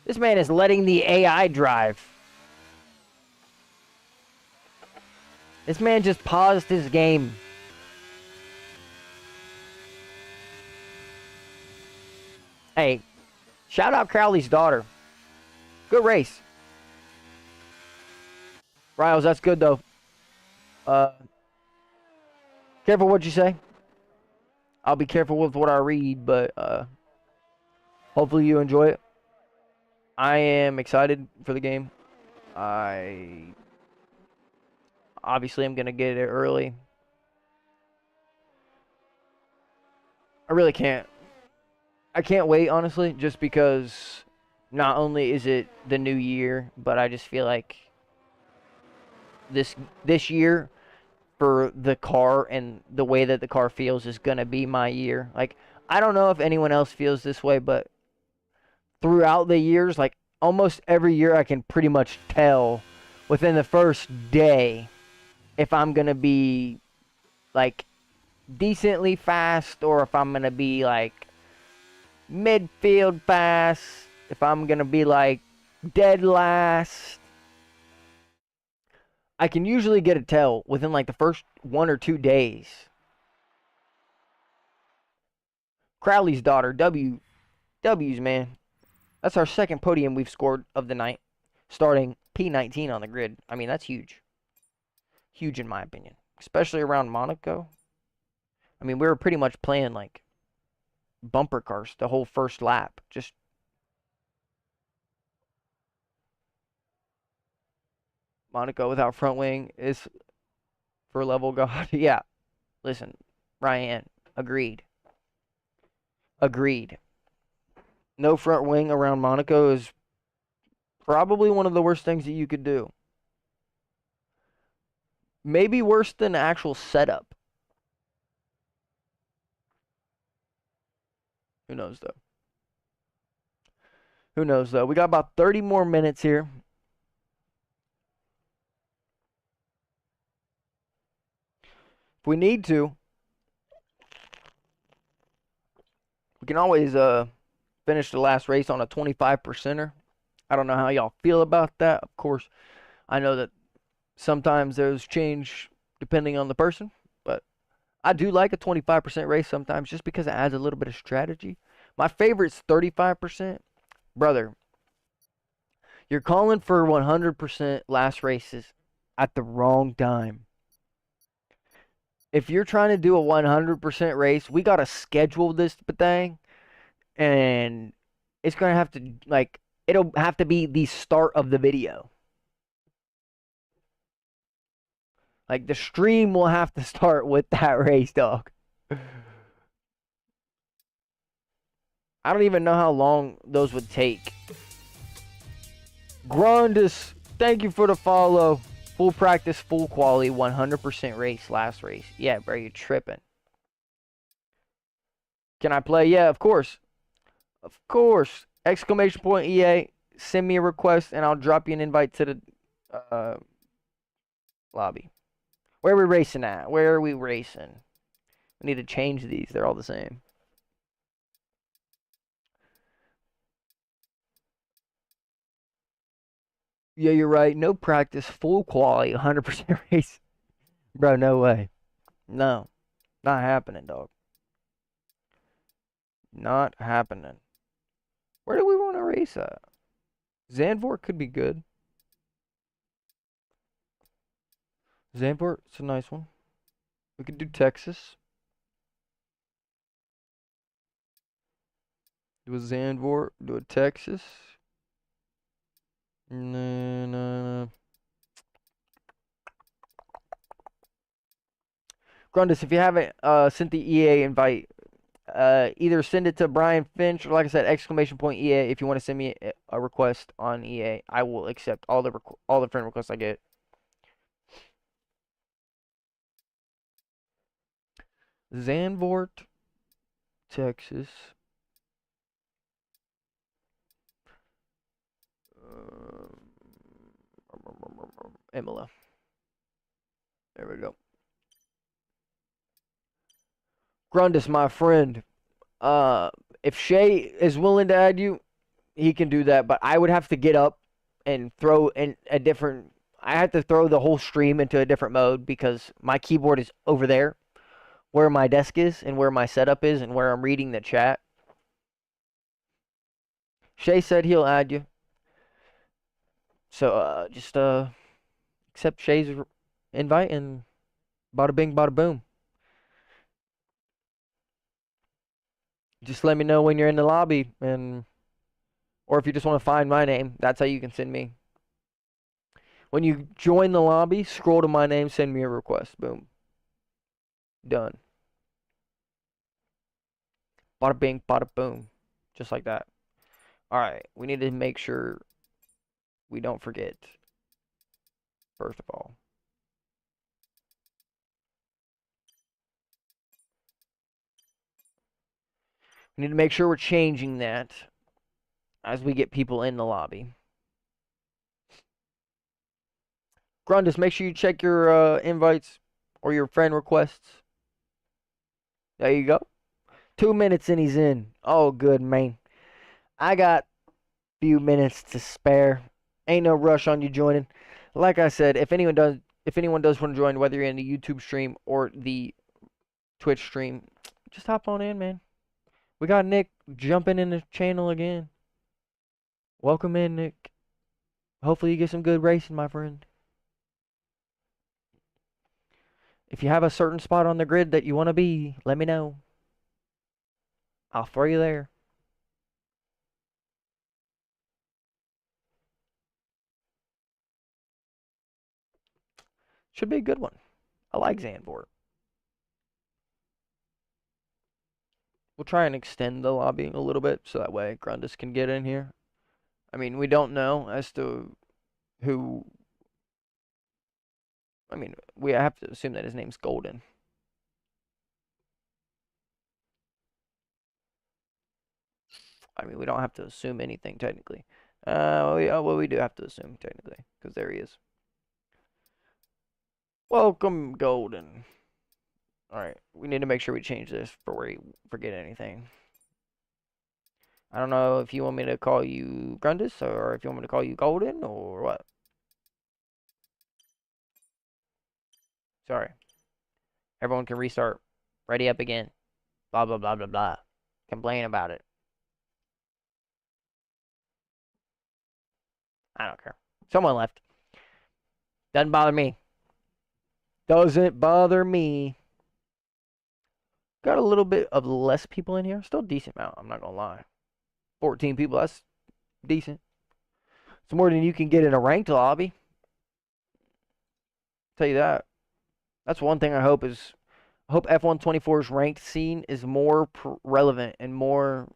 This man is letting the AI drive. This man just paused his game. Hey, shout out Crowley's daughter. Good race. Riles, that's good though. Careful what you say. I'll be careful with what I read, but hopefully you enjoy it. I am excited for the game. I obviously am going to get it early. I really can't. I can't wait, honestly, just because not only is it the new year, but I just feel like this year for the car and the way that the car feels is going to be my year. Like, I don't know if anyone else feels this way, but throughout the years, like almost every year, I can pretty much tell within the first day if I'm going to be like decently fast or if I'm going to be like midfield fast, if I'm going to be like dead last. I can usually get a tell within like the first 1 or 2 days. Crowley's daughter, W's, man. That's our second podium we've scored of the night, starting P19 on the grid. I mean, that's huge. Huge in my opinion, especially around Monaco. I mean, we were pretty much playing like bumper cars the whole first lap. Just Monaco without front wing is for level god. Yeah, listen, Ryan, agreed. Agreed. No front wing around Monaco is probably one of the worst things that you could do. Maybe worse than actual setup. Who knows, though? Who knows, though? We got about 30 more minutes here. If we need to, we can always finish the last race on a 25%er. I don't know how y'all feel about that. Of course, I know that sometimes those change depending on the person, but I do like a 25% race sometimes just because it adds a little bit of strategy. My favorite's 35%. Brother, you're calling for 100% last races at the wrong time. If you're trying to do a 100% race, we got to schedule this thing, and it's going to have to, like, it'll have to be the start of the video. Like, the stream will have to start with that race, dog. I don't even know how long those would take. Grundis, thank you for the follow. Full practice, full quality, 100% race, last race. Yeah, bro, you're tripping. Can I play? Yeah, of course. Of course. Exclamation point EA. Send me a request, and I'll drop you an invite to the lobby. Where are we racing at? Where are we racing? We need to change these. They're all the same. Yeah, you're right. No practice, full quality, 100% race. Bro, no way. No. Not happening, dog. Not happening. Where do we want to race at? Zandvoort could be good. Zandvoort's a nice one. We could do Texas. Do a Zandvoort. Do a Texas. No. Grundis, if you haven't sent the EA invite, either send it to Brian Finch or, like I said, exclamation point EA. If you want to send me a request on EA, I will accept all the friend requests I get. Zandvoort, Texas. Imola. There we go. Grundis, my friend. If Shay is willing to add you, he can do that. But I would have to get up and throw in a different. I have to throw the whole stream into a different mode because my keyboard is over there, where my desk is and where my setup is and where I'm reading the chat. Shay said he'll add you. So just accept Shay's invite and bada bing, bada boom. Just let me know when you're in the lobby, or if you just want to find my name, that's how you can send me. When you join the lobby, scroll to my name, send me a request. Boom. Done. Bada bing, bada boom. Just like that. Alright, we need to make sure we don't forget, first of all. We need to make sure we're changing that as we get people in the lobby. Grundis, make sure you check your invites or your friend requests. There you go. 2 minutes and he's in. Oh, good, man. I got a few minutes to spare. Ain't no rush on you joining. Like I said, if anyone does want to join, whether you're in the YouTube stream or the Twitch stream, just hop on in, man. We got Nick jumping in the channel again. Welcome in, Nick. Hopefully you get some good racing, my friend. If you have a certain spot on the grid that you want to be, let me know. I'll throw you there. Should be a good one. I like Zandvoort. We'll try and extend the lobbying a little bit so that way Grundis can get in here. I mean, we don't know as to who. I mean, we have to assume that his name's Golden. I mean, we don't have to assume anything technically. Well, we do have to assume technically because there he is. Welcome, Golden. All right, we need to make sure we change this before we forget anything. I don't know if you want me to call you Grundis or if you want me to call you Golden or what. Sorry. Everyone can restart. Ready up again. Blah, blah, blah, blah, blah. Complain about it. I don't care. Someone left. Doesn't bother me. Doesn't bother me. Got a little bit of less people in here. Still a decent amount, I'm not going to lie. 14 people, that's decent. It's more than you can get in a ranked lobby. Tell you that. That's one thing I hope is... I hope F124's ranked scene is more relevant and more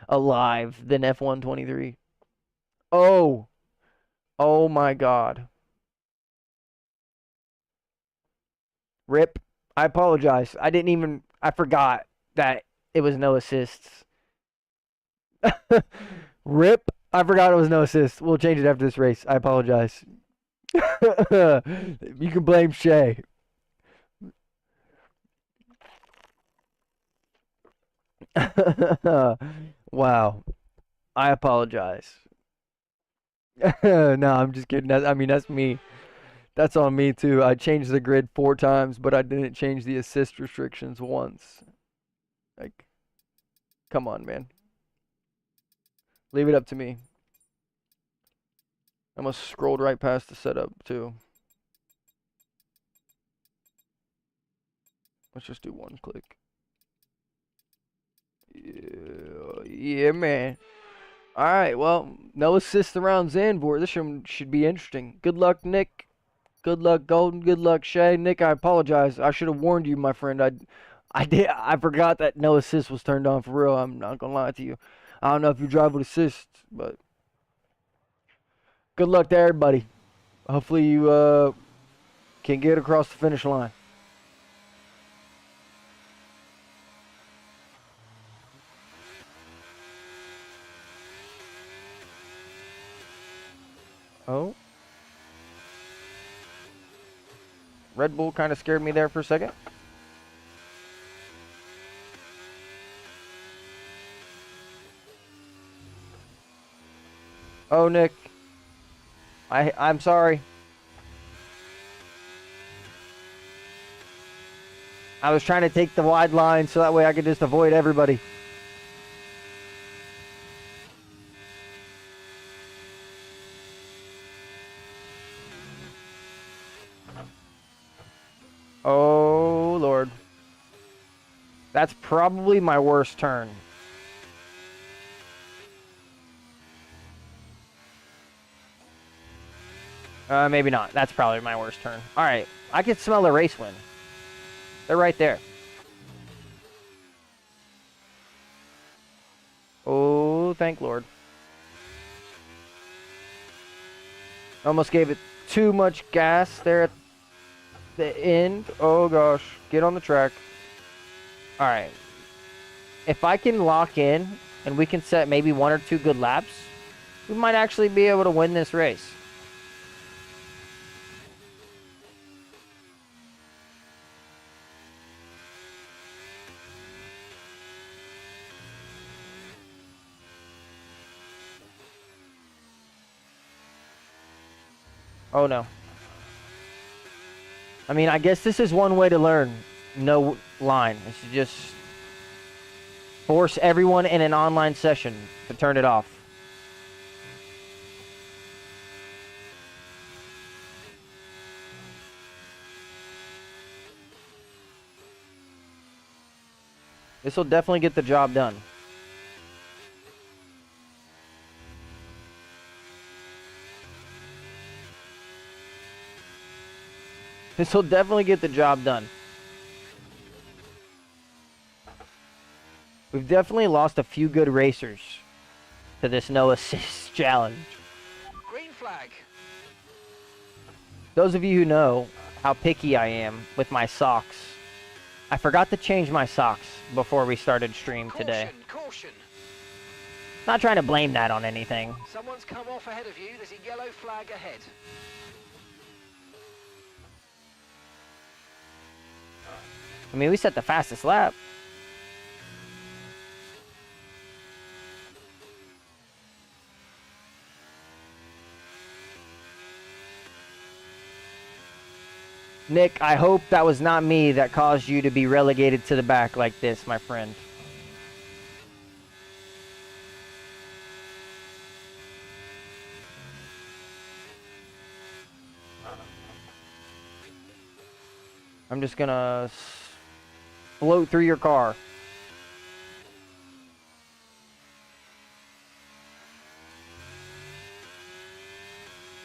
alive than F123. Oh. Oh my god. Rip. I apologize. I forgot that it was no assists. Rip. I forgot it was no assists. We'll change it after this race. I apologize. You can blame Shay. Wow. I apologize. No, I'm just kidding. I mean, that's me. That's on me too. I changed the grid 4 times, but I didn't change the assist restrictions once. Like, come on, man. Leave it up to me. I almost scrolled right past the setup too. Let's just do 1 click. Yeah, man. Alright, well, no assists around Zandvoort. This should be interesting. Good luck, Nick. Good luck, Golden. Good luck, Shay. Nick, I apologize. I should have warned you, my friend. I forgot that no assist was turned on for real. I'm not gonna lie to you. I don't know if you drive with assists, but good luck to everybody. Hopefully you can get across the finish line. Oh. Red Bull kind of scared me there for a second. Oh, Nick. I'm sorry. I was trying to take the wide line so that way I could just avoid everybody. Oh, Lord. That's probably my worst turn. Maybe not. That's probably my worst turn. Alright. I can smell the race win. They're right there. Oh, thank Lord. Almost gave it too much gas there at the end. Oh, gosh. Get on the track. Alright. If I can lock in and we can set maybe 1 or 2 good laps, we might actually be able to win this race. Oh no. I mean, I guess this is one way to learn no line. It's just Force everyone in an online session to turn it off. This will definitely get the job done. This will definitely get the job done. We've definitely lost a few good racers to this no assist challenge. Green flag. Those of you who know how picky I am with my socks, I forgot to change my socks before we started stream today. Caution. Not trying to blame that on anything. Someone's come off ahead of you. There's a yellow flag ahead. I mean, we set the fastest lap. Nick, I hope that was not me that caused you to be relegated to the back like this, my friend. I'm just gonna float through your car.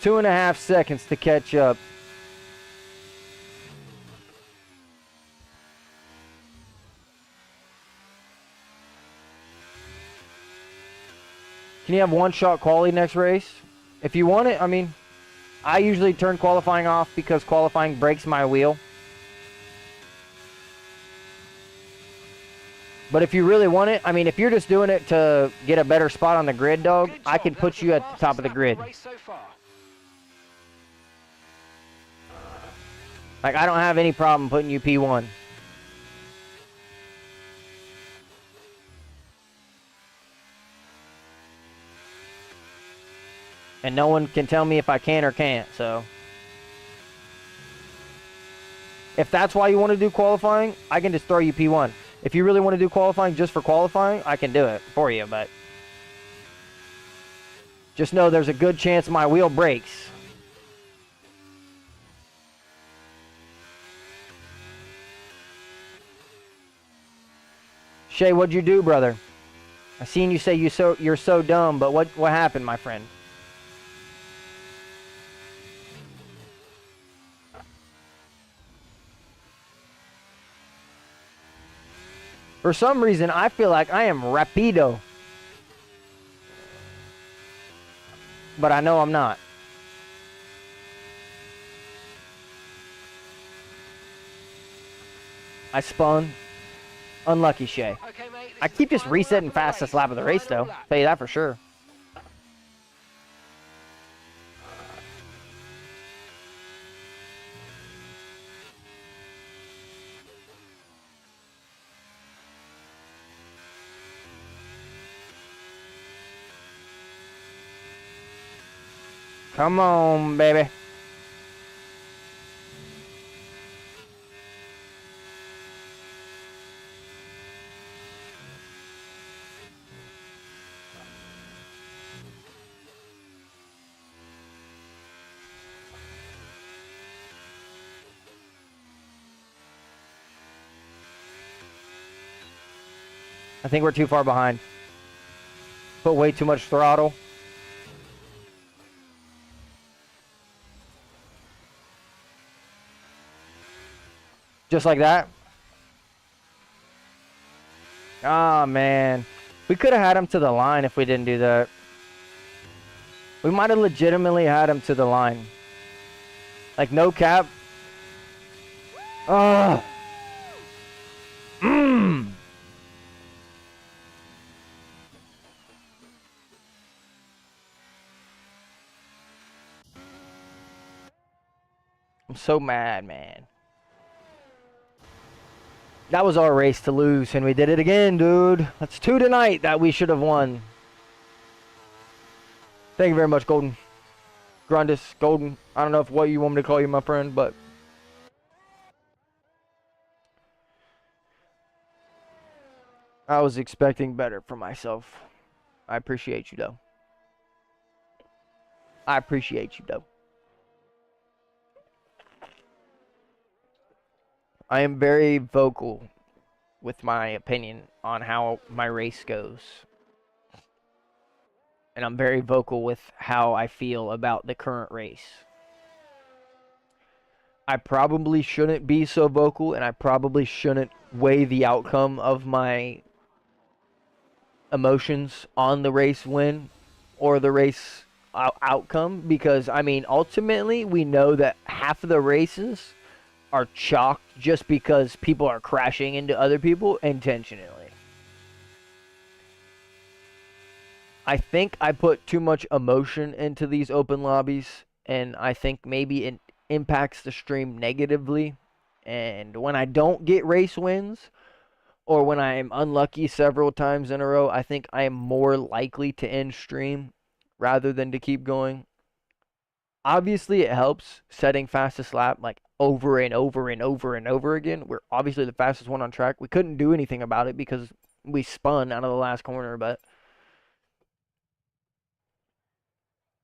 Two and a half seconds to catch up. Can you have one-shot quality next race? If you want it, I mean, I usually turn qualifying off because qualifying breaks my wheel. But if you really want it, I mean, if you're just doing it to get a better spot on the grid, dog, I can put you at the top of the grid. Like, I don't have any problem putting you P1. And no one can tell me if I can or can't, so. If that's why you want to do qualifying, I can just throw you P1. If you really want to do qualifying just for qualifying, I can do it for you, but just know there's a good chance my wheel breaks. Shay, what'd you do, brother? I seen you say you're so dumb, but what happened, my friend? For some reason, I feel like I am rapido. But I know I'm not. I spun. Unlucky, Shay. Okay, mate, I keep just resetting fastest lap of the race, though. Tell you that for sure. Come on, baby. I think we're too far behind. Put way too much throttle. Just like that. Ah, man. We could have had him to the line if we didn't do that. We might have legitimately had him to the line. Like, no cap. Ah. Mmm. I'm so mad, man. That was our race to lose, and we did it again, dude. That's 2 tonight that we should have won. Thank you very much, Golden. Grundis, Golden. I don't know what you want me to call you, my friend, but... I was expecting better for myself. I appreciate you, though. I appreciate you, though. I am very vocal with my opinion on how my race goes. And I'm very vocal with how I feel about the current race. I probably shouldn't be so vocal, and I probably shouldn't weigh the outcome of my emotions on the race win or the race outcome, because, I mean, ultimately, we know that half of the races are chalked just because people are crashing into other people intentionally. I think I put too much emotion into these open lobbies, and I think maybe it impacts the stream negatively. And when I don't get race wins, or when I am unlucky several times in a row, I think I am more likely to end stream rather than to keep going. Obviously, it helps setting fastest lap like over and over and over and over again. We're obviously the fastest one on track. We couldn't do anything about it because we spun out of the last corner, but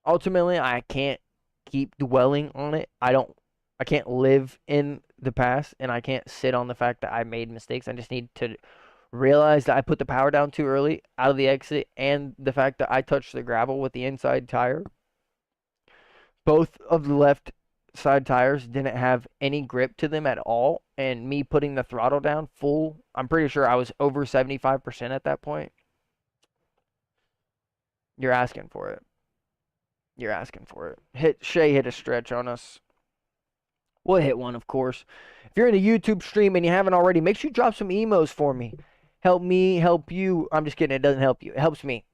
ultimately, I can't keep dwelling on it. I can't live in the past, and I can't sit on the fact that I made mistakes. I just need to realize that I put the power down too early out of the exit, and the fact that I touched the gravel with the inside tire. Both of the left side tires didn't have any grip to them at all, and me putting the throttle down full, I'm pretty sure I was over 75% at that point. You're asking for it. You're asking for it. Shay hit a stretch on us. We'll hit one, of course. If you're in a YouTube stream and you haven't already, make sure you drop some emos for me. Help me, help you. I'm just kidding. It doesn't help you. It helps me.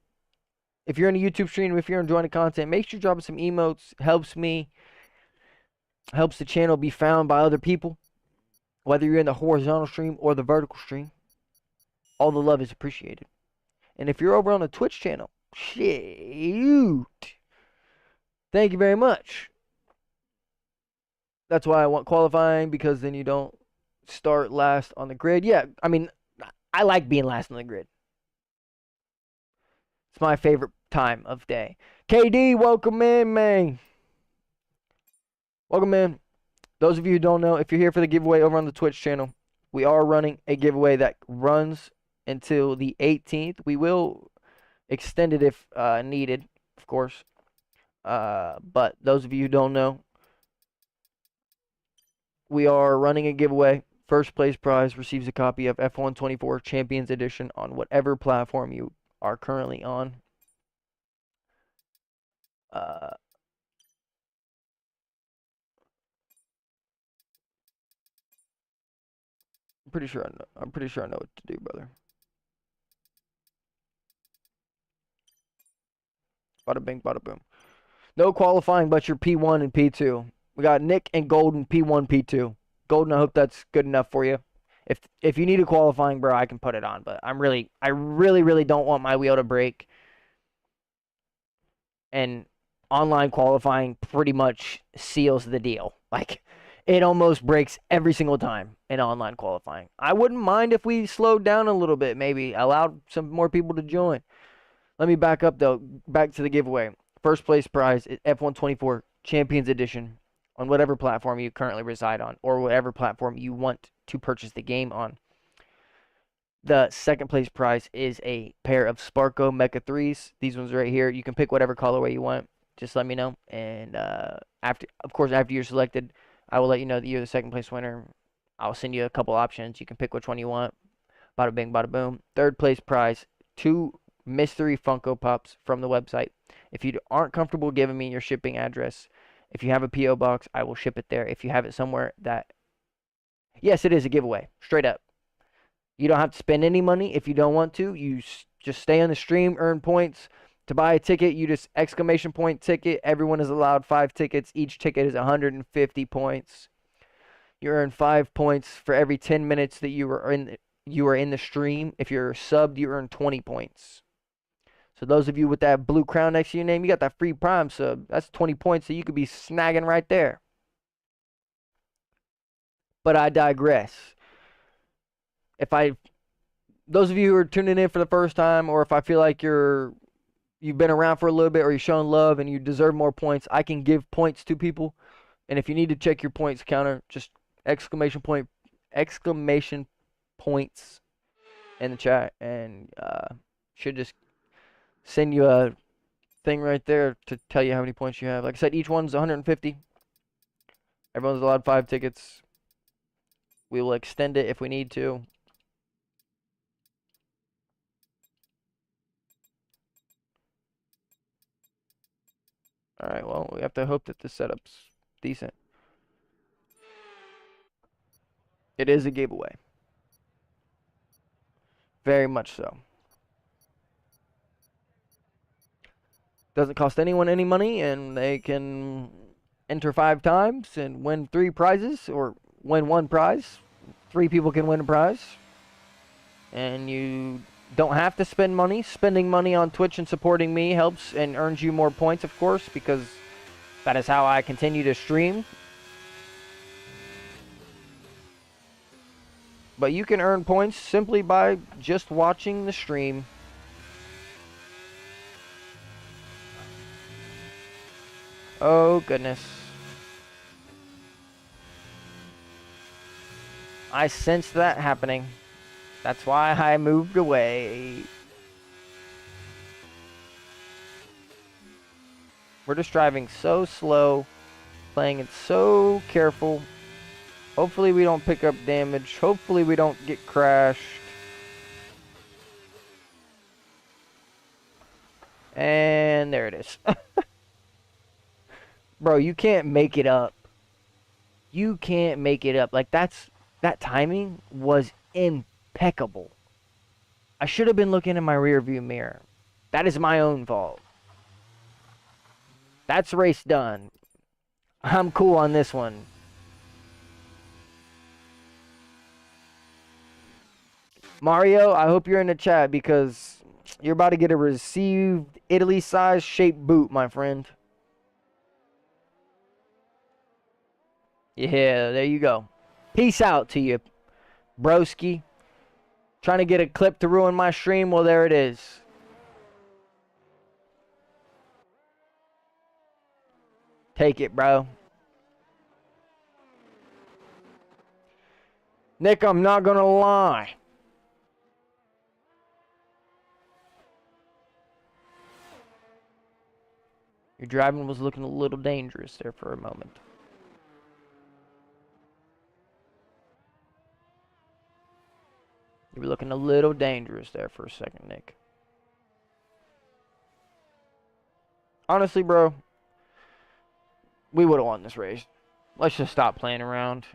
If you're in a YouTube stream, if you're enjoying the content, make sure you drop some emotes. Helps me. Helps the channel be found by other people. Whether you're in the horizontal stream or the vertical stream, all the love is appreciated. And if you're over on the Twitch channel, shoot. Thank you very much. That's why I want qualifying, because then you don't start last on the grid. Yeah, I mean, I like being last on the grid. It's my favorite time of day. KD, welcome in, man. Welcome in. Those of you who don't know, if you're here for the giveaway over on the Twitch channel, we are running a giveaway that runs until the 18th. We will extend it if needed, of course. But those of you who don't know, we are running a giveaway. First place prize receives a copy of F1 24 Champions Edition on whatever platform you are currently on. I'm pretty sure I know what to do, brother. Bada bing, bada boom. No qualifying but your P1 and P2. We got Nick and Golden P1, P2. Golden, I hope that's good enough for you. If you need a qualifying, bro, I can put it on. But I really don't want my wheel to break. And online qualifying pretty much seals the deal. Like, it almost breaks every single time in online qualifying. I wouldn't mind if we slowed down a little bit, maybe allowed some more people to join. Let me back up, though. Back to the giveaway. First place prize is F1 24 Champions Edition on whatever platform you currently reside on, or whatever platform you want to purchase the game on. The second place prize is a pair of Sparko Mecha 3s. These ones right here. You can pick whatever colorway you want. Just let me know. And after you're selected, I will let you know that you're the second place winner. I'll send you a couple options. You can pick which one you want. Bada bing, bada boom. Third place prize, 2 mystery Funko Pops from the website. If you aren't comfortable giving me your shipping address, if you have a P.O. box, I will ship it there. If you have it somewhere that... Yes, it is a giveaway. Straight up. You don't have to spend any money if you don't want to. You just stay on the stream, earn points. To buy a ticket, you just exclamation point ticket. Everyone is allowed 5 tickets. Each ticket is 150 points. You earn 5 points for every 10 minutes that you are in the stream. If you're subbed, you earn 20 points. So those of you with that blue crown next to your name, you got that free Prime sub. That's 20 points that you could be snagging right there. But I digress. If I those of you who are tuning in for the first time, or if I feel like you've been around for a little bit, or you're showing love and you deserve more points, I can give points to people. And if you need to check your points counter, just exclamation points in the chat, and should just send you a thing right there to tell you how many points you have. Like I said, each one's 150. Everyone's allowed 5 tickets. We will extend it if we need to. Alright, well, we have to hope that the setup's decent. It is a giveaway. Very much so. Doesn't cost anyone any money, and they can enter 5 times and win 3 prizes, or win 1 prize. 3 people can win a prize. And you don't have to spend money. Spending money on Twitch and supporting me helps and earns you more points, of course, because that is how I continue to stream. But you can earn points simply by just watching the stream. Oh, goodness. I sensed that happening. That's why I moved away. We're just driving so slow, playing it so careful. Hopefully we don't pick up damage. Hopefully we don't get crashed. And there it is. Bro, you can't make it up. You can't make it up. Like, that timing was impeccable. I should have been looking in my rear view mirror. That is my own fault. That's race done. I'm cool on this one. Mario, I hope you're in the chat, because you're about to get a received Italy-sized shaped boot, my friend. Yeah, there you go. Peace out to you, broski. Trying to get a clip to ruin my stream? Well, there it is. Take it, bro. Nick, I'm not gonna lie. Your driving was looking a little dangerous there for a moment. You were looking a little dangerous there for a second, Nick. Honestly, bro, we would have won this race. Let's just stop playing around.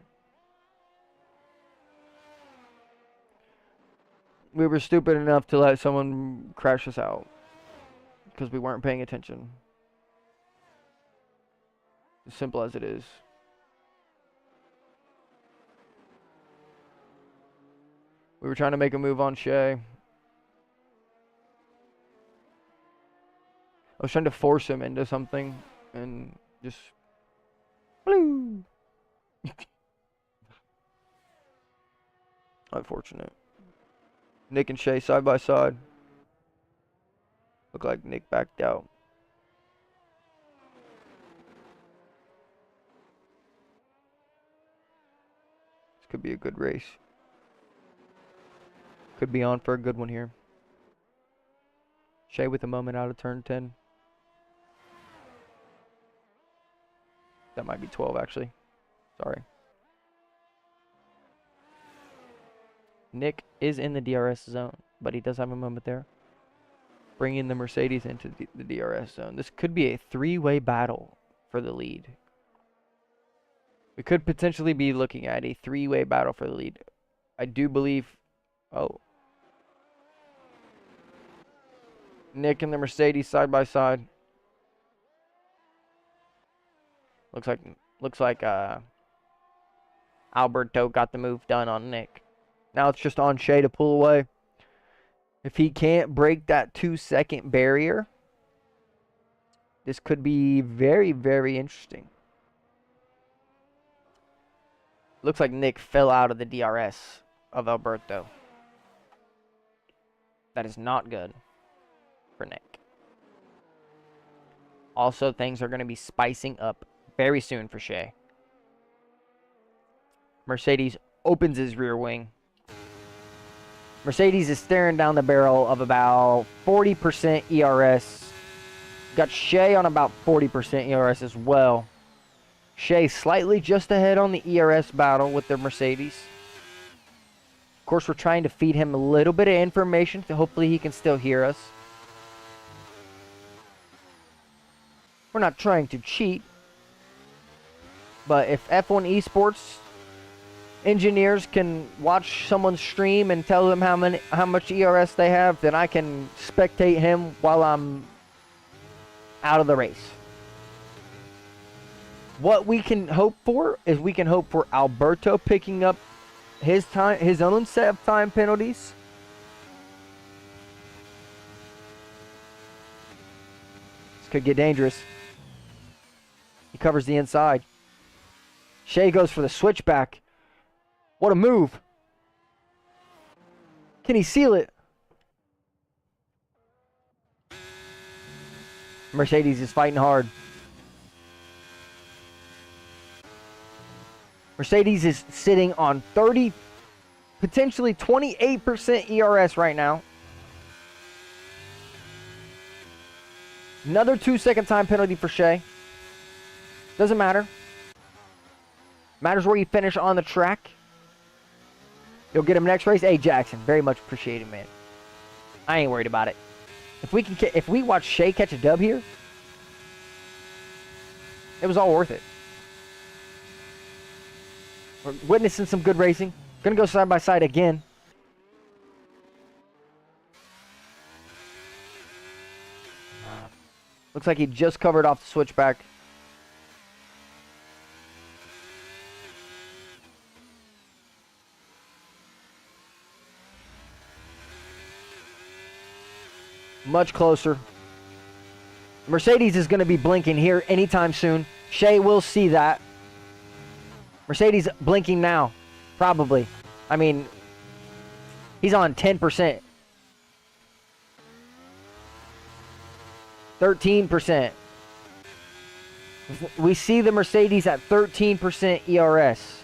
We were stupid enough to let someone crash us out because we weren't paying attention. As simple as it is. We were trying to make a move on Shea. I was trying to force him into something and just... Blue. Unfortunate. Nick and Shea side by side. Look like Nick backed out. This could be a good race. Could be on for a good one here. Shea with a moment out of turn 10. That might be 12, actually. Sorry. Nick is in the DRS zone, but he does have a moment there. Bringing the Mercedes into the DRS zone. This could be a 3-way battle for the lead. We could potentially be looking at a 3-way battle for the lead. I do believe... Oh. Nick and the Mercedes side by side. Looks like Alberto got the move done on Nick. Now it's just on Shea to pull away. If he can't break that 2-second barrier, this could be very, very interesting. Looks like Nick fell out of the DRS of Alberto. That is not good for Nick. Also, things are going to be spicing up very soon for Shea. Mercedes opens his rear wing. Mercedes is staring down the barrel of about 40% ERS. Got Shea on about 40% ERS as well. Shea slightly just ahead on the ERS battle with the Mercedes. Of course, we're trying to feed him a little bit of information, so hopefully he can still hear us. We're not trying to cheat. But if F1 Esports engineers can watch someone's stream and tell them how much ERS they have, then I can spectate him while I'm out of the race. What we can hope for is we can hope for Alberto picking up his own set of time penalties. This could get dangerous. He covers the inside. Shea goes for the switchback. What a move. Can he seal it? Mercedes is fighting hard. Mercedes is sitting on 30, potentially 28% ERS right now. Another 2-second time penalty for Shea. Doesn't matter. Matters where you finish on the track. You'll get him next race. Hey, Jackson, very much appreciated, man. I ain't worried about it. If we watch Shea catch a dub here, it was all worth it. We're witnessing some good racing. Gonna go side by side again. Looks like he just covered off the switchback. Much closer. Mercedes is going to be blinking here anytime soon. Shea will see that. Mercedes blinking now. Probably. I mean, he's on 10%. 13%. We see the Mercedes at 13% ERS.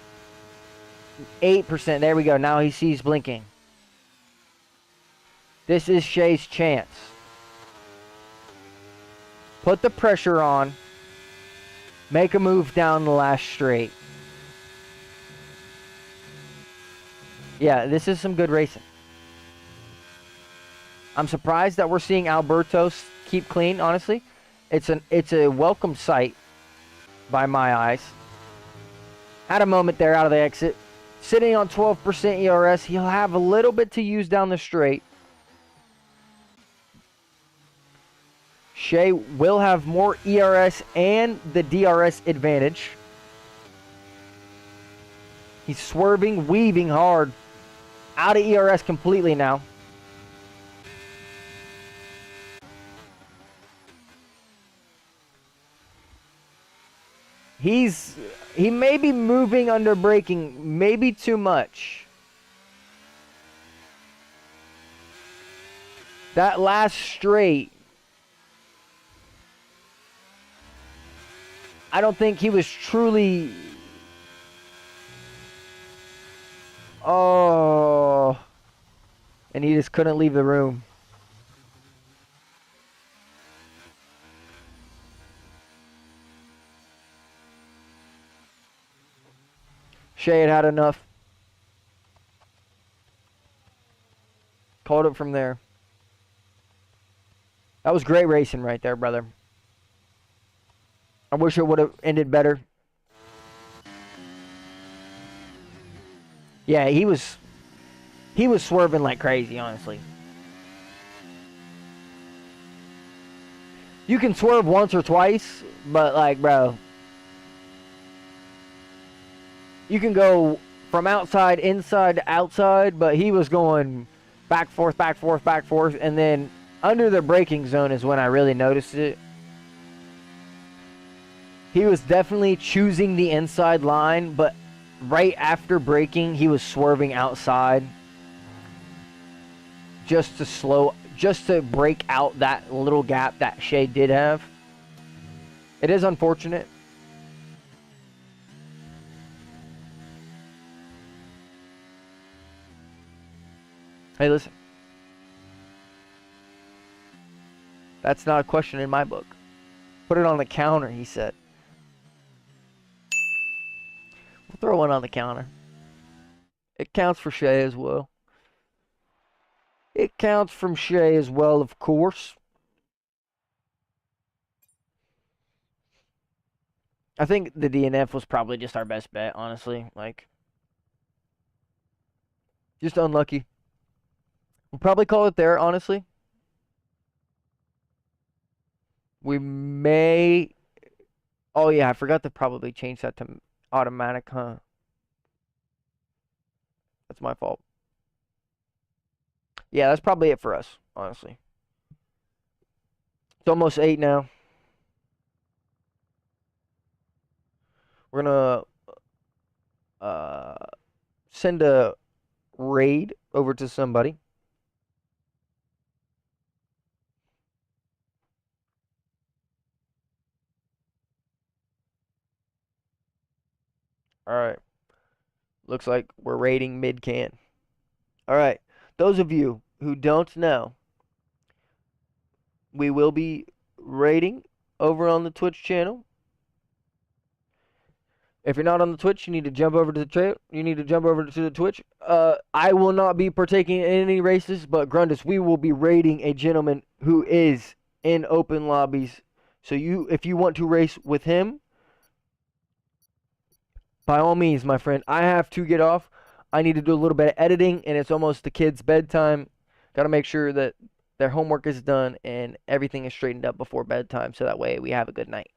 8%. There we go. Now he sees blinking. This is Shea's chance. Put the pressure on. Make a move down the last straight. Yeah, this is some good racing. I'm surprised that we're seeing Alberto keep clean, honestly. It's a welcome sight by my eyes. Had a moment there out of the exit. Sitting on 12% ERS. He'll have a little bit to use down the straight. Shea will have more ERS and the DRS advantage. He's swerving, weaving hard. Out of ERS completely now. He may be moving under braking, maybe too much. That last straight, I don't think he was truly... Oh. And he just couldn't leave the room. Shea had enough. Called it from there. That was great racing right there, brother. I wish it would have ended better. Yeah, he was swerving like crazy, honestly. You can swerve once or twice, but like, bro, you can go from outside, inside to outside, but he was going back, forth, back, forth, back, forth, and then under the braking zone is when I really noticed it. He was definitely choosing the inside line, but right after braking, he was swerving outside. just to break out that little gap that Shea did have. It is unfortunate. Hey, listen. That's not a question in my book. Put it on the counter, he said. We'll throw one on the counter. It counts for Shea as well. It counts from Shea as well, of course. I think the DNF was probably just our best bet, honestly. Like, just unlucky. We'll probably call it there, honestly. We may... Oh, yeah, I forgot to probably change that to automatic, huh? That's my fault. Yeah, that's probably it for us, honestly. It's almost 8 now. We're going to send a raid over to somebody. All right. Looks like we're raiding mid-can. All right. Those of you who don't know, we will be raiding over on the Twitch channel. If you're not on the Twitch, you need to jump over to the Twitch. I will not be partaking in any races, but Grundis, we will be raiding a gentleman who is in open lobbies. So if you want to race with him, by all means, my friend. I have to get off. I need to do a little bit of editing, and it's almost the kids' bedtime. Got to make sure that their homework is done and everything is straightened up before bedtime, so that way we have a good night.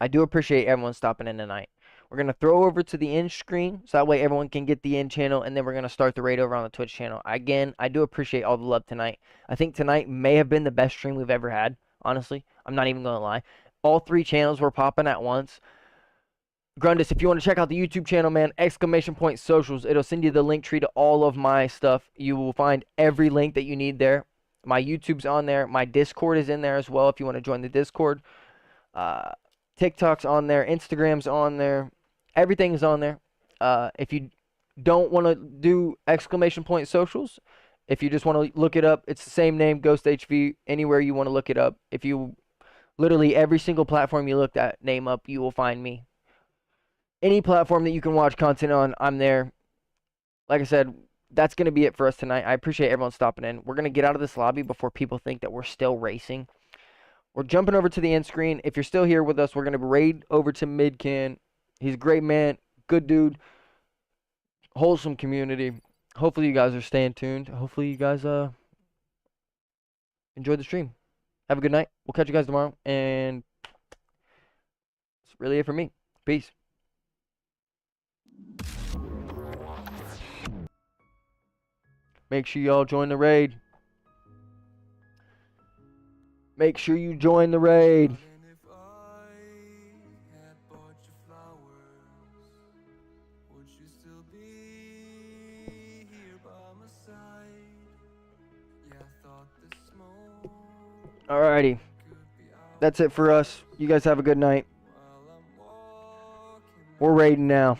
I do appreciate everyone stopping in tonight. We're going to throw over to the end screen, so that way everyone can get the end channel, and then we're going to start the raid over on the Twitch channel. Again, I do appreciate all the love tonight. I think tonight may have been the best stream we've ever had, honestly. I'm not even going to lie. All 3 channels were popping at once. Grundis, if you want to check out the YouTube channel, man, !socials. It'll send you the link tree to all of my stuff. You will find every link that you need there. My YouTube's on there. My Discord is in there as well if you want to join the Discord. TikTok's on there. Instagram's on there. Everything is on there. If you don't want to do !socials, if you just want to look it up, it's the same name, Ghost HV, anywhere you want to look it up. If you, literally every single platform you look that name up, you will find me. Any platform that you can watch content on, I'm there. Like I said, that's going to be it for us tonight. I appreciate everyone stopping in. We're going to get out of this lobby before people think that we're still racing. We're jumping over to the end screen. If you're still here with us, we're going to raid over to Midcan. He's a great man, good dude, wholesome community. Hopefully you guys are staying tuned. Hopefully you guys enjoy the stream. Have a good night. We'll catch you guys tomorrow. And that's really it for me. Peace. Make sure y'all join the raid. Make sure you join the raid. Alrighty. That's it for us. You guys have a good night. We're raiding now.